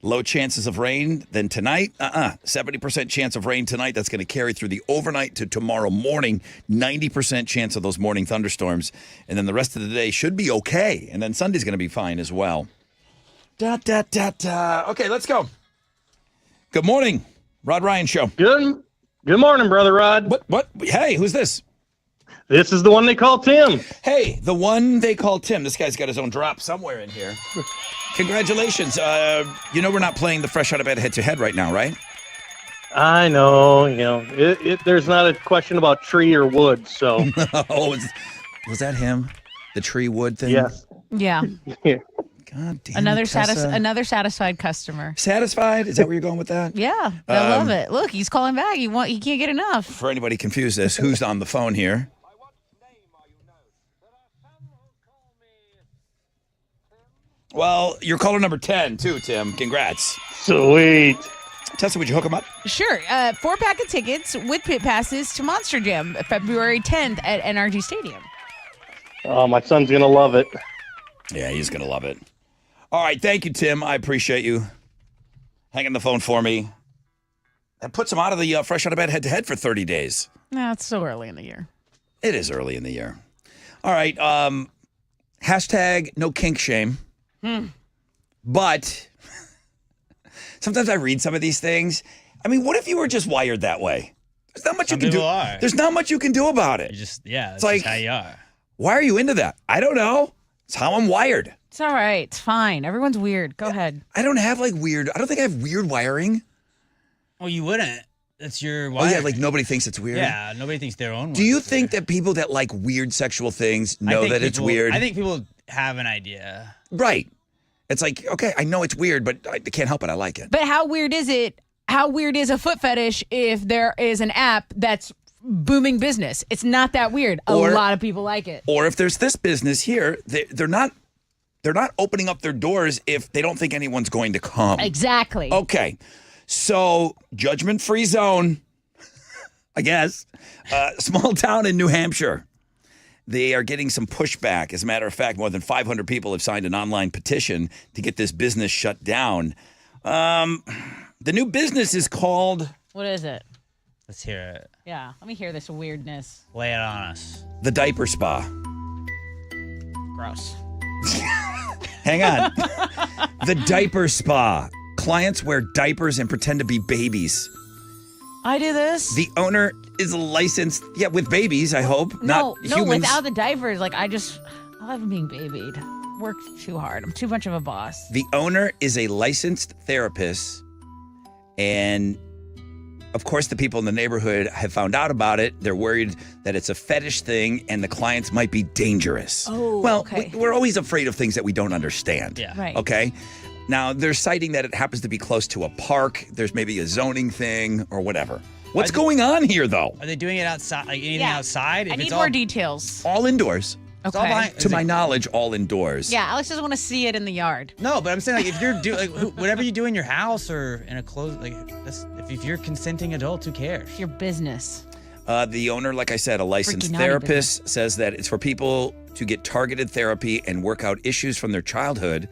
Low chances of rain. Then tonight, 70% chance of rain tonight. That's going to carry through the overnight to tomorrow morning. 90% chance of those morning thunderstorms. And then the rest of the day should be okay. And then Sunday's going to be fine as well. Okay, let's go. Good morning, Rod Ryan Show. Good morning, Brother Rod. What? Hey, who's this? This is the one they call Tim. Hey, the one they call Tim. This guy's got his own drop somewhere in here. Congratulations. We're not playing the Fresh Out of Bed head-to-head right now, right? I know. There's not a question about tree or wood, so. Was that him? The tree wood thing? Yes. Yeah. God damn Another it, Tessa. another satisfied customer. Satisfied? Is that where you're going with that? Yeah, I love it. Look, he's calling back. He can't get enough. For anybody confused as who's on the phone here? Well, you're caller number 10, too, Tim. Congrats. Sweet. Tessa, would you hook him up? Sure. 4-pack of tickets with pit passes to Monster Jam, February 10th at NRG Stadium. Oh, my son's going to love it. Yeah, he's going to love it. All right. Thank you, Tim. I appreciate you hanging the phone for me. That puts him out of the Fresh Out of Bed head-to-head for 30 days. No, it's so early in the year. It is early in the year. All right. Hashtag no kink shame. But sometimes I read some of these things. I mean, what if you were just wired that way? There's not much you can do. There's not much you can do about it. It's like, just how you are. Why are you into that? I don't know. It's how I'm wired. It's all right. It's fine. Everyone's weird. Go ahead. I don't think I have weird wiring. Well, you wouldn't. That's your wiring. Oh, yeah, like nobody thinks it's weird. Yeah, nobody thinks their own. Do you think that people that like weird sexual things know that it's weird? I think people have an idea. Right. It's like, okay, I know it's weird, but I can't help it. I like it. But how weird is it? How weird is a foot fetish if there is an app that's booming business? It's not that weird. A lot of people like it. Or if there's this business here, they're not opening up their doors if they don't think anyone's going to come. Exactly. Okay. So, judgment-free zone, I guess. Small town in New Hampshire. They are getting some pushback. As a matter of fact, more than 500 people have signed an online petition to get this business shut down. The new business is called... What is it? Let's hear it. Yeah, let me hear this weirdness. Lay it on us. The Diaper Spa. Gross. Hang on. The Diaper Spa. Clients wear diapers and pretend to be babies. I do this. The owner is licensed, with babies, I hope, not humans. No, without the diapers. Like, I love being babied. Work too hard. I'm too much of a boss. The owner is a licensed therapist, and of course, the people in the neighborhood have found out about it. They're worried that it's a fetish thing and the clients might be dangerous. Oh, well, okay. We're always afraid of things that we don't understand. Yeah. Right. Okay? Now, they're citing that it happens to be close to a park. There's maybe a zoning thing or whatever. What's going on here, though? Are they doing it outside? Like anything outside? I need more details. All indoors. Okay. To my knowledge, all indoors. Yeah, Alex doesn't want to see it in the yard. No, but I'm saying like if you're doing whatever you do in your house or in a closed if you're consenting adult, who cares? It's your business. The owner, like I said, a licensed therapist, says that it's for people to get targeted therapy and work out issues from their childhood.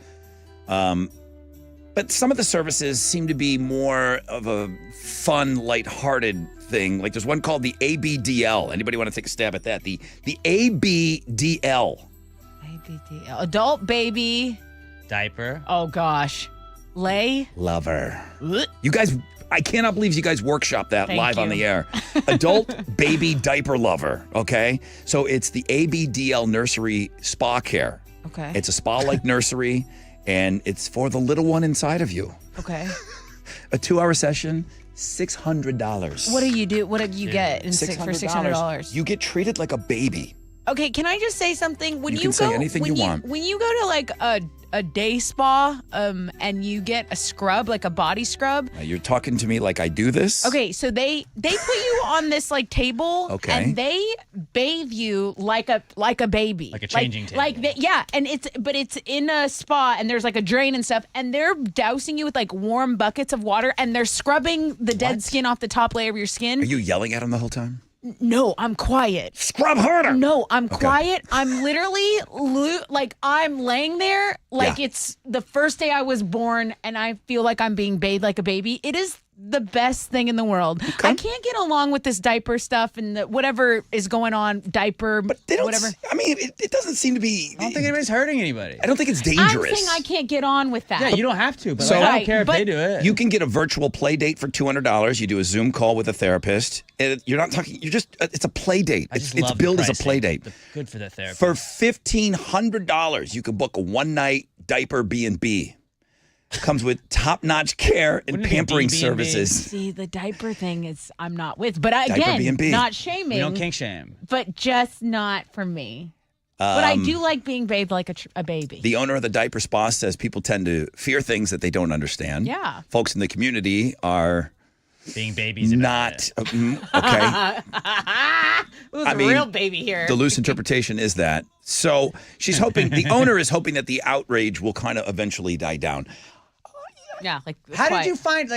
But some of the services seem to be more of a fun, lighthearted thing. Like there's one called the ABDL. Anybody want to take a stab at that? The ABDL. ABDL. Adult baby. Diaper. Oh, gosh. Lay. Lover. You guys, I cannot believe you guys workshop that Thank live on you. the air. Adult baby diaper lover, okay? So it's the ABDL Nursery Spa Care. Okay. It's a spa-like nursery, and it's for the little one inside of you. Okay. A 2-hour session, $600. What do you do? What do you get for $600. $600? You get treated like a baby. Okay, can I just say something? When You you, can say go, anything when you want. When you go to like a day spa, and you get a scrub, like a body scrub. Now, you're talking to me like I do this? Okay, so they put you on this like table, Okay. and they bathe you like a baby, Like a changing table. Like yeah, and it's in a spa, and there's like a drain and stuff, and they're dousing you with like warm buckets of water, and they're scrubbing the dead skin off the top layer of your skin. Are you yelling at him the whole time? No, I'm quiet. Scrub harder. No, I'm quiet. I'm literally like I'm laying there like Yeah. it's the first day I was born, and I feel like I'm being bathed like a baby. It is the best thing in the world. I can't get along with this diaper stuff and whatever is going on, diaper, But they don't, whatever. I mean, it doesn't seem to be. I don't think anybody's hurting anybody. I don't think it's I'm dangerous. saying I can't get on with that. Yeah, you don't have to, but So- like, I Right, don't care if but- they do it. You can get a virtual play date for $200. You do a Zoom call with a therapist. You're not talking. You're just. It's a play date. I It's just love the billed as a pricing. play date. Good for the therapist. For $1,500, you can book a one-night diaper B&B. Comes with top-notch care and Wouldn't it be pampering B&B? services. See, the diaper thing is I'm not with, but Diaper again, B&B. not we shaming, don't kink shame. but just not for me. But I do like being bathed like a baby. The owner of the diaper spa says people tend to fear things that they don't understand. Yeah. Folks in the community are Being babies. about not it. okay. Who's I a mean, real baby here? The loose interpretation is that. So she's hoping, the owner is hoping that the outrage will kind of eventually die down. Yeah, like How quiet. did you find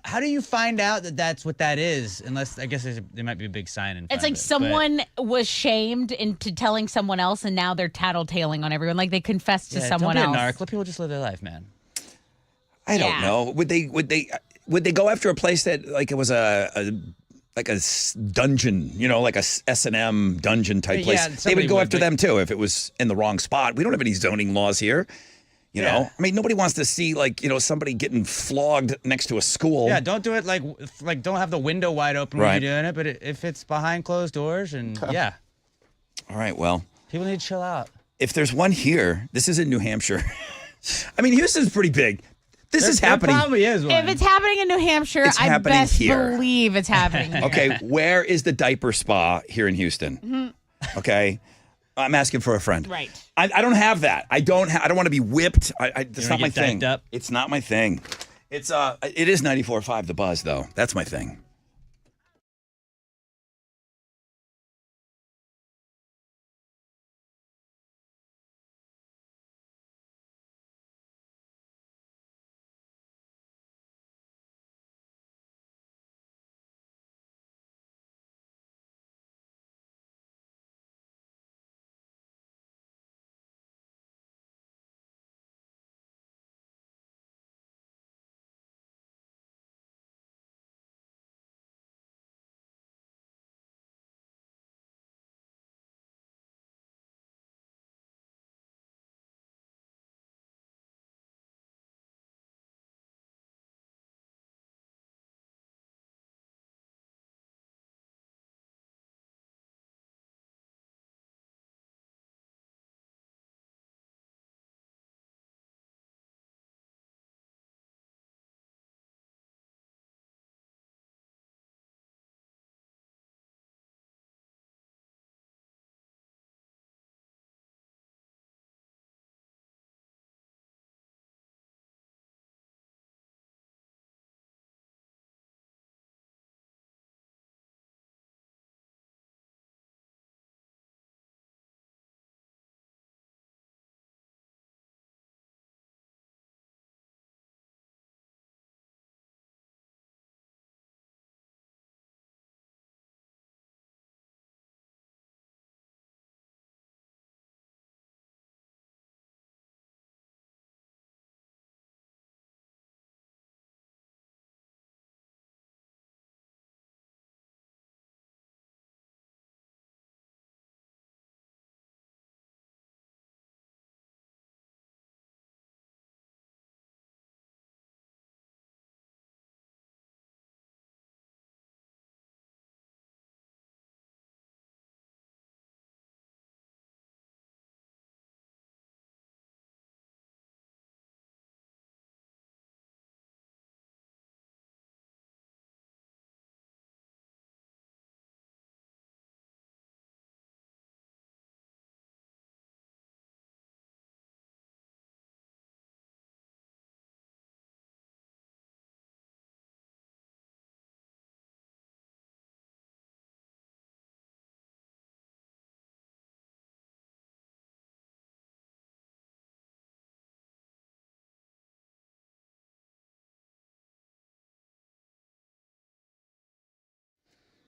how do you find out that that's what that is? Unless I guess there might be a big sign in front It's like of it, someone was shamed into telling someone else, and now they're tattletaling on everyone. Like they confessed but, to yeah, someone don't else. be a narc. Let people just live their life, man. I don't Yeah. know. Would they go after a place that like it was a dungeon, like a S&M dungeon type Yeah, place? They somebody would go would, after but- them too if it was in the wrong spot. We don't have any zoning laws here. You know, I mean, nobody wants to see somebody getting flogged next to a school. Yeah, don't do it like don't have the window wide open when Right. you're doing it. But if it's behind closed doors and yeah, All right. Well, people need to chill out. if there's one here, this is in New Hampshire. I mean, Houston's pretty big. This is happening. There probably is one. If it's happening in New Hampshire, It's I happening best here. believe it's happening here. Okay, where is the diaper spa here in Houston? Okay, I'm asking for a friend. Right. I don't have that. I don't want to be whipped. That's You not wanna my get thing. dyked up? It's not my thing. It is 94.5 The Buzz though. That's my thing.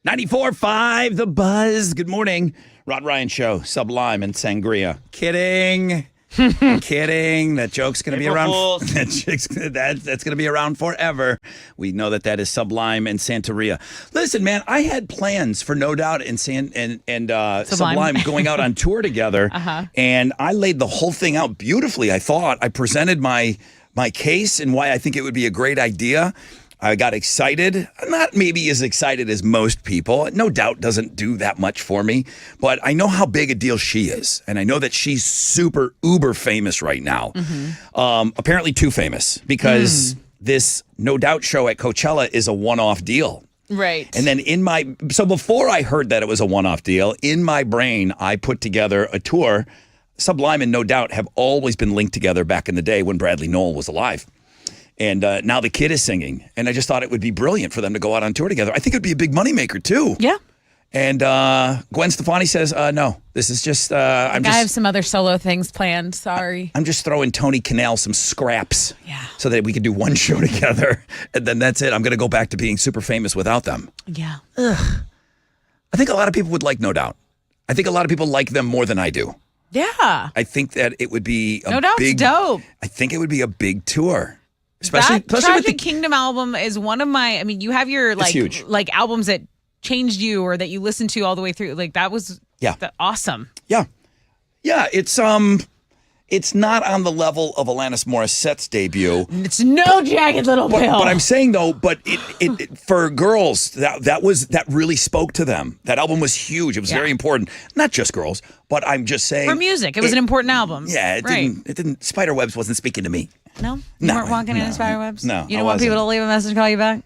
94.5 The Buzz. Good morning. Rod Ryan Show, Sublime and Sangria. Kidding. Kidding. That joke's going to be around. That's going to be around forever. We know that is Sublime and Santeria. Listen, man, I had plans for No Doubt and Sublime going out on tour together, and I laid the whole thing out beautifully. I thought I presented my case and why I think it would be a great idea. I got excited, not maybe as excited as most people. No Doubt doesn't do that much for me, but I know how big a deal she is. And I know that she's super uber famous right now. Apparently too famous because this No Doubt show at Coachella is a one-off deal. Right. And then so before I heard that it was a one-off deal, in my brain, I put together a tour. Sublime and No Doubt have always been linked together back in the day when Bradley Nowell was alive. And now the kid is singing. And I just thought it would be brilliant for them to go out on tour together. I think it would be a big moneymaker, too. Yeah. And Gwen Stefani says, no, this is just... I have some other solo things planned. Sorry. I'm just throwing Tony Canal some scraps so that we could do one show together. And then that's it. I'm going to go back to being super famous without them. Yeah. Ugh. I think a lot of people would like No Doubt. I think a lot of people like them more than I do. Yeah. I think that it would be No Doubt's dope. I think it would be a big tour. Especially That Tragic with Kingdom album is one of my. I mean, you have your huge. like albums that changed you or that you listened to all the way through. Like that was awesome. Yeah, it's not on the level of Alanis Morissette's debut. It's no Jagged Little Pill. But I'm saying though, it for girls that really spoke to them. That album was huge. It was very important. Not just girls, but I'm just saying For music, it was an important album. Yeah, it didn't. Spiderwebs wasn't speaking to me. No, you weren't walking in spiderwebs. No, you don't want people to leave a message and call you back.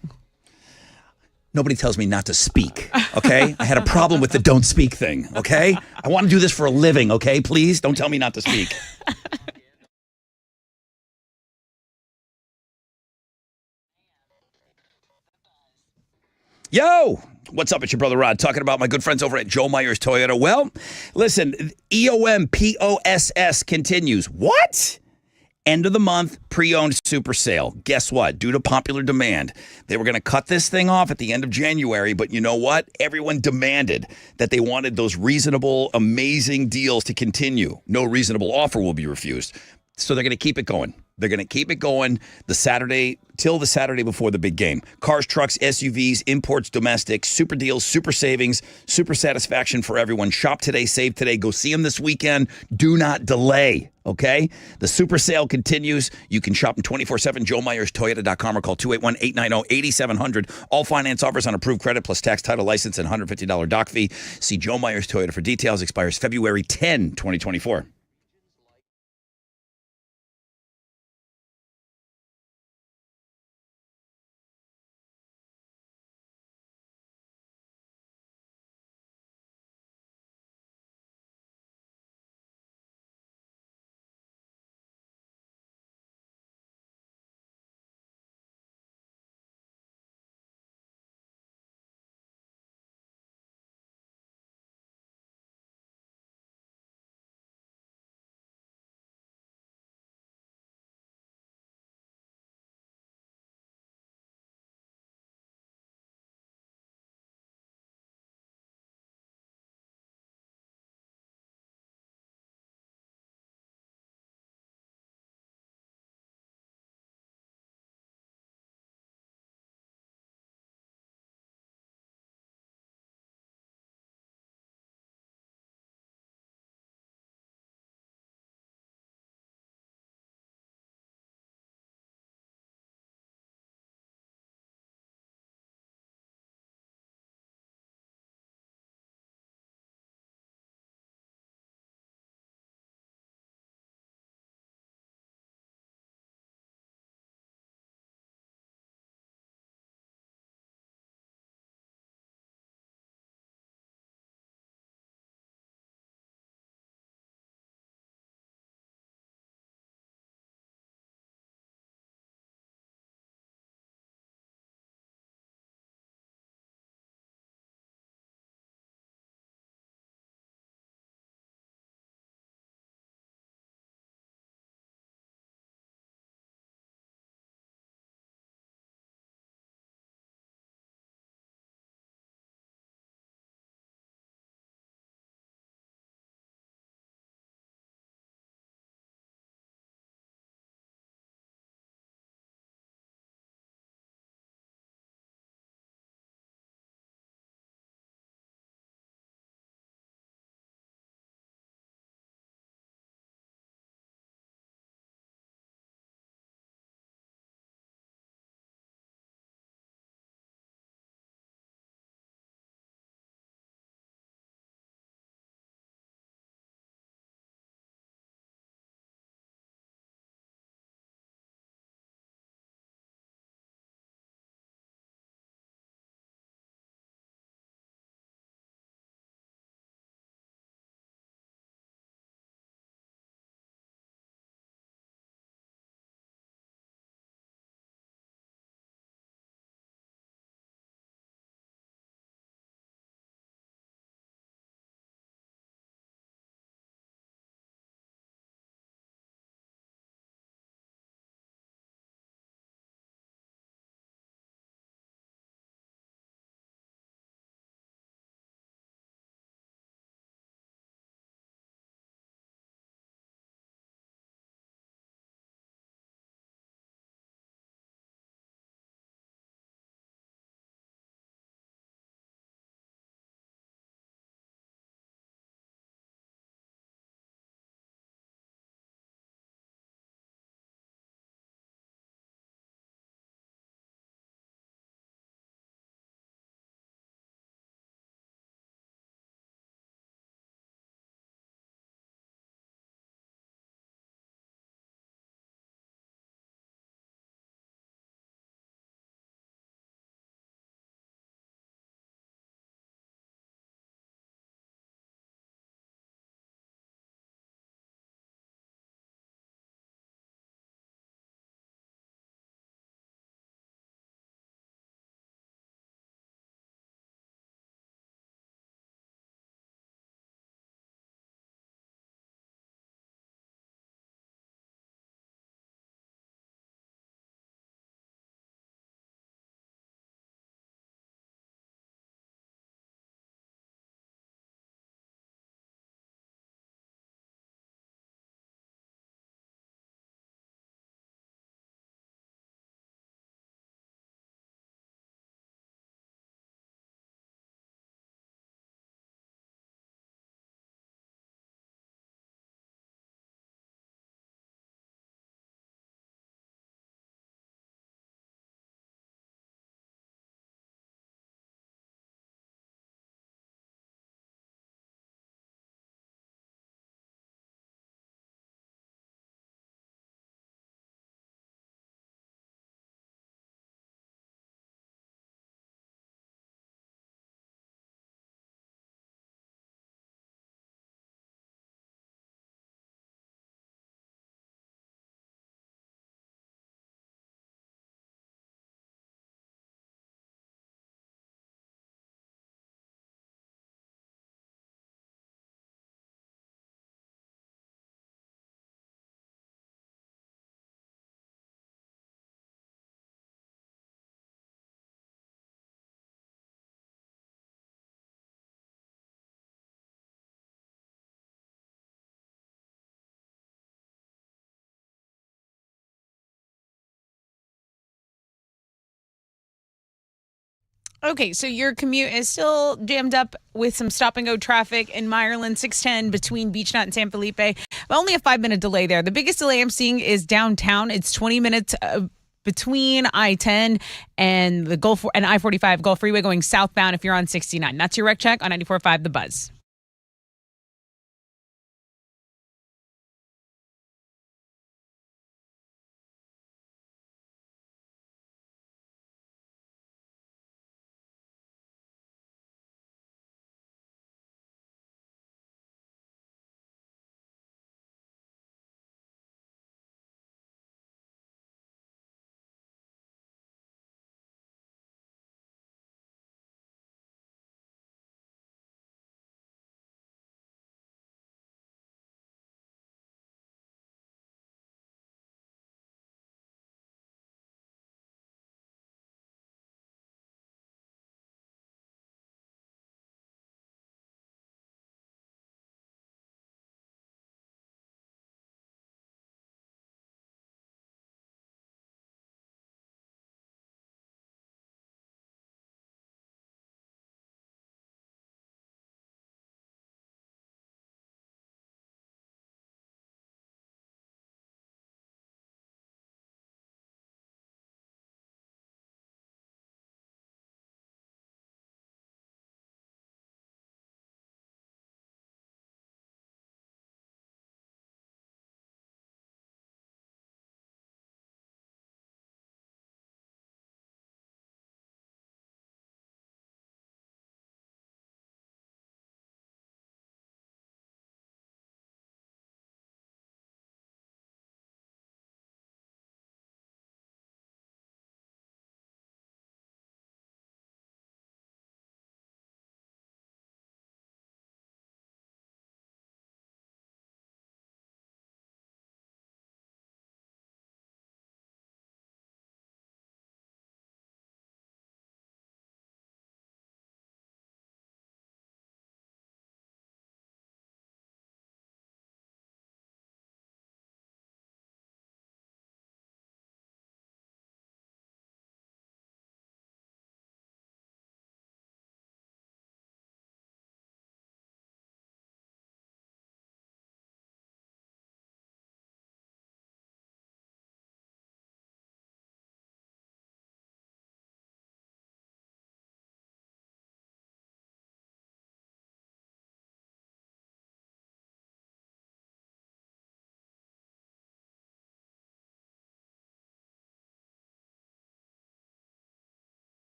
Nobody tells me not to speak, okay? I had a problem with the don't speak thing, okay? I want to do this for a living, okay? Please don't tell me not to speak. Yo! What's up? It's your brother Rod talking about my good friends over at Joe Myers Toyota. Well, listen, EOMPOSS continues. What? End of the month, pre-owned super sale. Guess what? Due to popular demand, they were going to cut this thing off at the end of January, but you know what? Everyone demanded that they wanted those reasonable, amazing deals to continue. No reasonable offer will be refused. So they're going to keep it going. They're going to keep it going till the Saturday before the big game. Cars, trucks, SUVs, imports, domestic, super deals, super savings, super satisfaction for everyone. Shop today, save today. Go see them this weekend. Do not delay, okay? The super sale continues. You can shop in 24/7, JoeMyersToyota.com or call 281-890-8700. All finance offers on approved credit plus tax, title, license, and $150 doc fee. See Joe Myers Toyota for details. Expires February 10, 2024. Okay, so your commute is still jammed up with some stop and go traffic in Meyerland 610 between Beach Nut and San Felipe. Only a 5-minute delay there. The biggest delay I'm seeing is downtown. It's 20 minutes between I-10 and the Gulf and I-45 Gulf Freeway going southbound if you're on 69. That's your rec check on 94.5 The Buzz.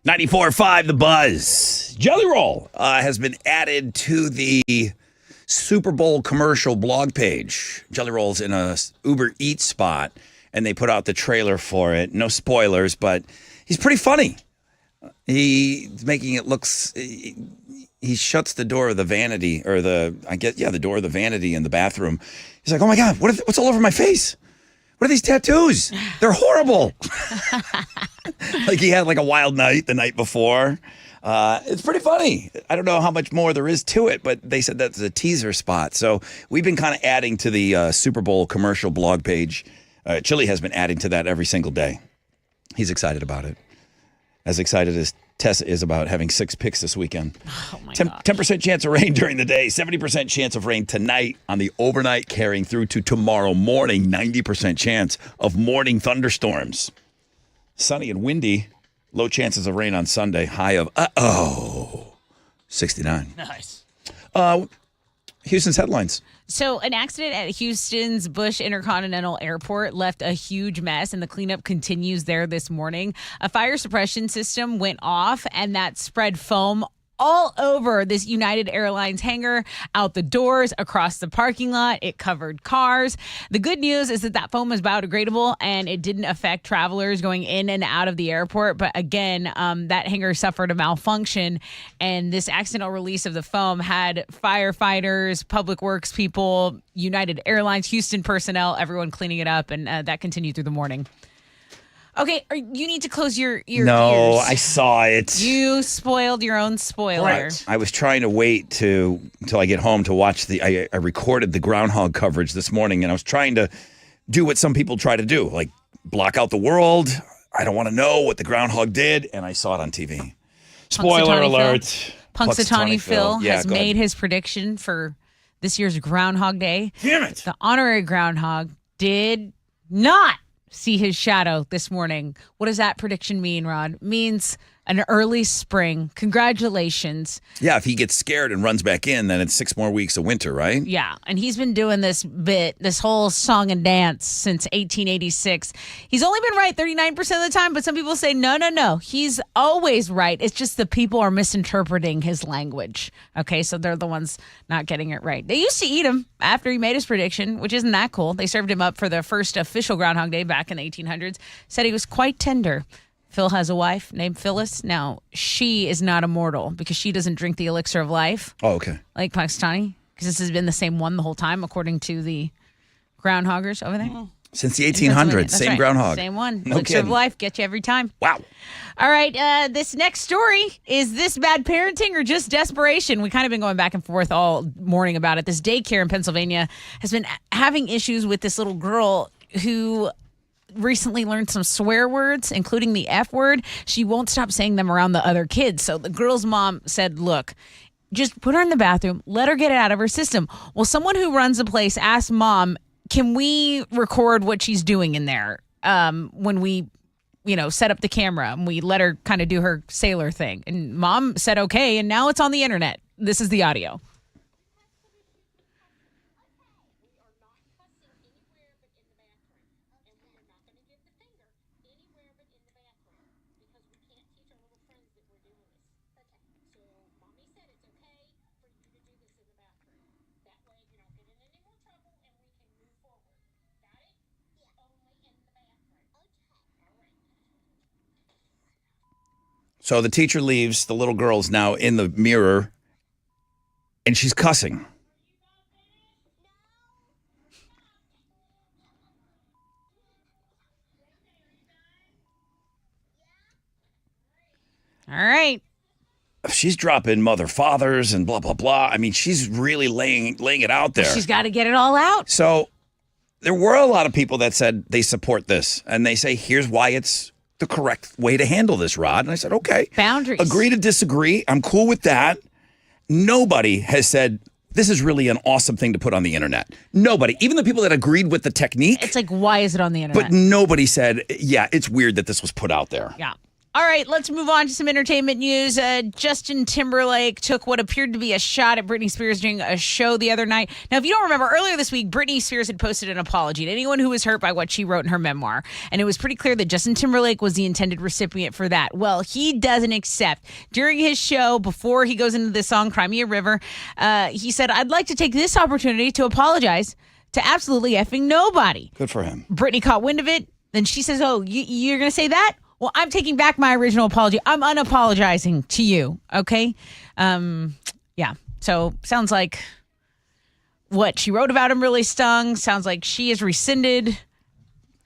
.94.5 The Buzz. Jelly Roll has been added to the Super Bowl commercial blog page. Jelly Roll's in a Uber Eats spot, and they put out the trailer for it. No spoilers, but he's pretty funny. He's making it looks. He shuts the door of the vanity, or the door of the vanity in the bathroom. He's like, "Oh my God, what's all over my face? What are these tattoos? They're horrible." Like he had like a wild night the night before. It's pretty funny. I don't know how much more there is to it, but they said that's a teaser spot. So we've been kind of adding to the Super Bowl commercial blog page. Chili has been adding to that every single day. He's excited about it. As excited as Tessa is about having 6 picks this weekend. Oh my gosh. 10% chance of rain during the day, 70% chance of rain tonight on the overnight, carrying through to tomorrow morning, 90% chance of morning thunderstorms. Sunny and windy, low chances of rain on Sunday, high of 69. Nice. Houston's headlines. So, an accident at Houston's Bush Intercontinental Airport left a huge mess, and the cleanup continues there this morning. A fire suppression system went off, and that spread foam all over this United Airlines hangar, out the doors, across the parking lot. It covered cars. The good news is that foam is biodegradable and it didn't affect travelers going in and out of the airport. But again, that hangar suffered a malfunction, and this accidental release of the foam had firefighters, public works people, United Airlines, Houston personnel, everyone cleaning it up, and that continued through the morning. Okay, you need to close your ears. No, I saw it. You spoiled your own spoiler. Right. I was trying to wait until I get home to watch I recorded the groundhog coverage this morning, and I was trying to do what some people try to do, like block out the world. I don't want to know what the groundhog did, and I saw it on TV. Spoiler alert. Punxsutawney Phil has go ahead. made his prediction for this year's Groundhog Day. Damn it. The honorary groundhog did not see his shadow this morning. What does that prediction mean, Rod? Means an early spring. Congratulations. Yeah, if he gets scared and runs back in, then it's 6 more weeks of winter, right? Yeah, and he's been doing this whole song and dance since 1886. He's only been right 39% of the time, but some people say, no. He's always right. It's just the people are misinterpreting his language. Okay, so they're the ones not getting it right. They used to eat him after he made his prediction, which isn't that cool. They served him up for the first official Groundhog Day back in the 1800s. Said he was quite tender. Phil has a wife named Phyllis. Now, she is not immortal because she doesn't drink the elixir of life. Oh, okay. Like Punxsutawney, because this has been the same one the whole time, according to the groundhoggers over there. Since the 1800s, That's same right. groundhog. Same one. No Elixir of kidding. life, get you every time. Wow. All right, this next story, is this bad parenting or just desperation? We kind of been going back and forth all morning about it. This daycare in Pennsylvania has been having issues with this little girl who recently learned some swear words, including the F word. She won't stop saying them around the other kids. So the girl's mom said, look, just put her in the bathroom, let her get it out of her system. Well, someone who runs the place asked mom, can we record what she's doing in there when we, set up the camera and we let her kind of do her sailor thing? And mom said, okay. And now it's on the internet. This is the audio. So the teacher leaves. The little girl's now in the mirror, and she's cussing. All right. She's dropping mother, fathers, and blah, blah, blah. I mean, she's really laying it out there. She's got to get it all out. So there were a lot of people that said they support this, and they say, here's why it's the correct way to handle this, Rod. And I said, okay. Boundaries. Agree to disagree. I'm cool with that. Nobody has said, this is really an awesome thing to put on the internet. Nobody. Even the people that agreed with the technique. It's like, why is it on the internet? But nobody said, yeah, it's weird that this was put out there. Yeah. All right, let's move on to some entertainment news. Justin Timberlake took what appeared to be a shot at Britney Spears during a show the other night. Now, if you don't remember, earlier this week, Britney Spears had posted an apology to anyone who was hurt by what she wrote in her memoir. And it was pretty clear that Justin Timberlake was the intended recipient for that. Well, he doesn't accept. During his show, before he goes into the song Cry Me a River, he said, I'd like to take this opportunity to apologize to absolutely effing nobody. Good for him. Britney caught wind of it. Then she says, oh, you're going to say that? Well, I'm taking back my original apology. I'm unapologizing to you, okay? Yeah. So sounds like what she wrote about him really stung. Sounds like she is rescinded.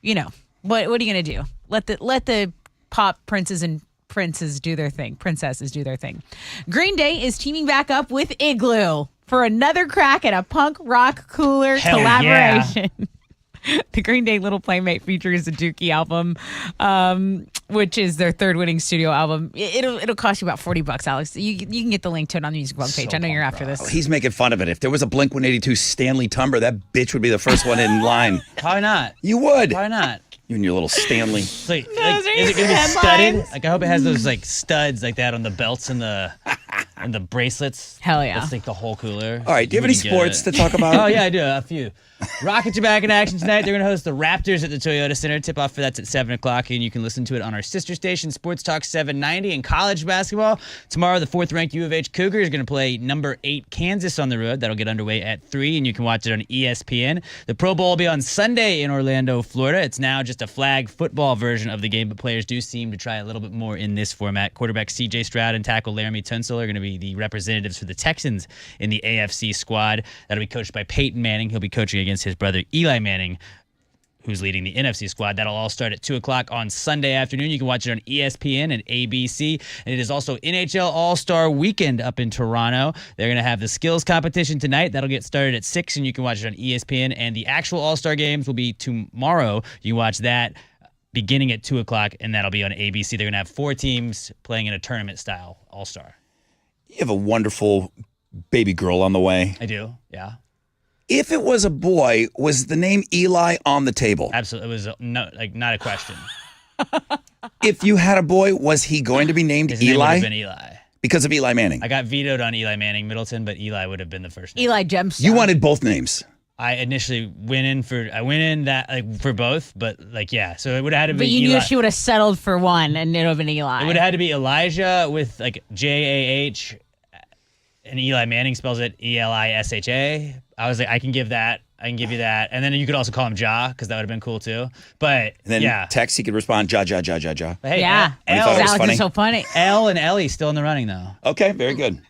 You know, what are you gonna do? Let the pop princesses do their thing. Princesses do their thing. Green Day is teaming back up with Igloo for another crack at a punk rock cooler collaboration. Yeah. The Green Day Little Playmate features the Dookie album, which is their third winning studio album. It'll cost you about $40, Alex. You can get the link to it on the Music Blog page. I know you're after this. He's making fun of it. If there was a Blink-182 Stanley Tumber, that bitch would be the first one in line. Why not? You would. Why not? You and your little Stanley. Is it going to be studded? Like, I hope it has those like studs like that on the belts and the And the bracelets. Hell yeah. That's like the whole cooler. All right, do you have any sports to talk about? Oh, yeah, I do. A few. Rockets are back in action tonight. They're going to host the Raptors at the Toyota Center. Tip-off for that's at 7 o'clock, and you can listen to it on our sister station, Sports Talk 790. In college basketball, tomorrow the 4th-ranked U of H Cougars are going to play number 8 Kansas on the road. That'll get underway at 3, and you can watch it on ESPN. The Pro Bowl will be on Sunday in Orlando, Florida. It's now just a flag football version of the game, but players do seem to try a little bit more in this format. Quarterback C.J. Stroud and tackle Laramie Tunsil are going to be the representatives for the Texans in the AFC squad. That'll be coached by Peyton Manning. He'll be coaching against his brother Eli Manning, who's leading the NFC squad. That'll all start at 2 o'clock on Sunday afternoon. You can watch it on ESPN and ABC. And it is also NHL All-Star Weekend up in Toronto. They're going to have the skills competition tonight. That'll get started at 6, and you can watch it on ESPN. And the actual All-Star games will be tomorrow. You can watch that beginning at 2 o'clock, and that'll be on ABC. They're going to have 4 teams playing in a tournament-style All-Star. You have a wonderful baby girl on the way. I do, yeah. If it was a boy, was the name Eli on the table? Absolutely. It was not a question. If you had a boy, was he going to be named His name would Eli? have been Eli. Because of Eli Manning. I got vetoed on Eli Manning Middleton, but Eli would have been the first name. Eli Gemstone. You wanted both names. I initially went in for both, but yeah. So it would have had to be. But you Eli. knew she would have settled for one, and it would have been Eli. It would have had to be Elijah with Jah, and Eli Manning spells it Elisha. I was like, I can give that. I can give you that. And then you could also call him Ja, because that would have been cool too. But And then yeah. text, he could respond, Ja, Ja, Ja, Ja, Ja. But hey, Yeah. And he thought it was Alex funny. is so funny. Elle and Ellie still in the running though. Okay, very good.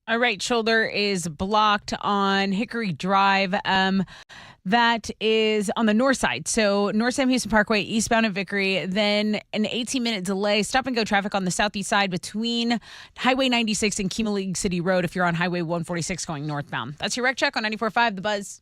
Our right shoulder is blocked on Hickory Drive. That is on the north side. So North Sam Houston Parkway, eastbound of Vickery. Then an 18-minute delay. Stop and go traffic on the southeast side between Highway 96 and Kima League City Road if you're on Highway 146 going northbound. That's your rec check on 94.5 The Buzz.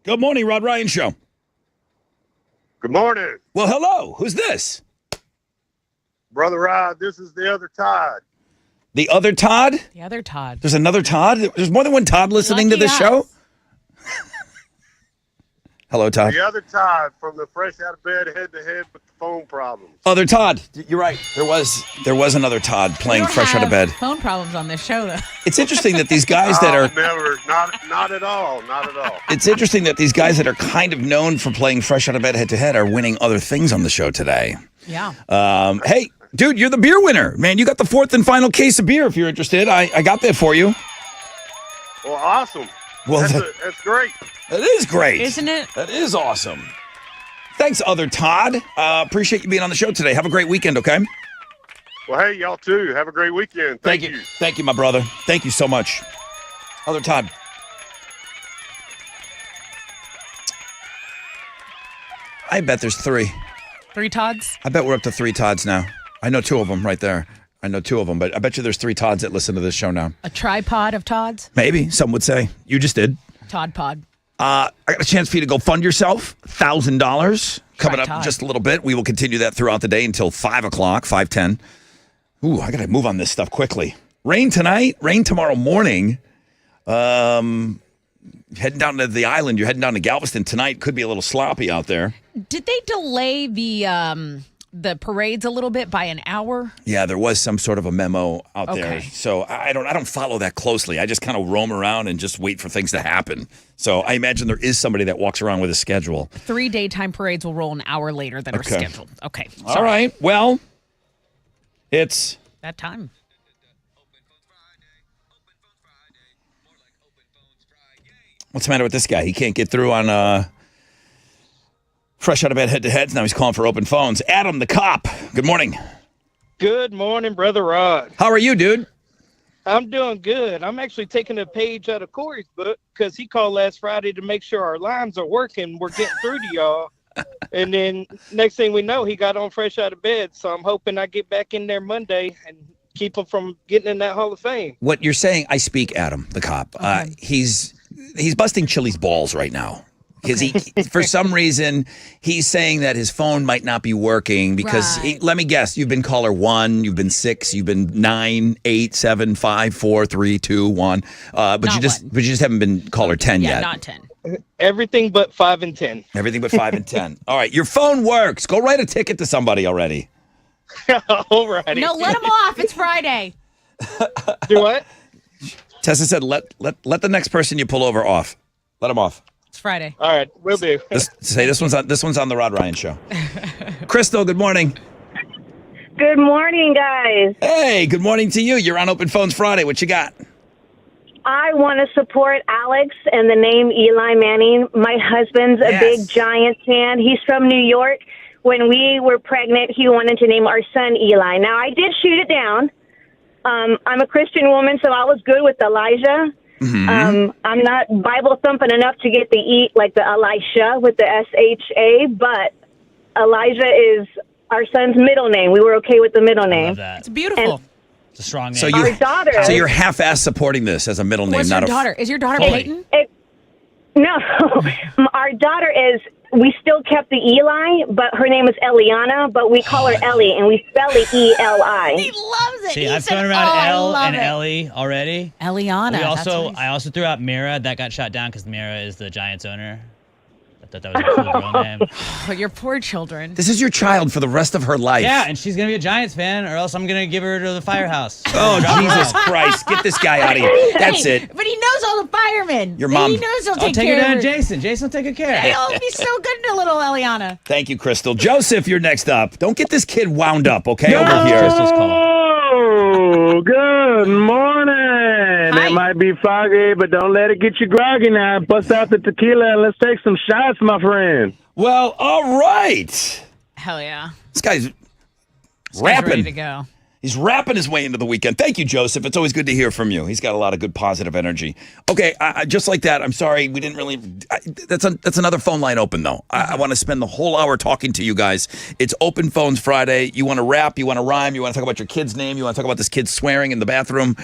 Good morning, Rod Ryan Show. Good morning, Well, hello. Who's this? Brother Rod. This is the other Todd. The other Todd? The other Todd. There's another Todd? There's more than one Todd listening to Lucky the us. show? Hello, Todd. The other Todd from the Fresh Out of Bed head-to-head with the phone problems. Other Todd. You're right. There was another Todd playing fresh out of bed. Phone problems on this show, though. It's interesting that these guys that are Never, not at all, not at all. it's interesting that these guys that are kind of known for playing fresh out of bed head to head are winning other things on the show today. Yeah. Hey, dude, you're the beer winner. Man, you got the fourth and final case of beer if you're interested. I got that for you. Well, awesome. Well, That's great. that is great. Isn't it? That is awesome. Thanks, other Todd. Appreciate you being on the show today. Have a great weekend, okay? Well, hey, y'all too. Have a great weekend. Thank you. Thank you, my brother. Thank you so much. Other Todd. I bet there's 3. 3 Todds? I bet we're up to 3 Todds now. I know 2 of them right there. I know 2 of them, but I bet you there's 3 Todds that listen to this show now. A tripod of Todds? Maybe, some would say. You just did. Todd pod. I got a chance for you to go fund yourself. $1,000 coming up in Todd. just a little bit. We will continue that throughout the day until 5 o'clock, 5:10. Ooh, I got to move on this stuff quickly. Rain tonight, rain tomorrow morning. Heading down to the island. You're heading down to Galveston tonight. Could be a little sloppy out there. Did they delay the parades a little bit by an hour? Yeah, there was some sort of a memo out there. Okay. So I don't follow that closely. I just kind of roam around and just wait for things to happen. So I imagine there is somebody that walks around with a schedule. 3 daytime parades will roll an hour later than are Okay. scheduled. Okay. All sorry. right. Well, it's That time. what's the matter with this guy? He can't get through on fresh out of bed head to heads. Now he's calling for open phones. Adam, the cop. Good morning. Good morning, Brother Rod. How are you, dude? I'm doing good. I'm actually taking a page out of Corey's book because he called last Friday to make sure our lines are working. We're getting through to y'all. And then next thing we know, he got on fresh out of bed. So I'm hoping I get back in there Monday and keep him from getting in that Hall of Fame. What you're saying, I speak, Adam, the cop. He's busting Chili's balls right now. Because he, for some reason, he's saying that his phone might not be working because, let me guess, you've been caller 1, you've been 6, you've been 9, 8, 7, 5, 4, 3, 2, 1. But you just haven't been caller 10 Yeah, yet. not 10. Everything but 5 and 10. Everything but 5 and 10. All right, your phone works. Go write a ticket to somebody already. All righty. No, let him off. It's Friday. Do what? Tessa said, let the next person you pull over off. Let him off. It's Friday. All right, will do. This one's on the Rod Ryan Show. Crystal, good morning. Good morning, guys. Hey, good morning to you. You're on Open Phones Friday. What you got? I want to support Alex and the name Eli Manning. My husband's a big Giants fan. He's from New York. When we were pregnant, he wanted to name our son Eli. Now, I did shoot it down. I'm a Christian woman, so I was good with Elijah. I'm not Bible thumping enough to get the E, like the Elisha with the SHA, but Elijah is our son's middle name. We were okay with the middle name. Love that. It's beautiful. It's a strong name. So Our daughter. So you're half-ass supporting this as a middle name, What's not your a daughter? Is your daughter fully. Peyton? No, our daughter is, we still kept the Eli, but her name is Eliana, but we call her Ellie, and we spell it E-L-I. He loves it. See, He I've said, thrown around I Elle love and it. Ellie already. Eliana. I also threw out Mira. That got shot down because Mira is the Giants owner. I thought that was a cool girl name. Oh, your poor children. This is your child for the rest of her life. Yeah, and she's gonna be a Giants fan, or else I'm gonna give her to the firehouse. Oh, Jesus Christ. Get this guy out of here. That's it. But he knows all the firemen. Your mom- He knows he'll I'll take take care her down of to her. Jason. Jason will take good care. He'll be so good to little Eliana. Thank you, Crystal. Joseph, you're next up. Don't get this kid wound up, okay, over here. Crystal's call. Oh, good morning. Hi. It might be foggy, but don't let it get you groggy now. Bust out the tequila and let's take some shots, my friend. Well, all right. Hell yeah. This guy's He's ready to rapping. go. He's rapping his way into the weekend. Thank you, Joseph. It's always good to hear from you. He's got a lot of good positive energy. Okay, just like that. I'm sorry we didn't really. That's another phone line open though. I want to spend the whole hour talking to you guys. It's Open Phones Friday. You want to rap? You want to rhyme? You want to talk about your kid's name? You want to talk about this kid swearing in the bathroom?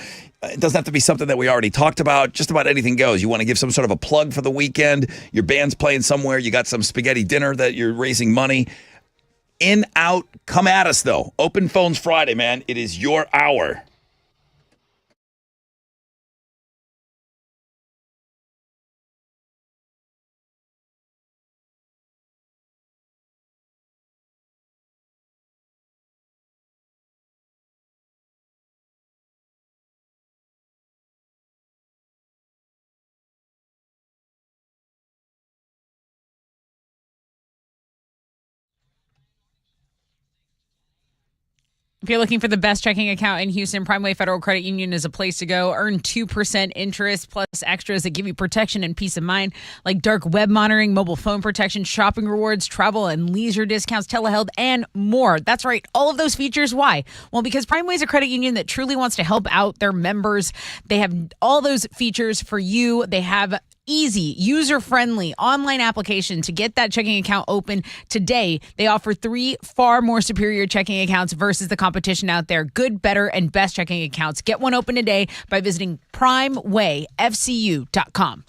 It doesn't have to be something that we already talked about. Just about anything goes. You want to give some sort of a plug for the weekend? Your band's playing somewhere. You got some spaghetti dinner that you're raising money. In, out, come at us, though. Open Phones Friday, man. It is your hour. If you're looking for the best checking account in Houston, Primeway Federal Credit Union is a place to go. Earn 2% interest plus extras that give you protection and peace of mind, like dark web monitoring, mobile phone protection, shopping rewards, travel and leisure discounts, telehealth, and more. That's right, all of those features. Why? Well, because Primeway is a credit union that truly wants to help out their members. They have all those features for you. They have easy, user-friendly online application to get that checking account open today. They offer 3 far more superior checking accounts versus the competition out there. Good, better, and best checking accounts. Get one open today by visiting primewayfcu.com.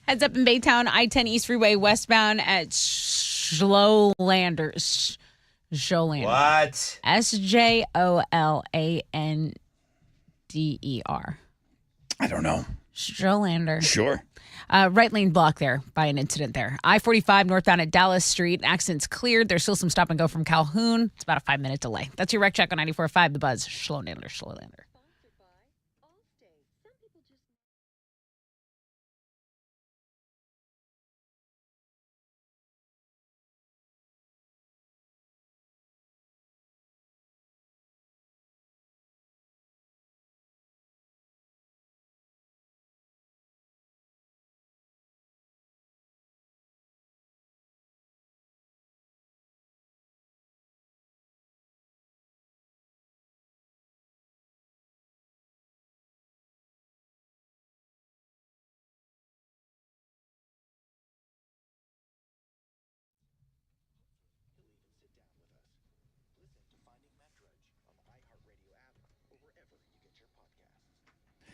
Heads up in Baytown, I-10 East Freeway westbound at Schlolander. Schlolander. What? Scjolander. I don't know. Schlolander. Sure. Right lane blocked there by an incident there. I-45 northbound at Dallas Street. Accident's cleared. There's still some stop and go from Calhoun. It's about a 5-minute delay. That's your wreck check on 94.5 The Buzz. Schlolander.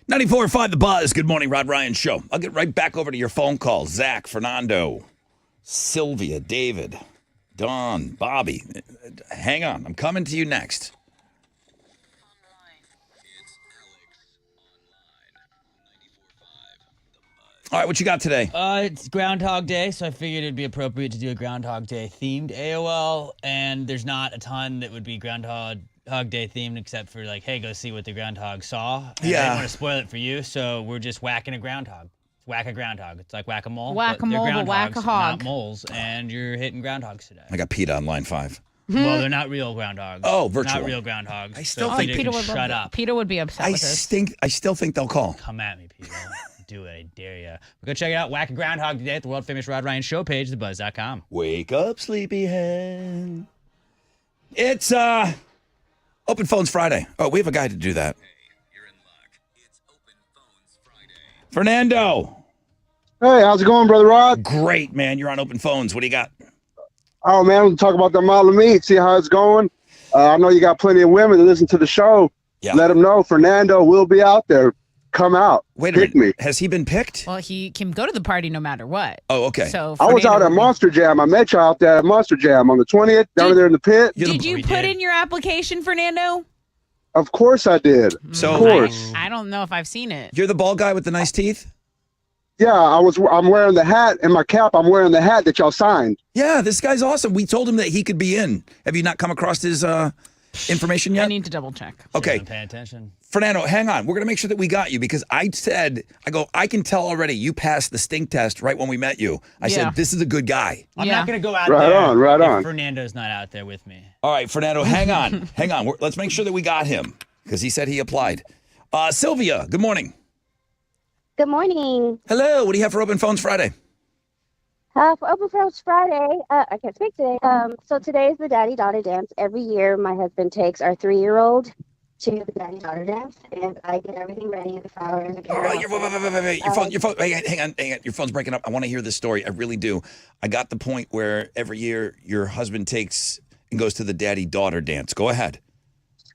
94.5 The Buzz. Good morning, Rod Ryan Show. I'll get right back over to your phone calls. Zach, Fernando, Sylvia, David, Don, Bobby. Hang on. I'm coming to you next. All right, what you got today? It's Groundhog Day, so I figured it'd be appropriate to do a Groundhog Day themed AOL, and there's not a ton that would be Groundhog Day themed except for like, hey, go see what the groundhog saw. And I didn't want to spoil it for you, so we're just whacking a groundhog. Whack a groundhog. It's like whack-a-mole. Whack-a-mole, but they're but whack a groundhogs, hog. not moles, and you're hitting groundhogs today. I got PETA on line 5. Well, they're not real groundhogs. Oh, virtual. Not real groundhogs. I still so think PETA would can shut up. PETA would be upset with this. I still think they'll call. Come at me, PETA. Do it, I dare ya. Go check it out. Whack a Groundhog today at the world famous Rod Ryan Show page, thebuzz.com. Wake up, sleepyhead. It's Open Phones Friday. Oh, we have a guy to do that. Fernando. Hey, how's it going, Brother Rod? Great, man. You're on Open Phones. What do you got? Oh, man, we'll talk about the model meat, see how it's going. I know you got plenty of women to listen to the show. Yeah. Let them know Fernando will be out there. Come out. Wait a minute. Me. Has he been picked? Well, he can go to the party no matter what. Oh, okay. So I was out at Monster Jam. I met you out there at Monster Jam on the 20th, down there in the pit. Did you put in your application, Fernando? Of course I did. So, of course. I don't know if I've seen it. You're the bald guy with the nice teeth? Yeah, I'm wearing the hat and my cap. I'm wearing the hat that y'all signed. Yeah, this guy's awesome. We told him that he could be in. Have you not come across his information yet? I need to double check. Okay. Pay attention. Fernando, hang on. We're going to make sure that we got you because I can tell already you passed the stink test right when we met you. I said, this is a good guy. I'm not going to go out right there on, right if on. Fernando's not out there with me. All right, Fernando, hang on. Hang on. Let's make sure that we got him because he said he applied. Sylvia, good morning. Good morning. Hello. What do you have for Open Phones Friday? For Open Phones Friday, I can't speak today. So today is the daddy-daughter dance. Every year, my husband takes our 3-year-old to the daddy-daughter dance, and I get everything ready in the flower and the Wait. Your phone. Hang on. Your phone's breaking up. I want to hear this story. I really do. I got the point where every year your husband takes and goes to the daddy-daughter dance. Go ahead.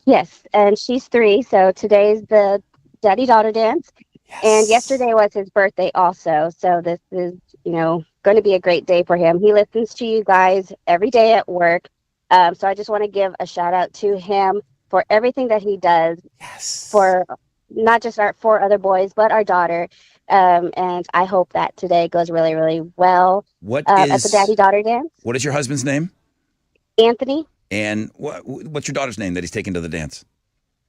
Yes, and she's 3, so today's the daddy-daughter dance. Yes. And yesterday was his birthday also, so this is, going to be a great day for him. He listens to you guys every day at work, so I just want to give a shout-out to him for everything that he does for not just our 4 other boys, but our daughter. And I hope that today goes really, really well at the daddy-daughter dance. What is your husband's name? Anthony. And what's your daughter's name that he's taking to the dance?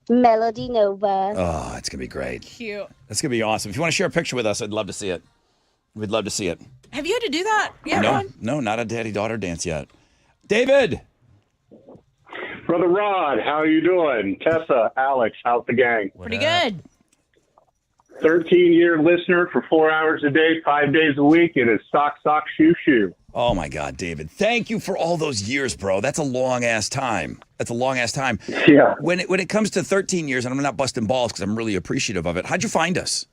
Melody Nova. Oh, it's going to be great. Cute. That's going to be awesome. If you want to share a picture with us, I'd love to see it. We'd love to see it. Have you had to do that? Yeah, No, not a daddy-daughter dance yet. David. Brother Rod, how are you doing? Tessa, Alex, how's the gang? Pretty good. 13-year listener for 4 hours a day, 5 days a week, and it's sock, shoe. Oh, my God, David. Thank you for all those years, bro. That's a long-ass time. Yeah. When it comes to 13 years, and I'm not busting balls because I'm really appreciative of it, how'd you find us?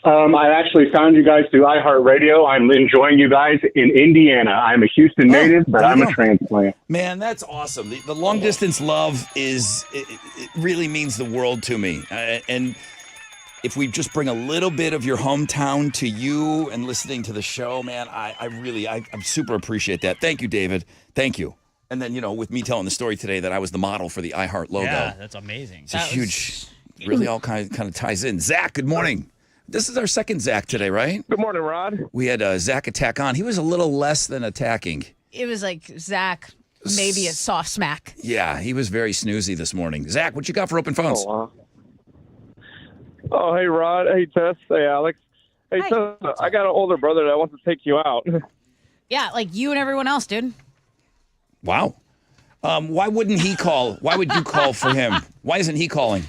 I actually found you guys through iHeartRadio. I'm enjoying you guys in Indiana. I'm a Houston native, but I'm a transplant. Man, that's awesome. The long-distance love it really means the world to me. And if we just bring a little bit of your hometown to you and listening to the show, man, I super appreciate that. Thank you, David. Thank you. And then, with me telling the story today that I was the model for the iHeart logo. Yeah, that's amazing. It's a huge, really all kind of ties in. Zach, good morning. This is our second Zach today, right? Good morning, Rod. We had Zach attack on. He was a little less than attacking. It was like Zach, maybe a soft smack. Yeah, he was very snoozy this morning. Zach, what you got for open phones? Oh, wow. Oh, hey, Rod. Hey, Tess. Hey, Alex. Hey, Hi. Tess, I got an older brother that wants to take you out. Yeah, like you and everyone else, dude. Wow. Why wouldn't he call? Why would you call for him? Why isn't he calling?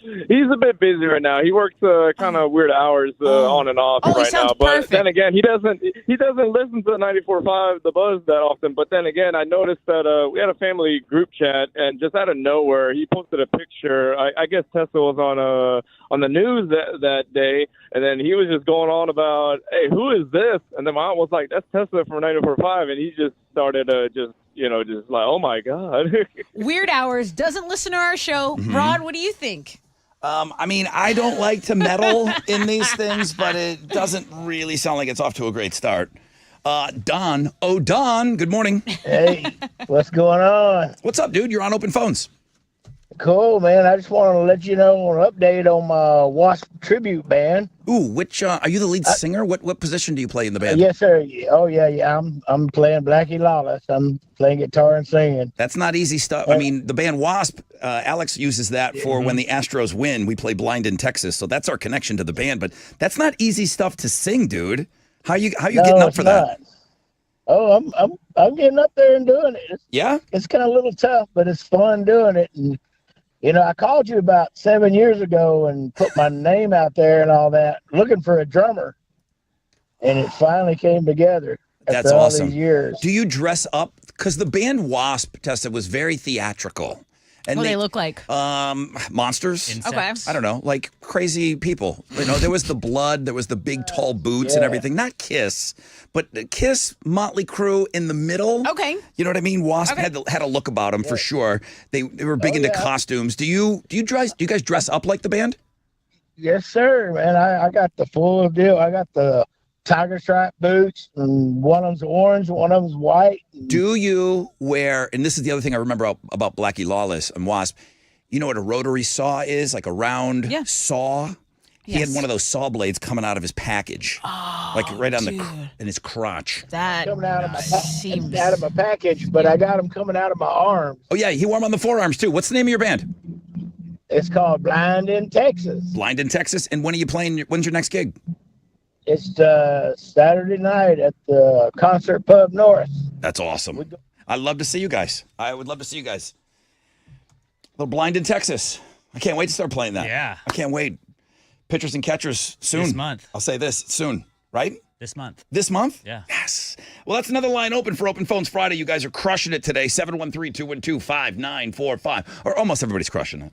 He's a bit busy right now. He works kind of weird hours on and off Oh, he right now. sounds But perfect. then again, he doesn't listen to 94.5 The Buzz that often. But then again, I noticed that we had a family group chat, and just out of nowhere, he posted a picture. I guess Tesla was on the news that day, and then he was just going on about, hey, who is this? And then my aunt was like, that's Tesla from 94.5, and he just started just like, oh my God. Weird Hours doesn't listen to our show. Rod, what do you think? I mean, I don't like to meddle in these things, but it doesn't really sound like it's off to a great start. Don. Oh, Don, good morning. Hey, what's going on? What's up, dude? You're on open phones. Cool, man. I just wanted to let you know an update on my Wasp tribute band. Ooh, which are you the lead singer? What position do you play in the band? Yes, sir. Oh, yeah. I'm playing Blackie Lawless. I'm playing guitar and singing. That's not easy stuff. I mean, the band Wasp, Alex uses that for when the Astros win. We play Blind in Texas, so that's our connection to the band. But that's not easy stuff to sing, dude. How you getting up for that? Oh, I'm getting up there and doing it. It's kind of a little tough, but it's fun doing it. And I called you about 7 years ago and put my name out there and all that, looking for a drummer, and it finally came together. That's after all awesome. these years. Do you dress up? Because the band Wasp, Tessa, was very theatrical. And What do they look like? Monsters. Okay. I don't know, like crazy people. There was the blood, there was the big tall boots and Yeah. everything. Not Kiss, but Kiss, Motley Crue in the middle. Okay. You know what I mean? Wasp had a look about them for sure. They were big into costumes. Do you guys dress up like the band? Yes, sir, man. I got the full deal. I got the tiger stripe boots, and one of them's orange, one of them's white. Do you wear, and this is the other thing I remember about Blackie Lawless and Wasp, you know what a rotary saw is? Like a round saw? He had Yes. one of those saw blades coming out of his package. Like right on in his crotch. That coming out of my package, but I got them coming out of my arms. Oh, yeah, he wore them on the forearms, too. What's the name of your band? It's called Blind in Texas. Blind in Texas. And when are you playing? When's your next gig? It's Saturday night at the Concert Pub North. That's awesome. I'd love to see you guys. I would love to see you guys. Little Blind in Texas. I can't wait to start playing that. Yeah. I can't wait. Pitchers and catchers soon. This month. I'll say this soon, right? This month. This month? Yeah. Yes. Well, that's another line open for Open Phones Friday. You guys are crushing it today. 713-212-5945. Or almost everybody's crushing it.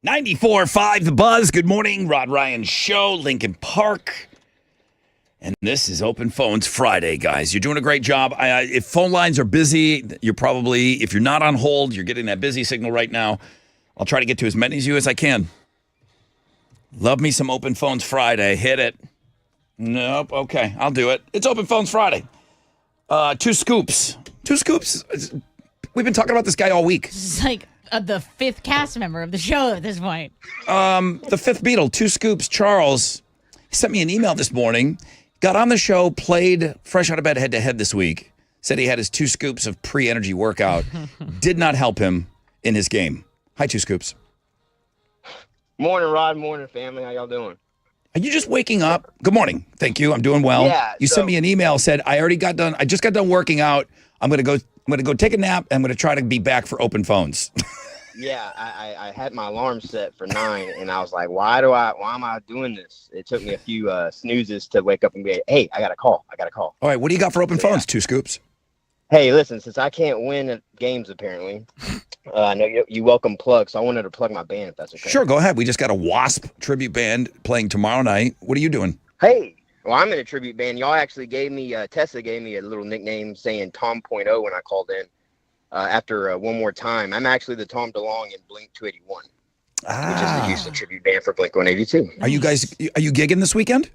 94.5 The Buzz. Good morning. Rod Ryan Show, Lincoln Park. And this is Open Phones Friday, guys. You're doing a great job. If phone lines are busy, you're probably, if you're not on hold, you're getting that busy signal right now. I'll try to get to as many of you as I can. Love me some Open Phones Friday. Hit it. Nope. Okay, I'll do it. It's Open Phones Friday. 2 scoops. 2 scoops. We've been talking about this guy all week. This is like the 5th cast member of the show at this point. The 5th Beatle, 2 scoops. Charles, he sent me an email this morning. Got on the show, played Fresh Out of Bed head-to-head this week. Said he had his 2 scoops of pre-energy workout. Did not help him in his game. Hi, 2 scoops. Morning, Rod. Morning, family. How y'all doing? Are you just waking up? Good morning. Thank you. I'm doing well. Yeah, you sent me an email, said, I just got done working out. I'm gonna go take a nap. I'm gonna try to be back for Open Phones. Yeah, I had my alarm set for 9, and I was like, why am I doing this? It took me a few snoozes to wake up and be, hey, I got a call. All right, what do you got for Open Phones, 2 scoops? Hey, listen, since I can't win at games, apparently, I know you welcome plugs, so I wanted to plug my band, if that's okay. Sure, go ahead. We just got a Wasp tribute band playing tomorrow night. What are you doing? Hey, well, I'm in a tribute band. Y'all actually gave me, Tessa gave me a little nickname saying Tom.0 when I called in. After One More Time. I'm actually the Tom DeLonge in Blink 281, which is the Houston tribute band for Blink 182. Are you gigging this weekend?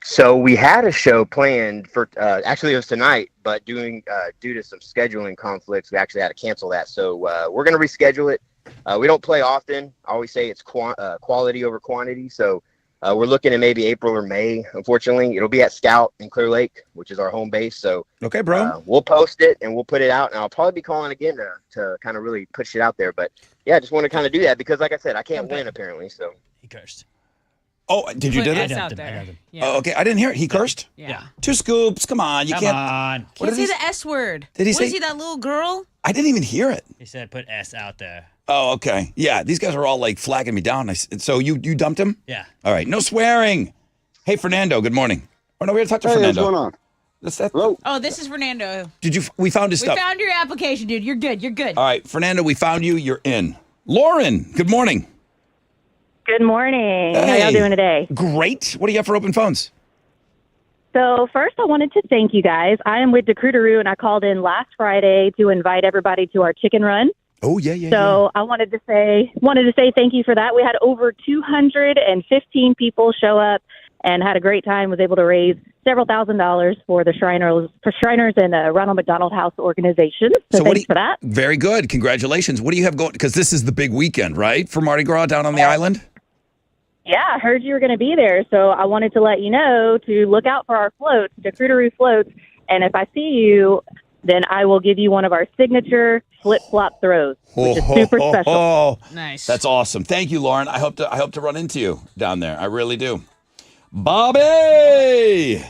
So we had a show planned for, actually it was tonight, but due to some scheduling conflicts, we actually had to cancel that. So we're going to reschedule it. We don't play often. I always say it's quality over quantity. So we're looking at maybe April or May. Unfortunately, it'll be at Scout in Clear Lake, which is our home base. So okay, bro, we'll post it and we'll put it out. And I'll probably be calling again to kind of really push it out there. But yeah, I just want to kind of do that because, like I said, I can't win apparently. So he cursed. Oh, did you do it? that? Yeah. Oh, okay. I didn't hear it. He cursed? Yeah. 2 scoops. Come on. You Come can't. on. What Can't did say he the S word. Did he Was say- he that little girl? I didn't even hear it. He said put S out there. Oh, okay. Yeah, these guys are all like flagging me down. So you dumped him? Yeah. All right. No swearing. Hey, Fernando. Good morning. Oh no, we had to talk to Hey, Fernando. what's going on? That's that. Hello. Oh, this is Fernando. We found his We stuff. found your application, dude. You're good. You're good. All right, Fernando, we found you. You're in. Lauren, good morning. Good morning. How Hey. y'all doing today? Great. What do you have for Open Phones? So first, I wanted to thank you guys. I am with Decruiteroo, and I called in last Friday to invite everybody to our chicken run. Oh yeah. So I wanted to say thank you for that. We had over 215 people show up and had a great time. Was able to raise several $1,000s for the Shriners and the Ronald McDonald House organization. So thanks for that. Very good. Congratulations. What do you have going? Because this is the big weekend, right, for Mardi Gras down on the island? Yeah, I heard you were going to be there, so I wanted to let you know to look out for our floats, Decruiteroo floats, and if I see you, then I will give you one of our signature flip-flop throws, which is super special. Nice. That's awesome. Thank you, Lauren. I hope to run into you down there. I really do. Bobby!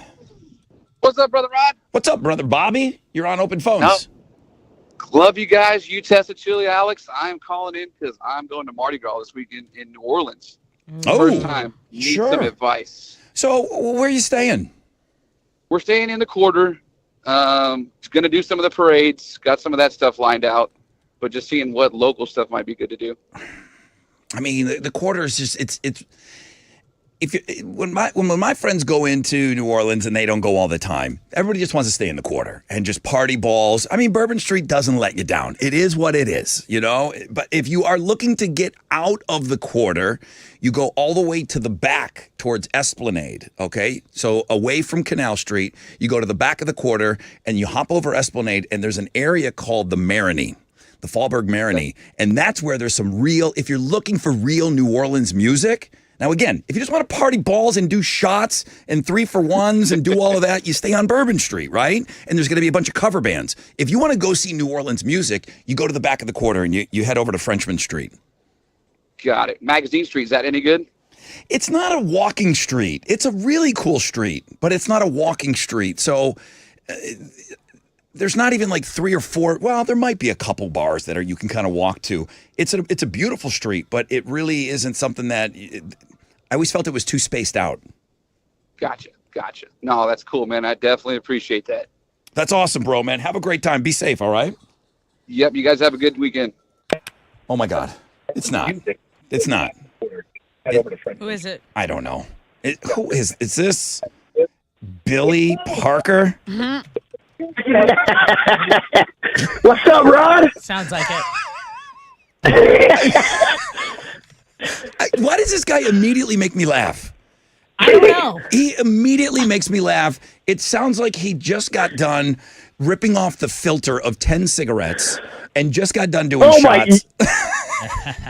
What's up, Brother Rod? What's up, Brother Bobby? You're on Open Phones. Love you guys. You tested Chili, Alex. I'm calling in because I'm going to Mardi Gras this weekend in New Orleans. Oh, First time. Need sure. some advice. So, where are you staying? We're staying in the Quarter. Going to do some of the parades. Got some of that stuff lined out. But just seeing what local stuff might be good to do. I mean, the Quarter is just it's. When my friends go into New Orleans and they don't go all the time, everybody just wants to stay in the Quarter and just party balls. I mean, Bourbon Street doesn't let you down. It is what it is, you know? But if you are looking to get out of the Quarter, you go all the way to the back towards Esplanade, okay? So away from Canal Street, you go to the back of the Quarter and you hop over Esplanade, and there's an area called the Marigny. The Fallberg Marigny. And that's where there's some real, if you're looking for real New Orleans music. Now, again, if you just want to party balls and do shots and 3-for-1s and do all of that, you stay on Bourbon Street, right? And there's going to be a bunch of cover bands. If you want to go see New Orleans music, you go to the back of the Quarter and you head over to Frenchman Street. Got it. Magazine Street, is that any good? It's not a walking street. It's a really cool street, but it's not a walking street. So there's not even like 3 or 4. Well, there might be a couple bars that you can kind of walk to. It's a beautiful street, but it really isn't something that I always felt it was too spaced out. Gotcha. No, that's cool, man. I definitely appreciate that. That's awesome, bro, man. Have a great time. Be safe, all right? Yep, you guys have a good weekend. Oh, my God. It's not. It's not. Who is it? I don't know. Who is this? Billy Parker? What's up, Rod? Sounds like it. Why does this guy immediately make me laugh? I don't know. He immediately makes me laugh. It sounds like he just got done ripping off the filter of 10 cigarettes and just got done doing shots.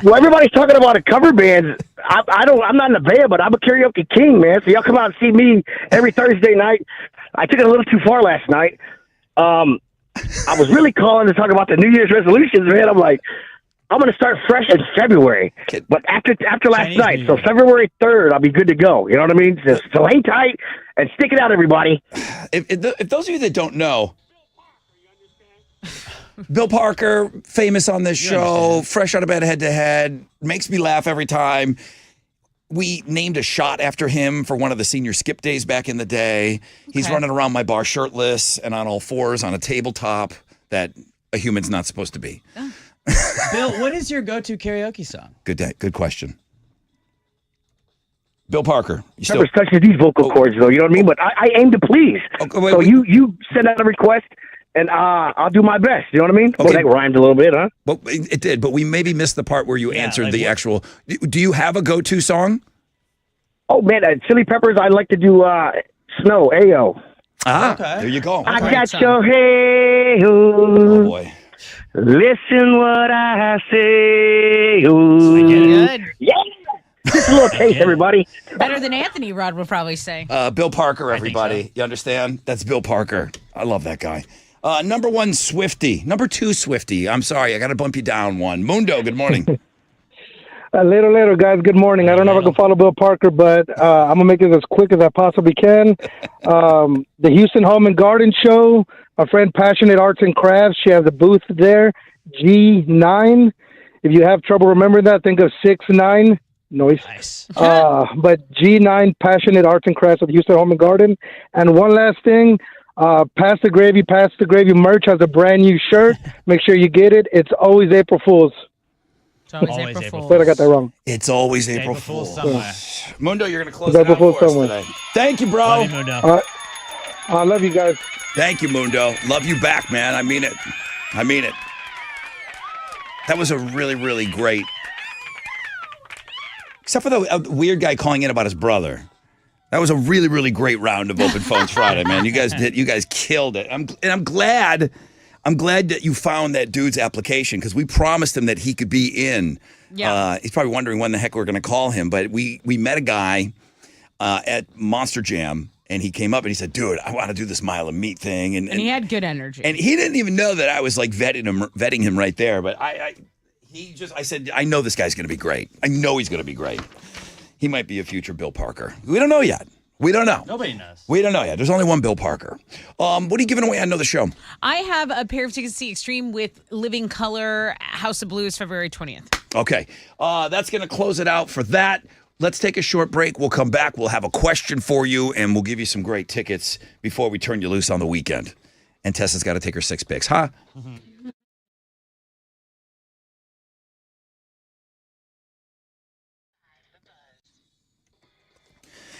Well, everybody's talking about a cover band. I'm not in a band, but I'm a karaoke king, man. So y'all come out and see me every Thursday night. I took it a little too far last night. I was really calling to talk about the New Year's resolutions, man. I'm like, I'm going to start fresh in February, but after last night, so February 3rd, I'll be good to go. You know what I mean? So hang tight and stick it out, everybody. If those of you that don't know, Bill Parker, famous on this show, fresh out of bed, head to head, makes me laugh every time. We named a shot after him for one of the senior skip days back in the day. He's running around my bar shirtless and on all fours on a tabletop that a human's not supposed to be. Bill, what is your go-to karaoke song? Good question. Bill Parker. Never touches these vocal cords, though. You know what I mean? But I aim to please. So you send out a request, and I'll do my best. You know what I mean? Okay. Well, that rhymed a little bit, huh? But it did. But we maybe missed the part where you answered the actual. Do you have a go-to song? Oh man, Chili Peppers. I like to do Snow. Ayo. There you go. I got your hey. Oh boy. Listen what I say. Ooh. Good. Yeah. Just a little taste, everybody. Better than Anthony, Rod would probably say. Bill Parker, everybody. You understand? That's Bill Parker. I love that guy. Number one, Swifty. Number two, Swifty. I'm sorry. I got to bump you down one. Mundo, good morning. Later, guys. Good morning. I don't know if I can follow Bill Parker, but I'm going to make it as quick as I possibly can. The Houston Home and Garden Show, my friend Passionate Arts and Crafts, she has a booth there, G9. If you have trouble remembering that, think of 6-9. Nice. But G9 Passionate Arts and Crafts at Houston Home and Garden. And one last thing, Pass the Gravy merch has a brand new shirt. Make sure you get it. It's always April Fool's. Always April Fool's. Wait, I got that wrong. It's always April Fool's. Mundo, you're going to close It's it April out for Fool's us somewhere. today. Thank you, bro. Love you, Mundo. I love you guys. Thank you, Mundo. Love you back, man. I mean it. That was a really, really great. Except for the weird guy calling in about his brother. That was a really, really great round of Open Phones Friday, man. You guys killed it. I'm glad that you found that dude's application because we promised him that he could be in. Yeah. He's probably wondering when the heck we're going to call him, but we met a guy at Monster Jam, and he came up and he said, "Dude, I want to do this Mile of Meat thing," and he had good energy. and he didn't even know that I was like vetting him right there. But I said, I know this guy's going to be great. I know he's going to be great. He might be a future Bill Parker. We don't know yet. We don't know. Nobody knows. We don't know yet. There's only one Bill Parker. What are you giving away on Know the Show? I have a pair of tickets to see Extreme with Living Color, House of Blues, February 20th. Okay. That's going to close it out for that. Let's take a short break. We'll come back. We'll have a question for you, and we'll give you some great tickets before we turn you loose on the weekend. And Tessa's got to take her 6 picks, huh? Mm-hmm.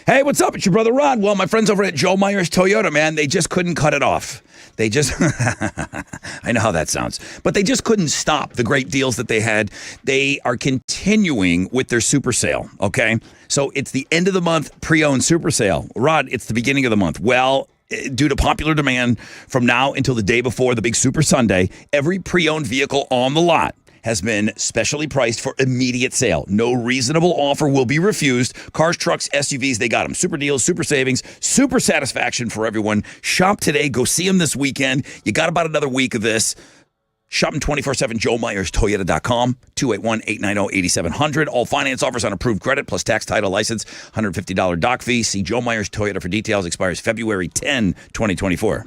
Hey, what's up? It's your brother Rod. Well, my friends over at Joe Myers Toyota, man, they just couldn't cut it off. They just, I know how that sounds, but they just couldn't stop the great deals that they had. They are continuing with their super sale, okay? So it's the end of the month pre-owned super sale. Rod, it's the beginning of the month. Well, due to popular demand, from now until the day before the big Super Sunday, every pre-owned vehicle on the lot has been specially priced for immediate sale. No reasonable offer will be refused. Cars, trucks, SUVs, they got them. Super deals, super savings, super satisfaction for everyone. Shop today. Go see them this weekend. You got about another week of this. Shop them 24/7, JoeMyersToyota.com, 281-890-8700. All finance offers on approved credit plus tax, title, license, $150 doc fee. See Joe Myers Toyota for details. Expires February 10, 2024.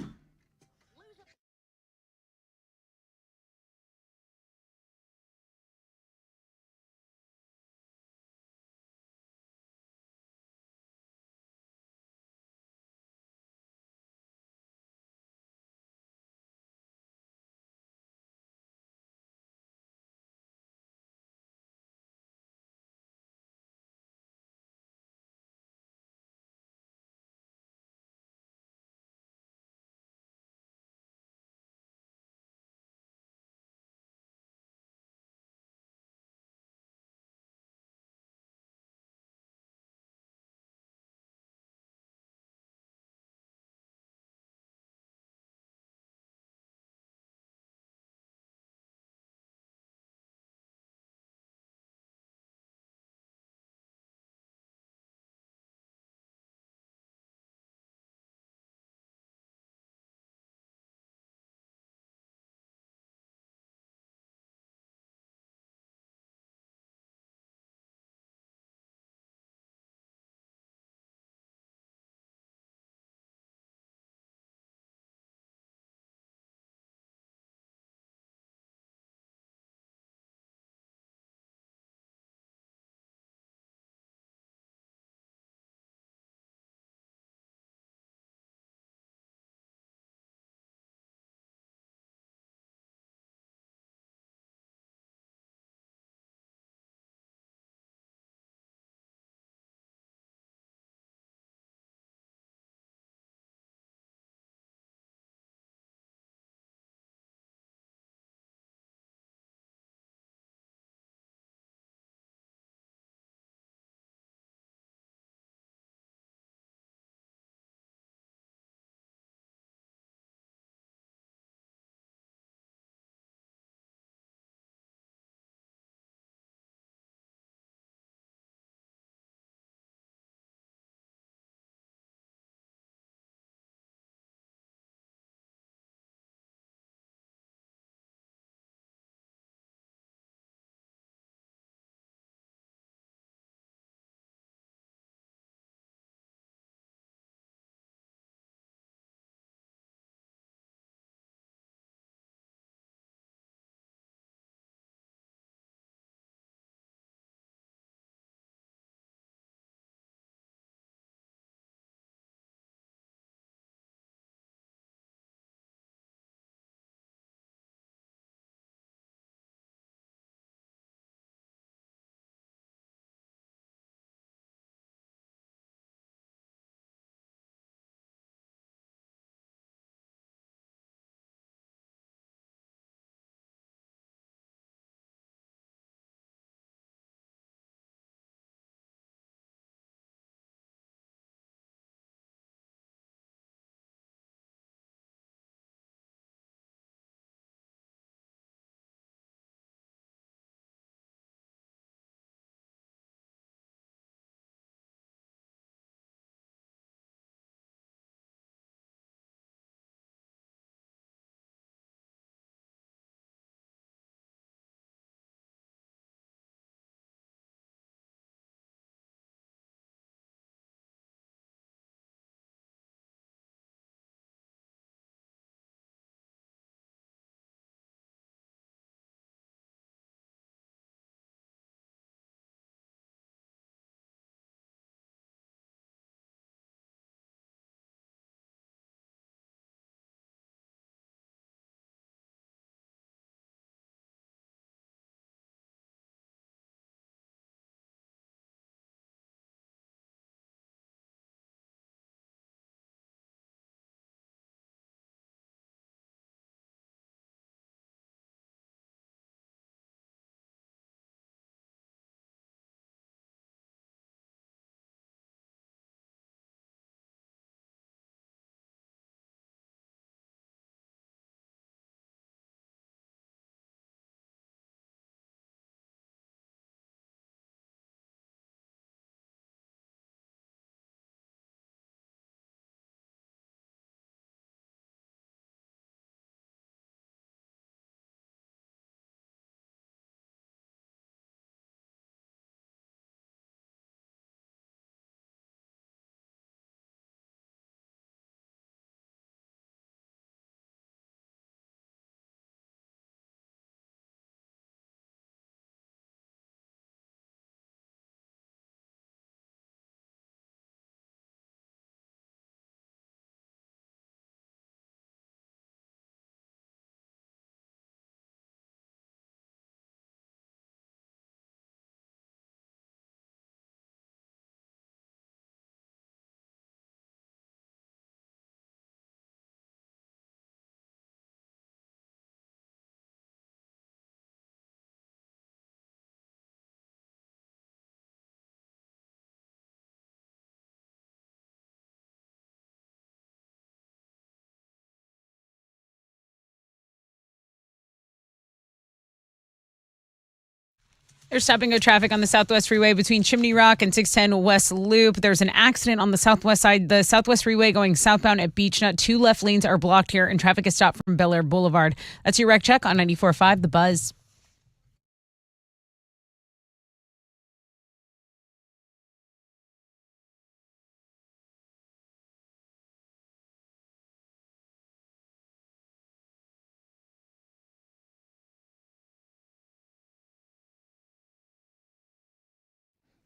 There's stop-and-go traffic on the Southwest Freeway between Chimney Rock and 610 West Loop. There's an accident on the southwest side. The Southwest Freeway going southbound at Beach Nut. 2 left lanes are blocked here, and traffic is stopped from Bel Air Boulevard. That's your wreck check on 94.5 The Buzz.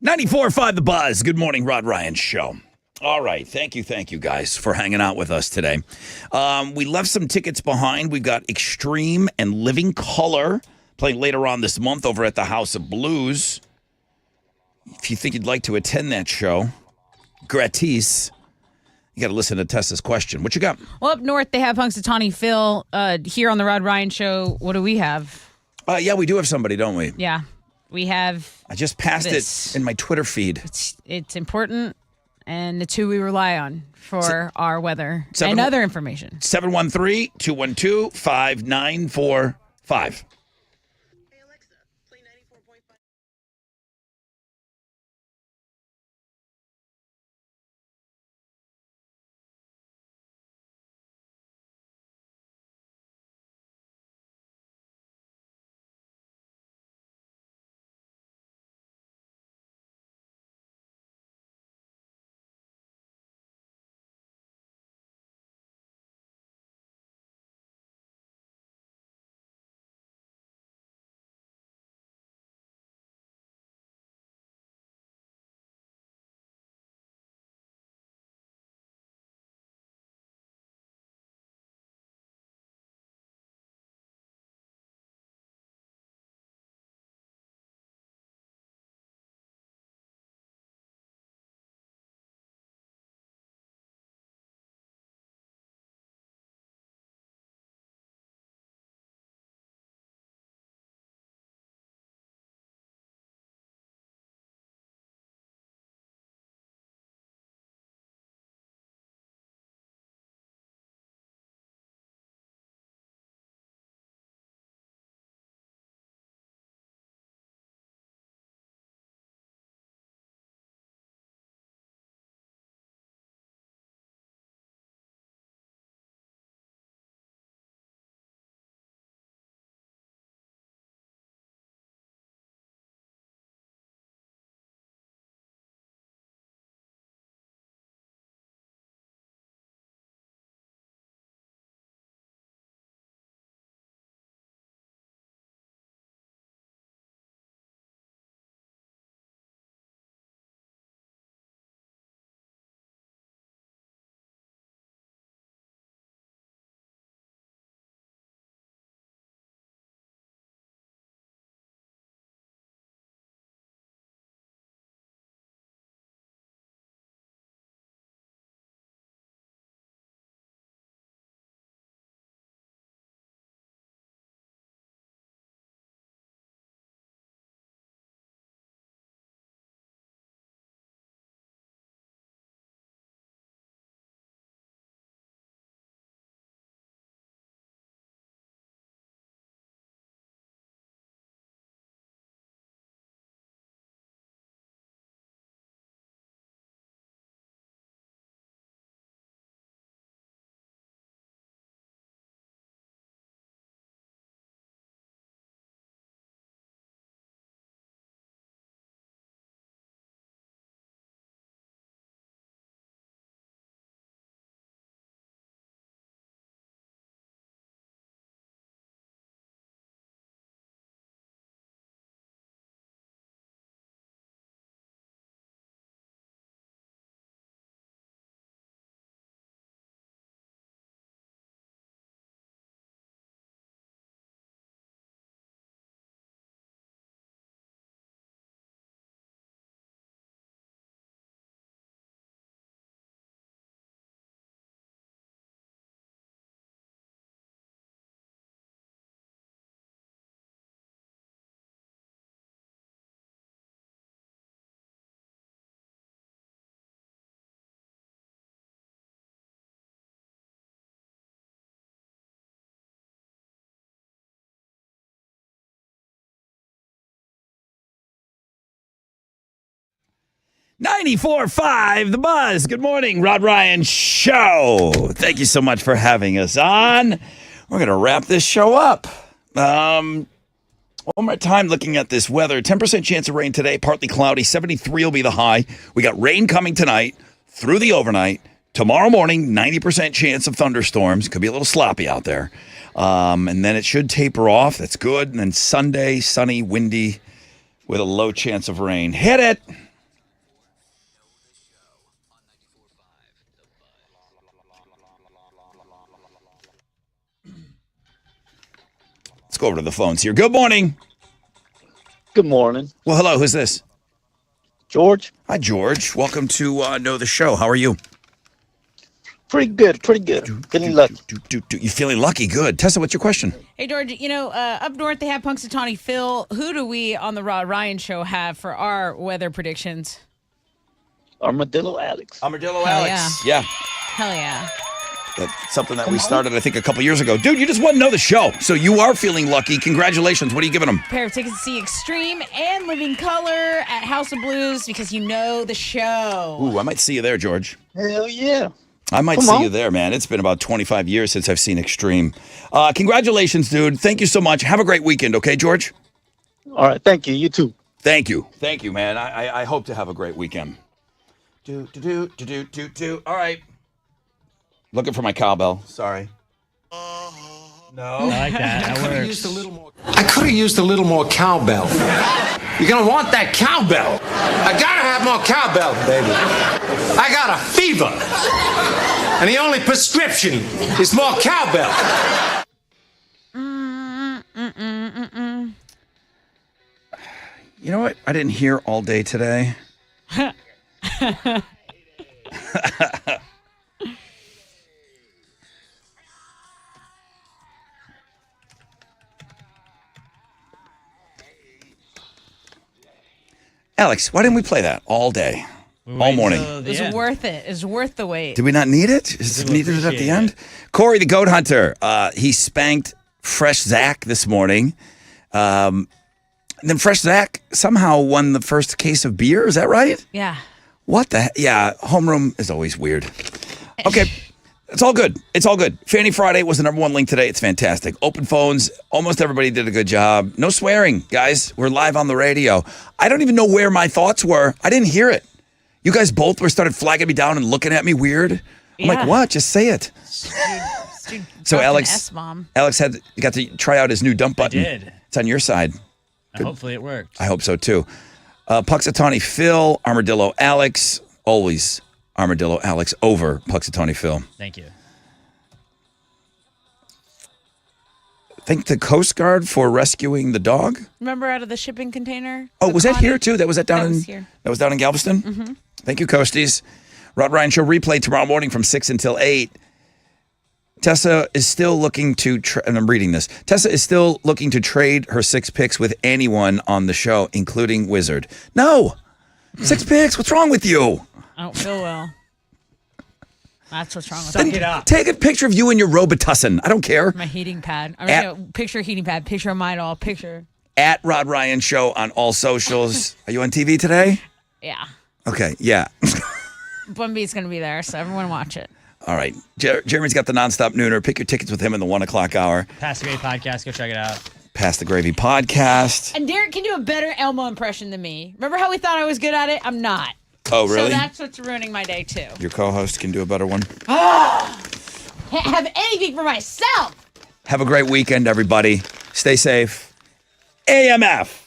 .94.5 The Buzz. Good morning, Rod Ryan Show. All right. Thank you guys for hanging out with us today. We left some tickets behind. We've got Extreme and Living Color playing later on this month over at the House of Blues. If you think you'd like to attend that show, gratis, you got to listen to Tessa's question. What you got? Well, up north, they have Punxsutawney Phil. Here on the Rod Ryan Show, what do we have? Yeah, we do have somebody, don't we? Yeah. We have. I just passed it in my Twitter feed. It's important, and it's who we rely on for our weather and other information. 713-212-5945. 94.5 The Buzz. Good morning, Rod Ryan Show. Thank you so much for having us on. We're going to wrap this show up. One more time looking at this weather. 10% chance of rain today, partly cloudy. 73 will be the high. We got rain coming tonight through the overnight. Tomorrow morning, 90% chance of thunderstorms. Could be a little sloppy out there. And then it should taper off. That's good. And then Sunday, sunny, windy, with a low chance of rain. Hit it. Let's go over to the phones here. Good morning. Good morning. Well, hello. Who's this? George. Hi, George. Welcome to Know the Show. How are you? Pretty good. Feeling lucky. You feeling lucky? Good. Tessa, what's your question? Hey, George, up north they have Punxsutawney Phil. Who do we on the Rod Ryan Show have for our weather predictions? Armadillo Alex. Armadillo Hell Alex. Yeah. Hell yeah. That's something that we started, I think, a couple years ago. Dude, you just want to know the show. So you are feeling lucky. Congratulations. What are you giving them? Pair of tickets to see Extreme and Living Color at House of Blues because you know the show. Ooh, I might see you there, George. Hell yeah. I might see you there, man. It's been about 25 years since I've seen Extreme. Congratulations, dude. Thank you so much. Have a great weekend, okay, George? All right. Thank you. You too. Thank you. Thank you, man. I hope to have a great weekend. All right. Looking for my cowbell. Sorry. No. I like that. That works. I could have used a little more cowbell. You're gonna want that cowbell. I gotta have more cowbell, baby. I got a fever. And the only prescription is more cowbell. You know what? I didn't hear all day today. Alex, why didn't we play that all day? All morning. It was worth it. It's worth the wait. Did we not need it? Is it needed at the end? Corey, the goat hunter, he spanked Fresh Zach this morning. And then Fresh Zach somehow won the first case of beer. Is that right? Yeah. What the? Yeah, homeroom is always weird. Okay, it's all good. It's all good. Fanny Friday was the #1 link today. It's fantastic. Open phones. Almost everybody did a good job. No swearing, guys. We're live on the radio. I don't even know where my thoughts were. I didn't hear it. You guys both started flagging me down and looking at me weird. I'm like, what? Just say it. So Alex got to try out his new dump button. I did. It's on your side. Hopefully it worked. I hope so too. Punxsutawney Phil, Armadillo Alex, always Armadillo Alex over Punxsutawney Phil. Thank you. Thank the Coast Guard for rescuing the dog. Remember out of the shipping container? Oh, was that here too? That was down in Galveston? Mm-hmm. Thank you, Coasties. Rod Ryan Show replay tomorrow morning from 6 until 8. Tessa is still looking to, and I'm reading this. Tessa is still looking to trade her 6 picks with anyone on the show, including Wizard. No, 6 picks. What's wrong with you? I don't feel well. That's what's wrong with Suck me. it up. Take a picture of you in your Robitussin. I don't care. My heating pad. I'm just gonna picture a heating pad. Picture of mine all. Picture. At Rod Ryan Show on all socials. Are you on TV today? Yeah. Okay. Yeah. Bun B's gonna be there, so everyone watch it. All right. Jeremy's got the nonstop nooner. Pick your tickets with him in the 1 o'clock hour. Pass the Gravy Podcast. Go check it out. Pass the Gravy Podcast. And Derek can do a better Elmo impression than me. Remember how we thought I was good at it? I'm not. Oh, really? So that's what's ruining my day too. Your co-host can do a better one. Can't have anything for myself. Have a great weekend, everybody. Stay safe. AMF.